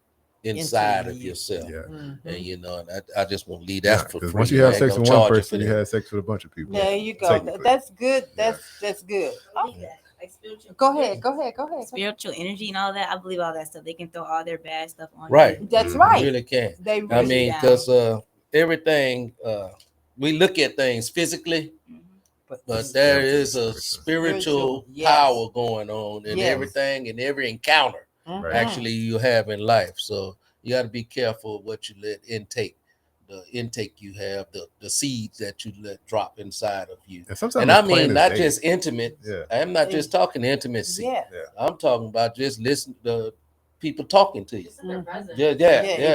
[SPEAKER 1] inside of yourself. And and I just want to leave that for free.
[SPEAKER 2] Once you have sex with one person, you have sex with a bunch of people.
[SPEAKER 3] There you go. That's good. That's good.
[SPEAKER 5] Like spiritual.
[SPEAKER 3] Go ahead.
[SPEAKER 5] Spiritual energy and all that. I believe all that stuff. They can throw all their bad stuff on.
[SPEAKER 1] Right.
[SPEAKER 5] You.
[SPEAKER 3] That's right.
[SPEAKER 1] You really can.
[SPEAKER 3] They really
[SPEAKER 1] because everything we look at things physically. But there is a spiritual power going on in everything, in every encounter actually you have in life. So you got to be careful what you let intake, the intake you have, the seeds that you let drop inside of you. And I mean, not just intimate. I'm not just talking intimacy. I'm talking about just listen to people talking to you.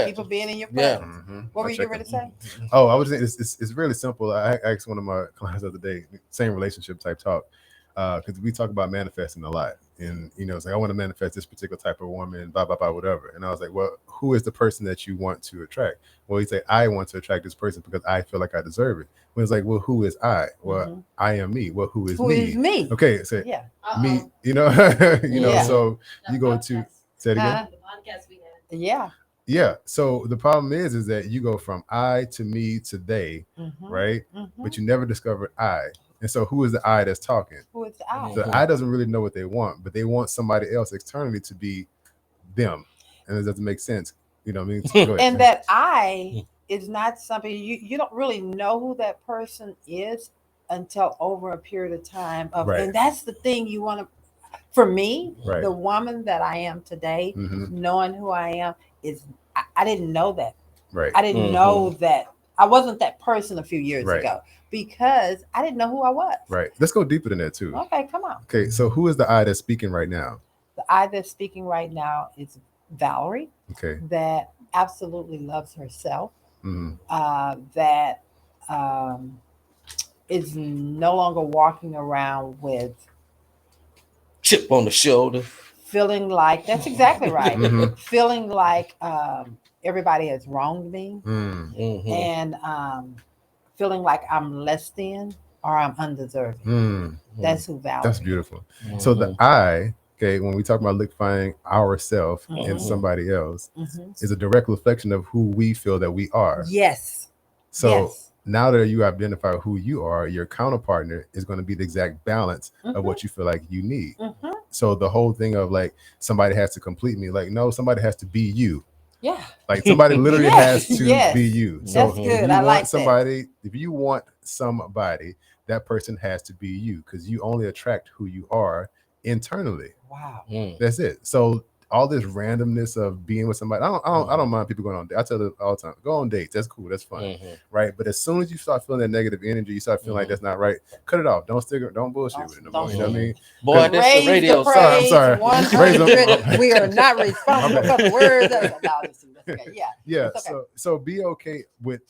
[SPEAKER 3] People being in your presence. What were you ready to say?
[SPEAKER 2] Oh, I was saying it's really simple. I asked one of my clients the other day, same relationship type talk, because we talk about manifesting a lot, and it's like I want to manifest this particular type of woman, blah blah blah, whatever. And I was like, well, who is the person that you want to attract? Well, he said, I want to attract this person because I feel like I deserve it. When it's like, well, who is I? Well, I am me. Well, who is me?
[SPEAKER 3] Who is me?
[SPEAKER 2] Okay, so me, so you go to. Say it again.
[SPEAKER 4] The podcast we had.
[SPEAKER 2] Yeah. So the problem is that you go from I to me to they, right? But you never discovered I. And so who is the I that's talking?
[SPEAKER 3] Who is the I?
[SPEAKER 2] The I doesn't really know what they want, but they want somebody else externally to be them. And it doesn't make sense. You know what I mean?
[SPEAKER 3] And that I is not something you don't really know who that person is until over a period of time. And that's the thing you want to. For me, the woman that I am today, knowing who I am, is I didn't know that. I didn't know that. I wasn't that person a few years ago because I didn't know who I was.
[SPEAKER 2] Let's go deeper than that too.
[SPEAKER 3] Okay, come on.
[SPEAKER 2] Okay, so who is the I that's speaking right now?
[SPEAKER 3] The I that's speaking right now is Valerie.
[SPEAKER 2] Okay.
[SPEAKER 3] That absolutely loves herself. That is no longer walking around with
[SPEAKER 1] chip on the shoulder,
[SPEAKER 3] feeling like that's exactly right. Feeling like everybody has wronged me, and feeling like I'm less than or I'm undeserving. That's who Valerie.
[SPEAKER 2] That's beautiful. So the I, okay, when we talk about liquefying ourselves in somebody else, is a direct reflection of who we feel that we are.
[SPEAKER 3] Yes.
[SPEAKER 2] So. Now that you identify who you are, your counterpartner is going to be the exact balance of what you feel like you need. So the whole thing of like somebody has to complete me, like no, somebody has to be you.
[SPEAKER 3] Yeah.
[SPEAKER 2] Like somebody literally has to be you. So
[SPEAKER 3] that's good. I like
[SPEAKER 2] somebody. If you want somebody, that person has to be you because you only attract who you are internally.
[SPEAKER 3] Wow.
[SPEAKER 2] That's it. So all this randomness of being with somebody, I don't mind people going on dates. I tell them all the time, go on dates. That's cool. That's fun, right? But as soon as you start feeling that negative energy, you start feeling like that's not right. Cut it off. Don't bullshit with it no more. You know what I mean?
[SPEAKER 1] Boy, this radio.
[SPEAKER 2] I'm sorry.
[SPEAKER 3] 100. We are not responsible for the words. Yeah.
[SPEAKER 2] Okay. So be okay with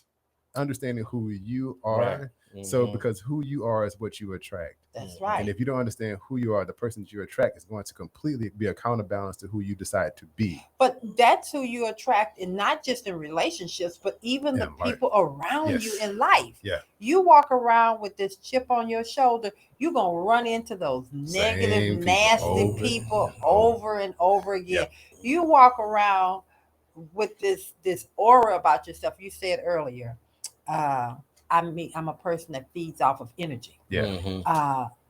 [SPEAKER 2] understanding who you are.
[SPEAKER 1] Right.
[SPEAKER 2] So because who you are is what you attract.
[SPEAKER 3] That's right.
[SPEAKER 2] And if you don't understand who you are, the person that you attract is going to completely be a counterbalance to who you decide to be.
[SPEAKER 3] But that's who you attract, and not just in relationships, but even the people around you in life.
[SPEAKER 2] Yeah.
[SPEAKER 3] You walk around with this chip on your shoulder, you're gonna run into those negative, nasty people over and over again.
[SPEAKER 2] Yeah.
[SPEAKER 3] You walk around with this aura about yourself. You said earlier, I'm a person that feeds off of energy.
[SPEAKER 2] Yeah.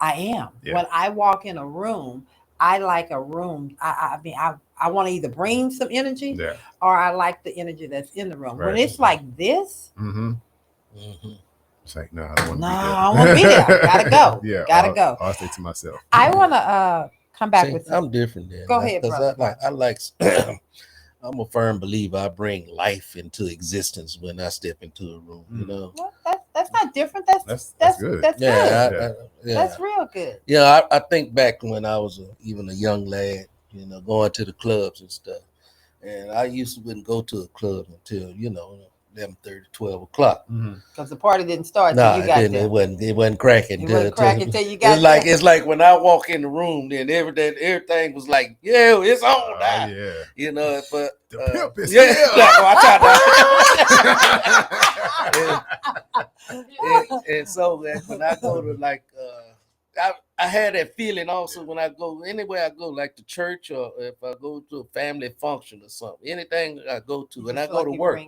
[SPEAKER 3] I am.
[SPEAKER 2] Yeah.
[SPEAKER 3] When I walk in a room, I like a room. I mean, I want to either bring some energy, or I like the energy that's in the room.
[SPEAKER 2] Right.
[SPEAKER 3] When it's like this,
[SPEAKER 2] it's like, no, I don't want to be there.
[SPEAKER 3] I don't want to be there. Gotta go.
[SPEAKER 2] Yeah,
[SPEAKER 3] Gotta go.
[SPEAKER 2] I'll say to myself.
[SPEAKER 3] I want to come back with.
[SPEAKER 1] I'm different then.
[SPEAKER 3] Go ahead, brother.
[SPEAKER 1] I like. I'm a firm believer. I bring life into existence when I step into a room. You know,
[SPEAKER 3] Well, that's not different. That's
[SPEAKER 2] good.
[SPEAKER 3] That's good. That's real good.
[SPEAKER 1] Yeah, I think back when I was even a young lad, you know, going to the clubs and stuff. And I wouldn't go to a club until, 11:30, 12 o'clock.
[SPEAKER 3] Because the party didn't start till you got there.
[SPEAKER 1] It wasn't cracking.
[SPEAKER 3] It wasn't cracking till you got there.
[SPEAKER 1] It's like when I walk in the room, then everything was like, yeah, it's on now.
[SPEAKER 2] Yeah.
[SPEAKER 1] You know, but
[SPEAKER 2] the pimp is
[SPEAKER 1] yeah,
[SPEAKER 2] here.
[SPEAKER 1] and so when I go to like I had that feeling also when I go anywhere I go, like to church or if I go to a family function or something, anything I go to, and I go to work,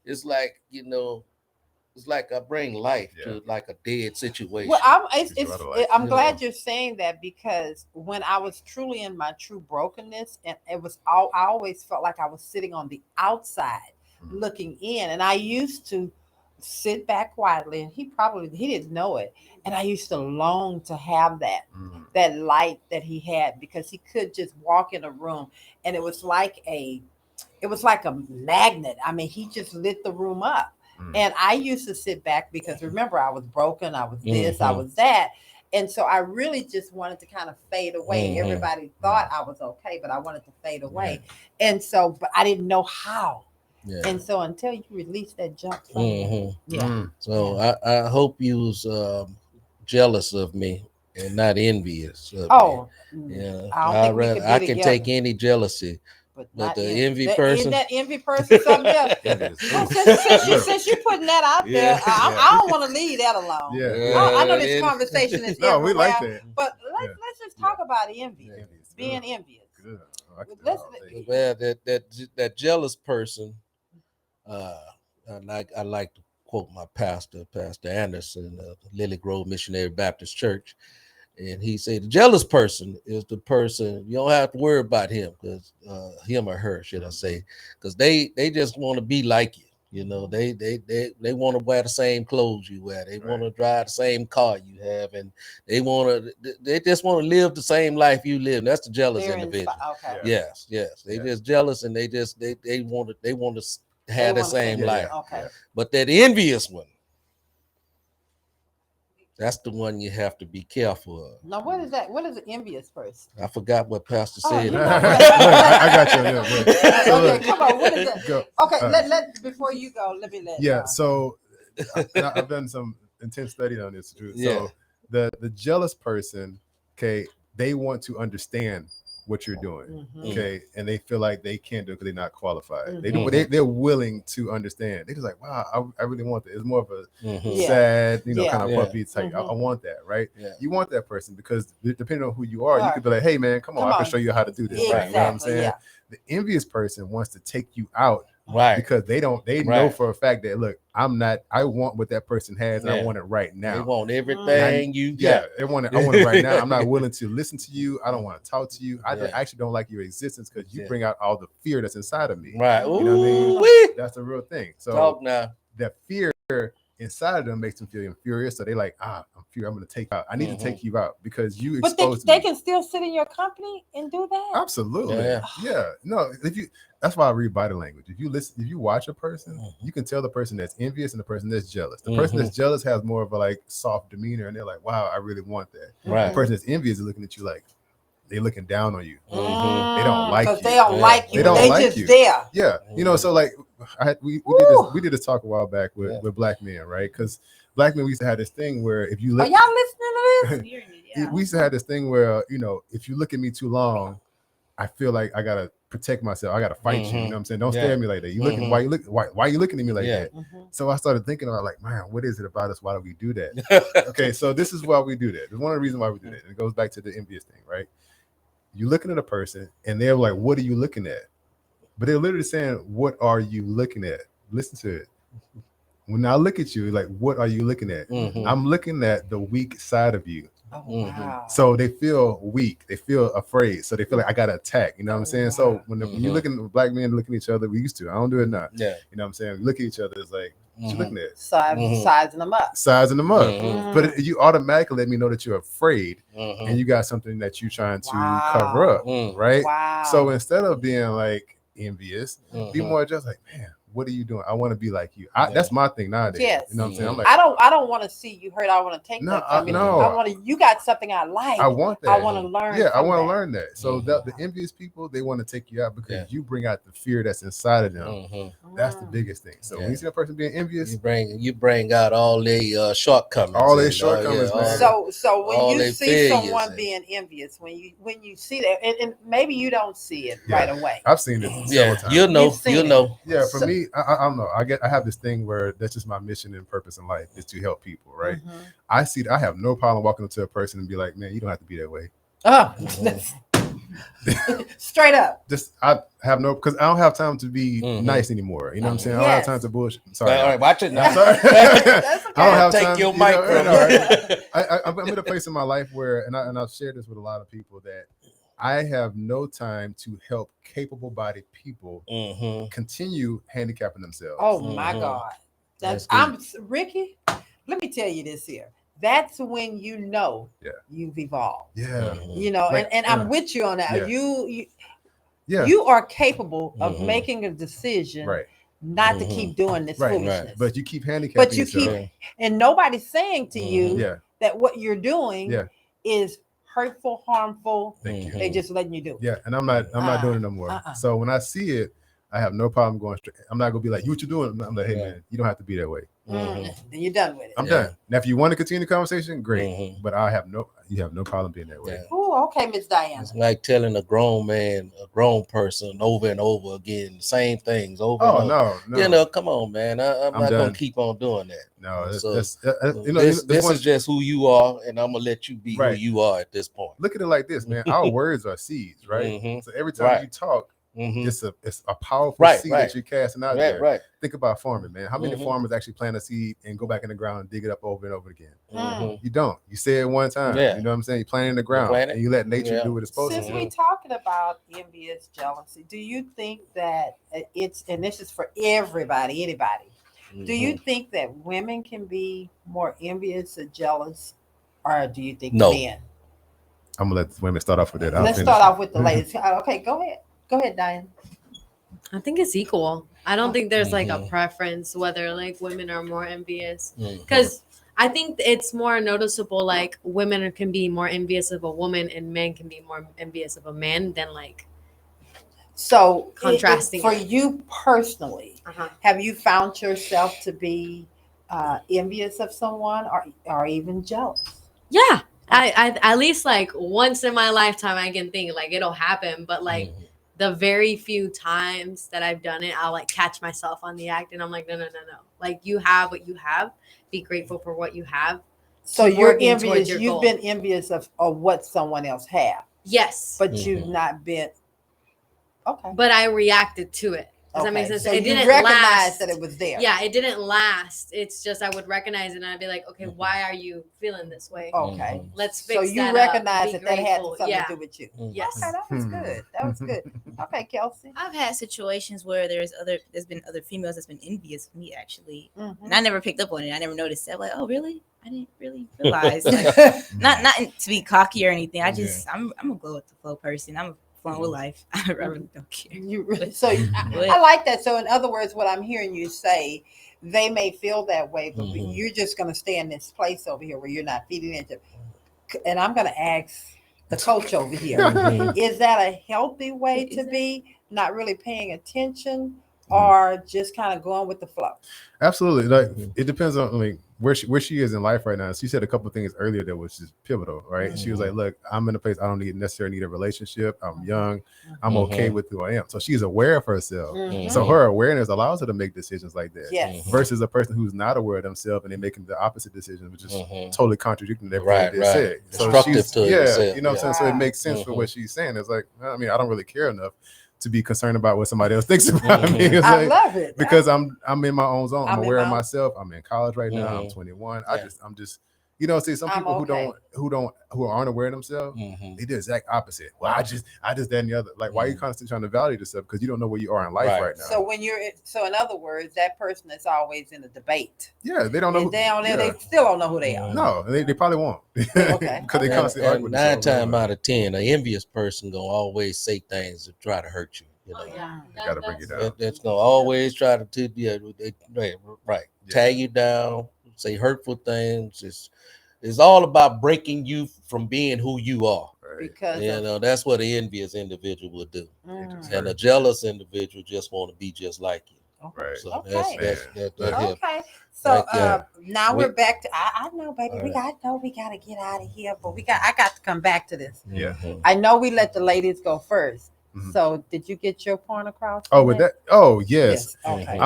[SPEAKER 1] it's like, it's like I bring life to like a dead situation.
[SPEAKER 3] Well, I'm glad you're saying that, because when I was truly in my true brokenness, and I always felt like I was sitting on the outside looking in, and I used to sit back quietly, and he didn't know it, and I used to long to have that light that he had, because he could just walk in a room and it was like a magnet. I mean, he just lit the room up. And I used to sit back because, remember, I was broken, I was this, I was that. And so I really just wanted to kind of fade away. Everybody thought I was okay, but I wanted to fade away. And so, but I didn't know how. Yeah. And so until you release that jump from me.
[SPEAKER 1] So I hope you was jealous of me and not envious of me. Yeah. I can take any jealousy. But the envy person,
[SPEAKER 3] that envy person, something else. Since you're putting that out there, I don't want to leave that alone. I know this conversation is
[SPEAKER 2] no, we like that.
[SPEAKER 3] But let's just talk about envy, being envious.
[SPEAKER 2] Good.
[SPEAKER 1] Well, that jealous person. I like to quote my pastor, Pastor Anderson, Lily Grove Missionary Baptist Church. And he said, the jealous person is the person, you don't have to worry about him, because him or her, should I say, because they just want to be like you. You know, they want to wear the same clothes you wear. They want to drive the same car you have, and they just want to live the same life you live. That's the jealous individual.
[SPEAKER 3] Okay.
[SPEAKER 1] Yes. They just jealous, and they want to have the same life.
[SPEAKER 3] Okay.
[SPEAKER 1] But that envious one, that's the one you have to be careful of.
[SPEAKER 3] Now, what is that? What is an envious person?
[SPEAKER 1] I forgot what Pastor said.
[SPEAKER 2] I got you.
[SPEAKER 3] Okay, come on. What is that? Go. Okay, let before you go, let me let.
[SPEAKER 2] Yeah. So I've done some intense study on this. So the jealous person, okay, they want to understand what you're doing, okay, and they feel like they can't do it because they're not qualified. They're willing to understand. They're just like, wow, I really want that. It's more of a sad, kind of puppy type. I want that, right? You want that person, because depending on who you are, you could be like, hey man, come on, I can show you how to do this.
[SPEAKER 3] Exactly.
[SPEAKER 2] Right? You know what I'm saying? Yeah. The envious person wants to take you out.
[SPEAKER 1] Right.
[SPEAKER 2] Because they know for a fact that, look, I want what that person has, and I want it right now.
[SPEAKER 1] They want everything you got.
[SPEAKER 2] Yeah, I want it right now. I'm not willing to listen to you. I don't want to talk to you. I actually don't like your existence, because you bring out all the fear that's inside of me.
[SPEAKER 1] Right.
[SPEAKER 2] You know what I mean? That's the real thing. So
[SPEAKER 1] talk now.
[SPEAKER 2] That fear inside of them makes them feel inferior. So they like, I'm fear. I'm going to take you out. I need to take you out because you exposed
[SPEAKER 3] me. They can still sit in your company and do that.
[SPEAKER 2] Absolutely. Yeah. No, that's why I read body language. If you watch a person, you can tell the person that's envious and the person that's jealous. The person that's jealous has more of a soft demeanor, and they're like, wow, I really want that.
[SPEAKER 1] Right.
[SPEAKER 2] The person that's envious is looking at you like they're looking down on you. They don't like you.
[SPEAKER 3] They don't like you.
[SPEAKER 2] They don't
[SPEAKER 3] they
[SPEAKER 2] like
[SPEAKER 3] just
[SPEAKER 2] you.
[SPEAKER 3] There.
[SPEAKER 2] Yeah. So we did this talk a while back with black men, right? Because black men, we used to have this thing where if you
[SPEAKER 3] Are
[SPEAKER 2] look,
[SPEAKER 3] y'all listening to this?
[SPEAKER 2] we used to have this thing where if you look at me too long, I feel like I gotta protect myself. I gotta fight you. You know what I'm saying? Don't stare at me like that. You looking? Why are you looking at me like that? So I started thinking about like, man, what is it about us? Why do we do that? Okay, so this is why we do that. It's one of the reasons why we do that. And it goes back to the envious thing, right? You looking at a person and they're like, what are you looking at? But they're literally saying, what are you looking at? Listen to it. When I look at you, like, what are you looking at? I'm looking at the weak side of you.
[SPEAKER 3] Oh, wow.
[SPEAKER 2] So they feel weak. They feel afraid. So they feel like I got to attack. You know what I'm saying? So when you looking at black men looking at each other, we used to. I don't do it now.
[SPEAKER 1] Yeah.
[SPEAKER 2] You know what I'm saying? We look at each other. It's like, what you looking at?
[SPEAKER 3] Sizing them up.
[SPEAKER 2] Sizing them up. But you automatically let me know that you're afraid and you got something that you're trying to cover up. Right?
[SPEAKER 3] Wow.
[SPEAKER 2] So instead of being like envious, be more just like, man, what are you doing? I want to be like you. That's my thing nowadays.
[SPEAKER 3] Yes.
[SPEAKER 2] You know what I'm saying? I'm like,
[SPEAKER 3] I don't want to see you hurt. I want to take that from you.
[SPEAKER 2] No.
[SPEAKER 3] I want to. You got something I like.
[SPEAKER 2] I want that.
[SPEAKER 3] I want to learn.
[SPEAKER 2] Yeah, I want to learn that. So the envious people, they want to take you out because you bring out the fear that's inside of them. That's the biggest thing. So when you see a person being envious,
[SPEAKER 1] you bring out all their shortcomings.
[SPEAKER 2] All their shortcomings, man.
[SPEAKER 3] So when
[SPEAKER 1] all
[SPEAKER 3] you see someone being envious, when you see that, and maybe you don't see it right away.
[SPEAKER 2] I've seen it several times.
[SPEAKER 1] You know.
[SPEAKER 2] Yeah, for me, I don't know. I have this thing where that's just my mission and purpose in life is to help people, right? I have no problem walking up to a person and be like, man, you don't have to be that way.
[SPEAKER 3] Straight up.
[SPEAKER 2] Just I have no, because I don't have time to be nice anymore. You know what I'm saying? I don't have time to bullshit. Sorry.
[SPEAKER 1] All right, watch it now.
[SPEAKER 2] I'm sorry.
[SPEAKER 3] That's okay.
[SPEAKER 2] I don't have
[SPEAKER 1] Take
[SPEAKER 2] time.
[SPEAKER 1] your mic from
[SPEAKER 2] I'm in a place in my life where, and I've shared this with a lot of people, that I have no time to help capable-bodied people continue handicapping themselves.
[SPEAKER 3] Oh my God. I'm Ricky. Let me tell you this here. That's when you know you've evolved.
[SPEAKER 2] Yeah.
[SPEAKER 3] You know,
[SPEAKER 2] Like,
[SPEAKER 3] and I'm with you on that.
[SPEAKER 2] Yeah.
[SPEAKER 3] You are capable of making a decision not to keep doing this foolishness.
[SPEAKER 2] But you keep handicapping
[SPEAKER 3] But you
[SPEAKER 2] yourself.
[SPEAKER 3] and nobody's saying to you that what you're doing is hurtful, harmful. They just letting you do it.
[SPEAKER 2] Yeah, and I'm not doing it no more. So when I see it, I have no problem going straight. I'm not gonna be like, you what you doing? I'm like, hey man, you don't have to be that way.
[SPEAKER 3] Then you're done with it.
[SPEAKER 2] I'm done. Now if you want to continue the conversation, great. But you have no problem being that way.
[SPEAKER 3] Oh, okay, Miss Diana.
[SPEAKER 1] It's like telling a grown person over and over again the same things over and over.
[SPEAKER 2] No.
[SPEAKER 1] You know, come on, man. I'm not gonna keep on doing that.
[SPEAKER 2] No,
[SPEAKER 1] this is just who you are, and I'm gonna let you be who you are at this point.
[SPEAKER 2] Look at it like this, man. Our words are seeds, right? So every time you talk, it's a powerful seed that you're casting out there.
[SPEAKER 1] Right.
[SPEAKER 2] Think about farming, man. How many farmers actually plant a seed and go back in the ground and dig it up over and over again? You don't. You say it one time. You know what I'm saying? You plant it in the ground and you let nature do what it's supposed to do.
[SPEAKER 3] Since we're talking about envious, jealousy, do you think that it's, and this is for everybody, anybody, do you think that women can be more envious or jealous, or do you think men?
[SPEAKER 2] I'm gonna let the women start off with that.
[SPEAKER 3] Let's start off with the ladies. Okay, go ahead. Go ahead, Diane.
[SPEAKER 4] I think it's equal. I don't think there's like a preference whether like women are more envious, because I think it's more noticeable like women can be more envious of a woman and men can be more envious of a man than like.
[SPEAKER 3] So
[SPEAKER 4] contrasting
[SPEAKER 3] for you personally, have you found yourself to be envious of someone or even jealous?
[SPEAKER 4] Yeah, I at least like once in my lifetime I can think like it'll happen, but like the very few times that I've done it, I'll like catch myself on the act and I'm like, no. Like you have what you have. Be grateful for what you have.
[SPEAKER 3] So you're envious. You've been envious of what someone else have.
[SPEAKER 4] Yes.
[SPEAKER 3] But you've not been. Okay.
[SPEAKER 4] But I reacted to it. Does that make sense?
[SPEAKER 3] So
[SPEAKER 4] it didn't
[SPEAKER 3] recognize
[SPEAKER 4] last.
[SPEAKER 3] that it was there.
[SPEAKER 4] Yeah, it didn't last. It's just I would recognize it and I'd be like, okay, why are you feeling this way?
[SPEAKER 3] Okay.
[SPEAKER 4] Let's fix that.
[SPEAKER 3] So you recognize that
[SPEAKER 4] grateful.
[SPEAKER 3] had something to do with you.
[SPEAKER 4] Yes.
[SPEAKER 3] Okay, that was good. That was good. Okay, Kelsey.
[SPEAKER 5] I've had situations where there's been other females that's been envious of me actually, and I never picked up on it. I never noticed that. Like, oh really? I didn't really realize. Like, not to be cocky or anything. I just I'm a go with the flow person. I'm flowing with life. I really don't care.
[SPEAKER 3] I like that. So in other words, what I'm hearing you say, they may feel that way, but you're just going to stay in this place over here where you're not feeding into. And I'm going to ask the coach over here, is that a healthy way to be, not really paying attention? or just kind of going with the flow?
[SPEAKER 2] Absolutely. Like it depends on where she is in life right now. She said a couple of things earlier that was just pivotal, right? She was like, look, I'm in a place I don't necessarily need a relationship. I'm young. I'm okay with who I am. So she's aware of herself. So her awareness allows her to make decisions like that.
[SPEAKER 3] Yes.
[SPEAKER 2] Versus a person who's not aware of themselves and they're making the opposite decision, which is totally contradicting everything they said. So she's you know what I'm saying? So it makes sense for what she's saying. It's like, I mean, I don't really care enough to be concerned about what somebody else thinks about me. It's
[SPEAKER 3] I
[SPEAKER 2] like,
[SPEAKER 3] love it
[SPEAKER 2] because I'm in my own zone. I'm aware of
[SPEAKER 3] my
[SPEAKER 2] myself. I'm in college right now. I'm 21. I'm just you know, see some people who aren't aware of themselves, they do the exact opposite. Well, I just that and the other. Like, why are you constantly trying to validate yourself? Because you don't know where you are in life right now.
[SPEAKER 3] So when so in other words, that person is always in a debate.
[SPEAKER 2] Yeah, they don't know.
[SPEAKER 3] They still don't know who they are.
[SPEAKER 2] No, they probably won't.
[SPEAKER 3] Okay.
[SPEAKER 2] Because they constantly argue with
[SPEAKER 1] 9 times out of 10, an envious person gonna always say things to try to hurt you. You know,
[SPEAKER 2] they gotta bring you down.
[SPEAKER 1] That's gonna always try to tag you down, say hurtful things. It's all about breaking you from being who you are.
[SPEAKER 3] Because
[SPEAKER 1] that's what an envious individual would do. And a jealous individual just want to be just like you.
[SPEAKER 2] Right.
[SPEAKER 1] So
[SPEAKER 3] okay.
[SPEAKER 1] that's
[SPEAKER 3] So now we're back to I know, baby. We gotta get out of here, but I got to come back to this.
[SPEAKER 2] Yeah.
[SPEAKER 3] I know we let the ladies go first. So did you get your point across?
[SPEAKER 2] Oh, with that? Oh, yes.
[SPEAKER 3] Okay.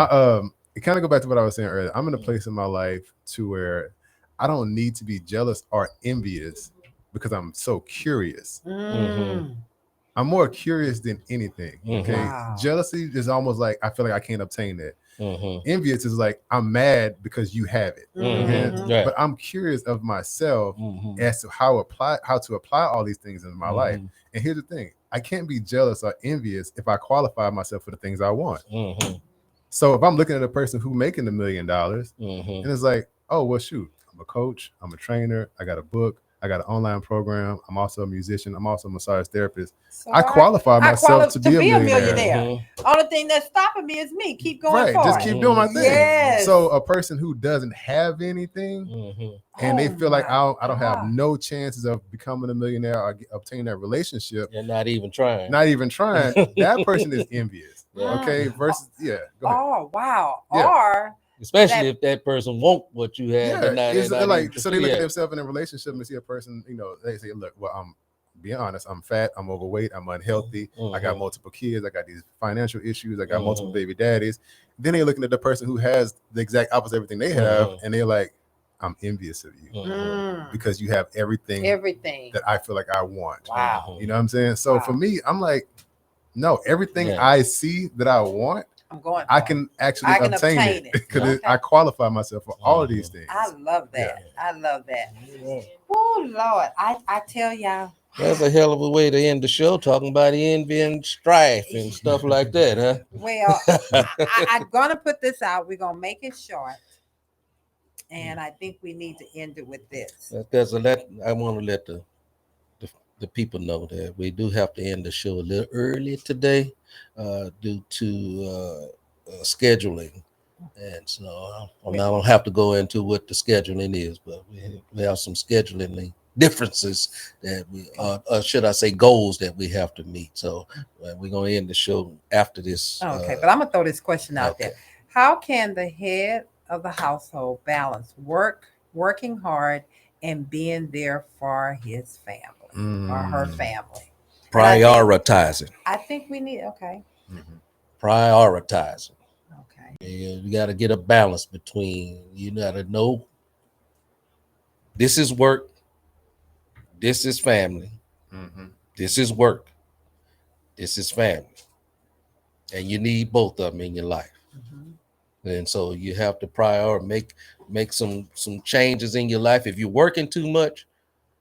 [SPEAKER 2] It kind of go back to what I was saying earlier. I'm in a place in my life to where I don't need to be jealous or envious because I'm so curious. I'm more curious than anything. Okay. Wow. Jealousy is almost like I feel like I can't obtain that. Envious is like I'm mad because you have it. But I'm curious of myself as to how to apply all these things in my life. And here's the thing: I can't be jealous or envious if I qualify myself for the things I want. So if I'm looking at a person who's making $1 million, and it's like, oh well, shoot, I'm a coach, I'm a trainer, I got a book, I got an online program, I'm also a musician, I'm also a massage therapist. So I qualify myself to be a millionaire.
[SPEAKER 3] Only thing that's stopping me is me. Keep going forward.
[SPEAKER 2] Just keep doing my thing.
[SPEAKER 3] Yes.
[SPEAKER 2] So a person who doesn't have anything and they feel like I don't have no chances of becoming a millionaire or obtaining that relationship.
[SPEAKER 1] You're not even trying.
[SPEAKER 2] That person is envious. Okay. Versus, go ahead.
[SPEAKER 3] Oh, wow.
[SPEAKER 2] Yeah.
[SPEAKER 3] Or
[SPEAKER 1] especially if that person want what you have.
[SPEAKER 2] So they look at themselves in a relationship and see a person, they say, look, well, I'm being honest, I'm fat, I'm overweight, I'm unhealthy, I got multiple kids, I got these financial issues, I got multiple baby daddies. Then they're looking at the person who has the exact opposite of everything they have, and they're like, I'm envious of you because you have everything that I feel like I want.
[SPEAKER 3] Wow.
[SPEAKER 2] You know what I'm saying? So for me, I'm like, no, everything I see that I want, I can actually obtain it because I qualify myself for all of these things.
[SPEAKER 3] I love that. I love that. Oh Lord, I tell y'all,
[SPEAKER 1] that's a hell of a way to end the show, talking about envy and strife and stuff like that, huh?
[SPEAKER 3] Well, I'm gonna put this out. We're gonna make it short, and I think we need to end it with this.
[SPEAKER 1] I want to let the people know that we do have to end the show a little early today due to scheduling. And so I don't have to go into what the scheduling is, but we have some scheduling differences that should I say goals that we have to meet. So we're going to end the show after this.
[SPEAKER 3] Okay, but I'm going to throw this question out there. How can the head of the household balance working hard and being there for his family or her family?
[SPEAKER 1] Prioritizing.
[SPEAKER 3] I think we need,
[SPEAKER 1] prioritizing.
[SPEAKER 3] Okay.
[SPEAKER 1] You got to get a balance between, you got to know this is work, this is family, this is work, this is family. And you need both of them in your life. And so you have to make some changes in your life. If you're working too much,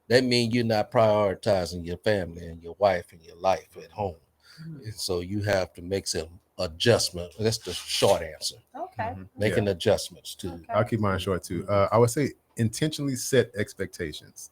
[SPEAKER 1] that means you're not prioritizing your family and your wife and your life at home. And so you have to make some adjustment. That's the short answer.
[SPEAKER 3] Okay.
[SPEAKER 1] Making adjustments too.
[SPEAKER 3] Okay.
[SPEAKER 2] I'll keep mine short too. I would say intentionally set expectations.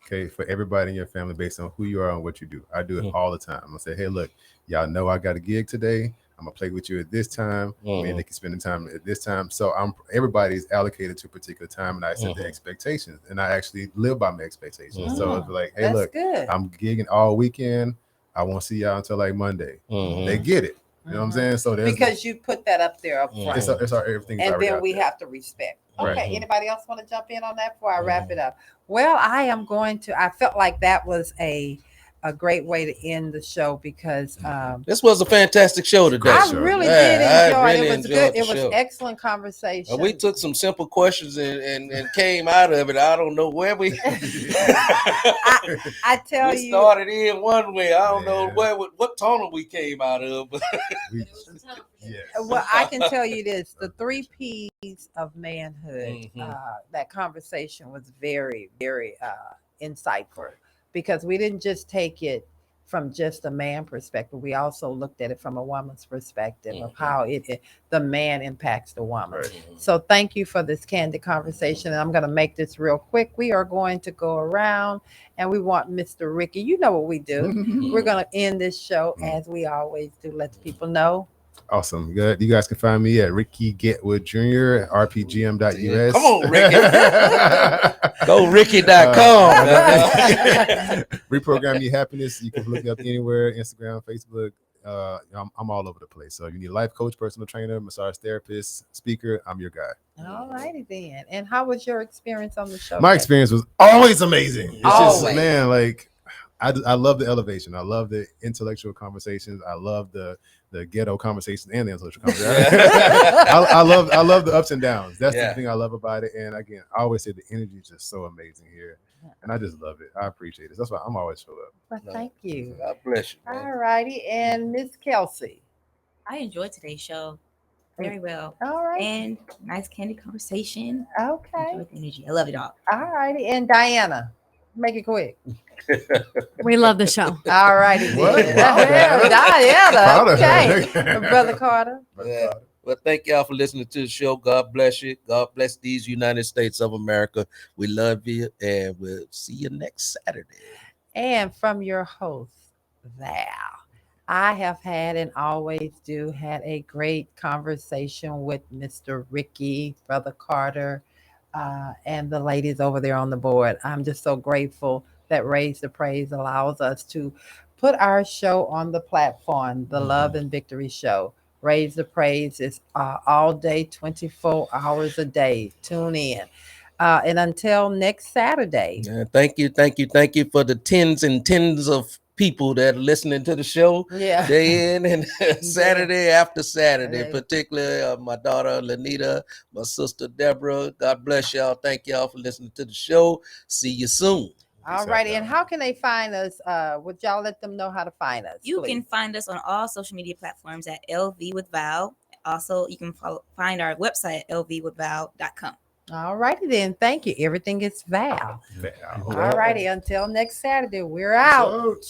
[SPEAKER 2] Okay, for everybody in your family based on who you are and what you do. I do it all the time. I'm gonna say, hey, look, y'all know I got a gig today. I'm gonna play with you at this time. Me and Nikki spending time at this time. So everybody's allocated to a particular time, and I set the expectations, and I actually live by my expectations. So it's like, hey, look, I'm gigging all weekend. I won't see y'all until like Monday. They get it. You know what I'm saying? So there's
[SPEAKER 3] because you put that up there up front.
[SPEAKER 2] it's our everything.
[SPEAKER 3] And then we have to respect. Okay,
[SPEAKER 2] Right.
[SPEAKER 3] anybody else want to jump in on that before I wrap it up? Well, I felt like that was a great way to end the show because
[SPEAKER 1] this was a fantastic show today.
[SPEAKER 3] I really did enjoy it. It was good. It was excellent conversation.
[SPEAKER 1] We took some simple questions and came out of it. I don't know where we
[SPEAKER 3] I tell you,
[SPEAKER 1] we started in one way. I don't know what tunnel we came out of.
[SPEAKER 3] Well, I can tell you this: the 3 Ps of manhood. That conversation was very, very insightful because we didn't just take it from just a man perspective. We also looked at it from a woman's perspective of how the man impacts the woman. So thank you for this candid conversation. And I'm going to make this real quick. We are going to go around and we want Mr. Ricky. You know what we do. We're going to end this show as we always do. Let the people know.
[SPEAKER 2] Awesome. Good. You guys can find me at Ricky Getwood Jr. at rpgm.us.
[SPEAKER 1] Come on, Ricky. Go Ricky.com.
[SPEAKER 2] Reprogram your happiness. You can look me up anywhere, Instagram, Facebook. I'm all over the place. So if you need a life coach, personal trainer, massage therapist, speaker, I'm your guy.
[SPEAKER 3] All righty then. And how was your experience on the show?
[SPEAKER 2] My experience was always amazing. It's
[SPEAKER 3] always.
[SPEAKER 2] Just, man, like I love the elevation. I love the intellectual conversations. I love the ghetto conversations and the intellectual conversations. I love the ups and downs. That's the thing I love about it. And again, I always say the energy is just so amazing here. And I just love it. I appreciate it. That's why I'm always show up.
[SPEAKER 3] Well, thank you.
[SPEAKER 1] God bless you. Man.
[SPEAKER 3] All righty. And Miss Kelsey.
[SPEAKER 5] I enjoyed today's show very well.
[SPEAKER 3] All right.
[SPEAKER 5] And nice candid conversation.
[SPEAKER 3] Okay.
[SPEAKER 5] Enjoyed the energy. I love it all.
[SPEAKER 3] All righty. And Diana. Make it quick.
[SPEAKER 4] We love the show.
[SPEAKER 3] All righty. Diana. Okay. Brother Carter.
[SPEAKER 1] Yeah. Well, thank y'all for listening to the show. God bless you. God bless these United States of America. We love you, and we'll see you next Saturday.
[SPEAKER 3] And from your host, Val, I have had and always do had a great conversation with Mr. Ricky, Brother Carter, and the ladies over there on the board. I'm just so grateful that Raise the Praise allows us to put our show on the platform, the Love and Victory Show. Raise the Praise is all day, 24 hours a day. Tune in. And until next Saturday.
[SPEAKER 1] Thank you for the tens and tens of people that are listening to the show day in and Saturday after Saturday, particularly my daughter Lanita, my sister Deborah. God bless y'all. Thank y'all for listening to the show. See you soon.
[SPEAKER 3] All righty. And how can they find us? Would y'all let them know how to find us?
[SPEAKER 5] You can find us on all social media platforms at LV with Val. Also, you can find our website at lvwithval.com.
[SPEAKER 3] All righty then. Thank you. Everything is Val. All righty. Until next Saturday, we're out.